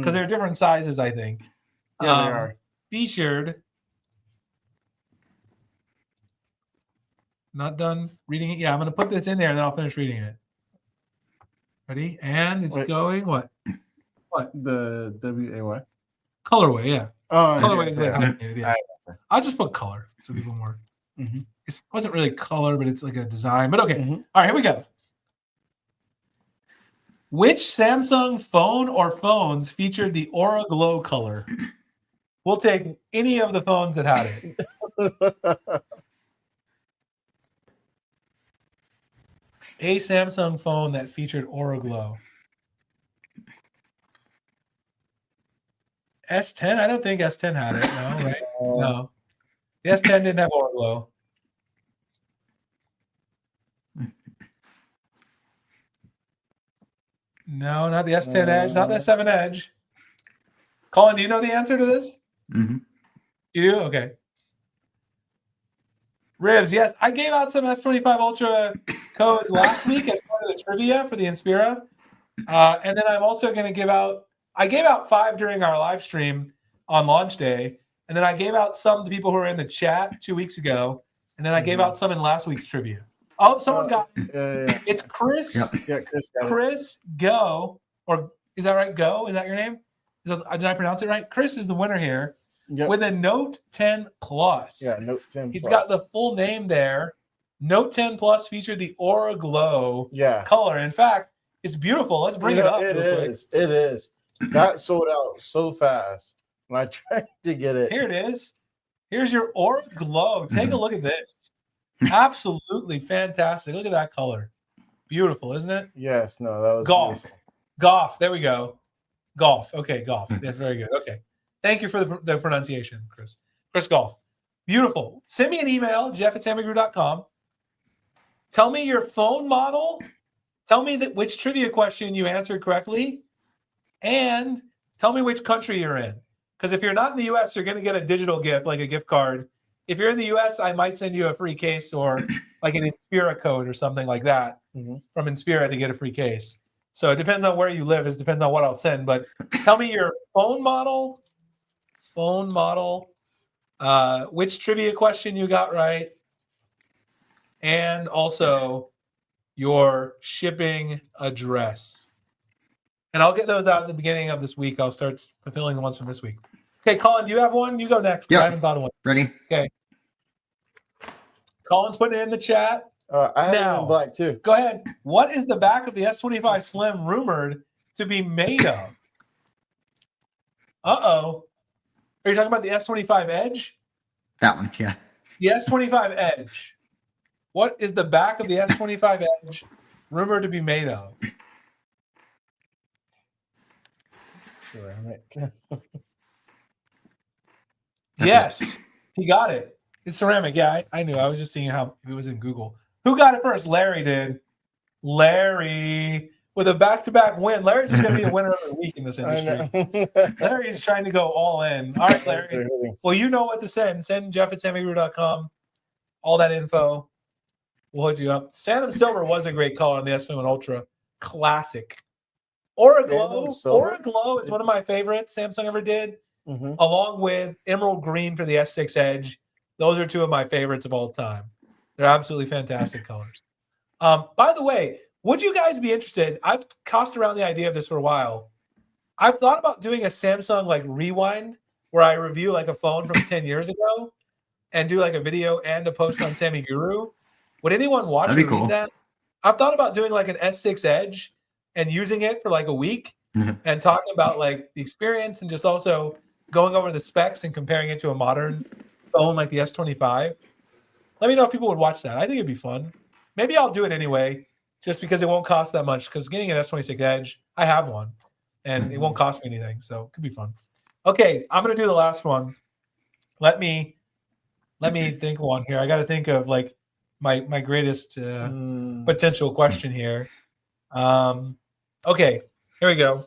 because they're different sizes, I think. Yeah, they are. Featured. Not done reading it. Yeah, I'm going to put this in there and then I'll finish reading it. Ready? And it's going what? What? The WAY. Colorway, yeah. Oh, Colorway is yeah. I'll just put color so people more. It wasn't really color, but it's like a design. But okay. All right, here we go. Which Samsung phone or phones featured the Aura Glow color? We'll take any of the phones that had it. A Samsung phone that featured Aura Glow. S10? I don't think S10 had it. No, right? No. The S10 didn't have Aura Glow. No, not the S10 Edge, not the S7 Edge. Colin, do you know the answer to this? Mm-hmm. You do? Okay. Rivs, yes. I gave out some S25 Ultra codes last week as part of the trivia for the Inspira. And then I'm also going to give out, I gave out 5 during our live stream on launch day. And then I gave out some to people who were in the chat 2 weeks ago. And then I gave out some in last week's trivia. Oh, someone got it. Yeah. It's Chris. Yep. Yeah, Chris got it. Chris Go, or is that right? Go? Is that your name? Did I pronounce it right? Chris is the winner here with a Note 10 Plus. Yeah, Note 10 He's Plus. got the full name there. Note 10 Plus featured the Aura Glow color. In fact, it's beautiful. Let's bring it up. It is. That sold out so fast when I tried to get it. Here it is. Here's your Aura Glow. Take a look at this. Absolutely fantastic. Look at that color. Beautiful, isn't it? Yes. No, that was Golf. beautiful. Golf. There we go. Golf. Okay, golf. That's very good. Okay. Thank you for the pronunciation, Chris. Chris Golf. Beautiful. Send me an email, jeff@sammyguru.com. Tell me your phone model. Tell me which trivia question you answered correctly. And tell me which country you're in. Because if you're not in the U.S., you're going to get a digital gift, like a gift card. If you're in the U.S., I might send you a free case or like an Inspira code or something like that from Inspira to get a free case. So it depends on where you live. It depends on what I'll send. But tell me your phone model, which trivia question you got right, and also your shipping address. And I'll get those out at the beginning of this week. I'll start fulfilling the ones from this week. Okay, Colin, do you have one? You go next. Yeah. I haven't thought of one. Ready? Okay. Colin's putting it in the chat. I have it in black too. Go ahead. What is the back of the S25 Slim rumored to be made of? Uh-oh. Are you talking about the S25 Edge? That one, yeah. The S25 Edge. What is the back of the S25 Edge rumored to be made of? Ceramic. Yes, he got it. It's ceramic. Yeah, I knew. I was just seeing how if it was in Google. Who got it first? Larry did. Larry with a back-to-back win. Larry's just going to be a winner of the week in this industry. Larry's trying to go all in. All right, Larry. Well, you know what to send. Send jeff@sammyguru.com. All that info. We'll hook you up. Phantom Silver was a great color on the S21 Ultra. Classic. Aura Glow. Aura Glow is one of my favorites Samsung ever did, along with Emerald Green for the S6 Edge. Those are two of my favorites of all time. They're absolutely fantastic colors. By the way, would you guys be interested? I've tossed around the idea of this for a while. I've thought about doing a Samsung like rewind where I review like a phone from 10 years ago and do like a video and a post on SammyGuru. Would anyone watch or read that? I've thought about doing like an S6 Edge and using it for like a week and talking about like the experience and just also going over the specs and comparing it to a modern phone like the S25. Let me know if people would watch that. I think it'd be fun. Maybe I'll do it anyway, just because it won't cost that much. Because getting an S26 Edge, I have one, and it won't cost me anything, so it could be fun. Okay, I'm gonna do the last one. Let me think of one here. I got to think of like my greatest potential question here. Okay, here we go.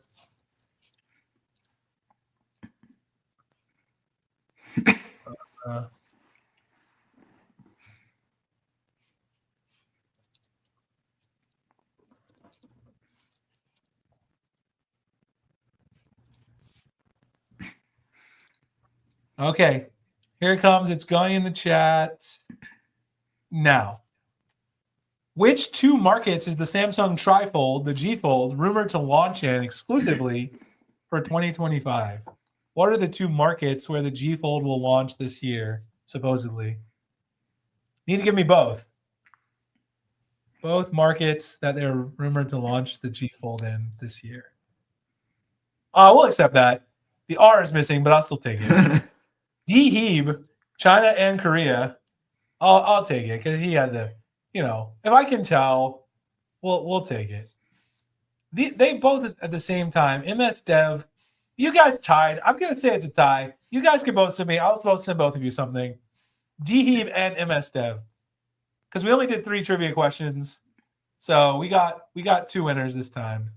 Okay, here it comes. It's going in the chat now. Which two markets is the Samsung Trifold, the G Fold, rumored to launch in exclusively for 2025? What are the two markets where the G Fold will launch this year, supposedly? Need to give me both. Both markets that they're rumored to launch the G Fold in this year. We'll accept that. The R is missing, but I'll still take it. D-Heeb, China and Korea. I'll take it because he had the, if I can tell, we'll take it. They both at the same time. MS Dev, you guys tied. I'm gonna say it's a tie. You guys can both send me. I'll both send both of you something. D-Heeb and MS Dev, because we only did 3 trivia questions, so we got 2 winners this time.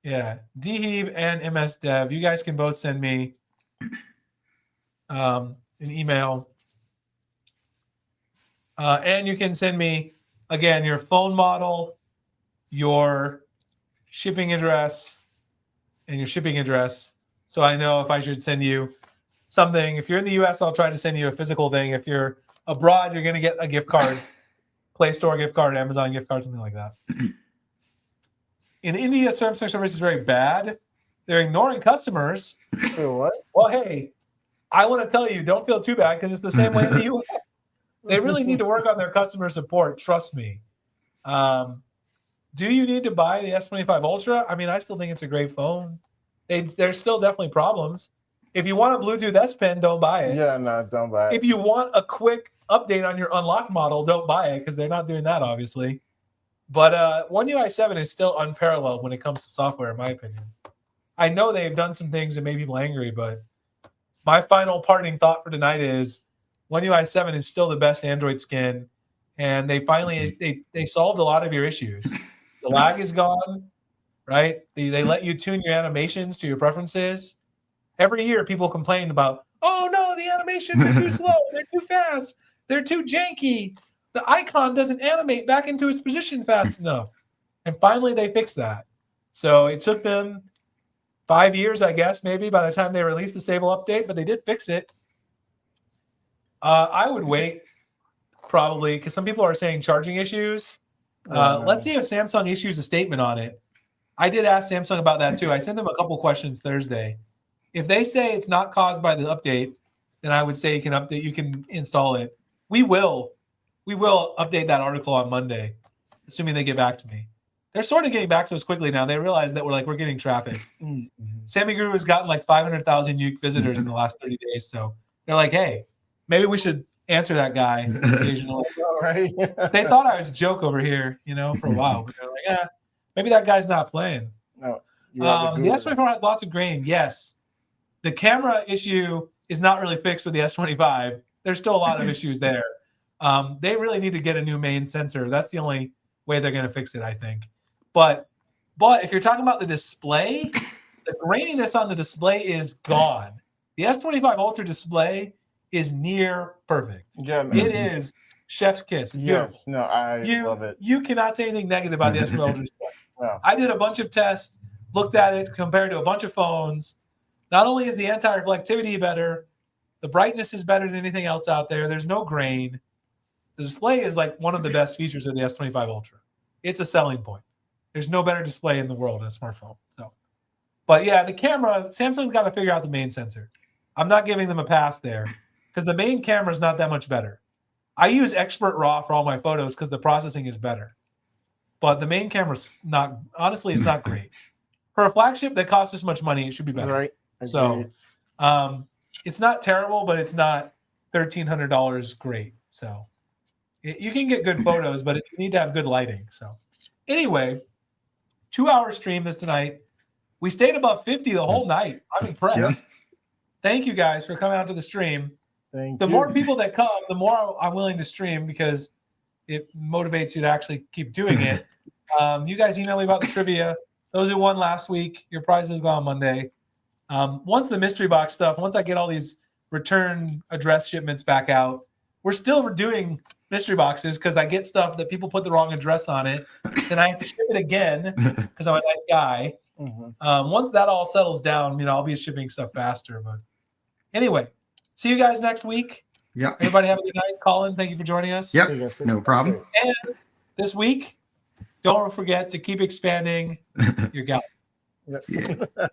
Yeah, D-Heeb and MS Dev. You guys can both send me an email. And you can send me, again, your phone model, your shipping address, and your shipping address. So I know if I should send you something. If you're in the U.S., I'll try to send you a physical thing. If you're abroad, you're going to get a gift card, Play Store gift card, Amazon gift card, something like that. In India, Samsung service is very bad. They're ignoring customers. What? Well, hey, I want to tell you, don't feel too bad because it's the same way in the U.S. They really need to work on their customer support. Trust me. Do you need to buy the S25 Ultra? I mean, I still think it's a great phone. There's still definitely problems. If you want a Bluetooth S Pen, don't buy it. Yeah, no, don't buy it. If you want a quick update on your unlocked model, don't buy it because they're not doing that, obviously. But One UI 7 is still unparalleled when it comes to software, in my opinion. I know they've done some things that made people angry, but my final parting thought for tonight is One UI 7 is still the best Android skin, and they finally they solved a lot of your issues. The lag is gone, right? They let you tune your animations to your preferences. Every year, people complain about, oh no, the animations are too slow, they're too fast, they're too janky. The icon doesn't animate back into its position fast enough. And finally, they fixed that. So it took them 5 years, I guess, maybe by the time they released the stable update, but they did fix it. I would wait probably because some people are saying charging issues. Let's see if Samsung issues a statement on it. I did ask Samsung about that too. I sent them a couple questions Thursday. If they say it's not caused by the update, then I would say you can update, you can install it. We will update that article on Monday, assuming they get back to me. They're sort of getting back to us quickly now. They realize that we're getting traffic. SammyGuru has gotten like 500,000 unique visitors in the last 30 days. So they're like, hey, maybe we should answer that guy occasionally. Right? They thought I was a joke over here, for a while. But they're like, maybe that guy's not playing. No. The S24 has lots of grain. Yes. The camera issue is not really fixed with the S25. There's still a lot of issues there. They really need to get a new main sensor. That's the only way they're going to fix it, I think. But if you're talking about the display, the graininess on the display is gone. The S25 Ultra display is near perfect. Yeah, it is chef's kiss. It's yes, no, I love it. You cannot say anything negative about the S25 Ultra display. No. I did a bunch of tests, looked at it, compared to a bunch of phones. Not only is the anti-reflectivity better, the brightness is better than anything else out there. There's no grain. The display is like one of the best features of the S25 Ultra. It's a selling point. There's no better display in the world in a smartphone. So, but yeah, the camera, Samsung's got to figure out the main sensor. I'm not giving them a pass there because the main camera is not that much better. I use Expert RAW for all my photos because the processing is better. But the main camera's not, honestly, it's not great. For a flagship that costs this much money, it should be better. Right. So it's not terrible, but it's not $1,300 great. So you can get good photos, but you need to have good lighting. So anyway, 2-hour stream this tonight. We stayed above 50 the whole night. I'm impressed. Yeah. Thank you guys for coming out to the stream. Thank The you. more people that come, the more I'm willing to stream because it motivates you to actually keep doing it. You guys email me about the trivia. Those who won last week, your prizes go on Monday. Once the mystery box stuff, once I get all these return address shipments back out, we're still doing mystery boxes because I get stuff that people put the wrong address on it. Then I have to ship it again because I'm a nice guy. Once that all settles down, I'll be shipping stuff faster. But anyway, see you guys next week. Yeah. Everybody have a good night. Colin, thank you for joining us. Yep. No problem. And this week, don't forget to keep expanding your galaxy. Yep. Yeah.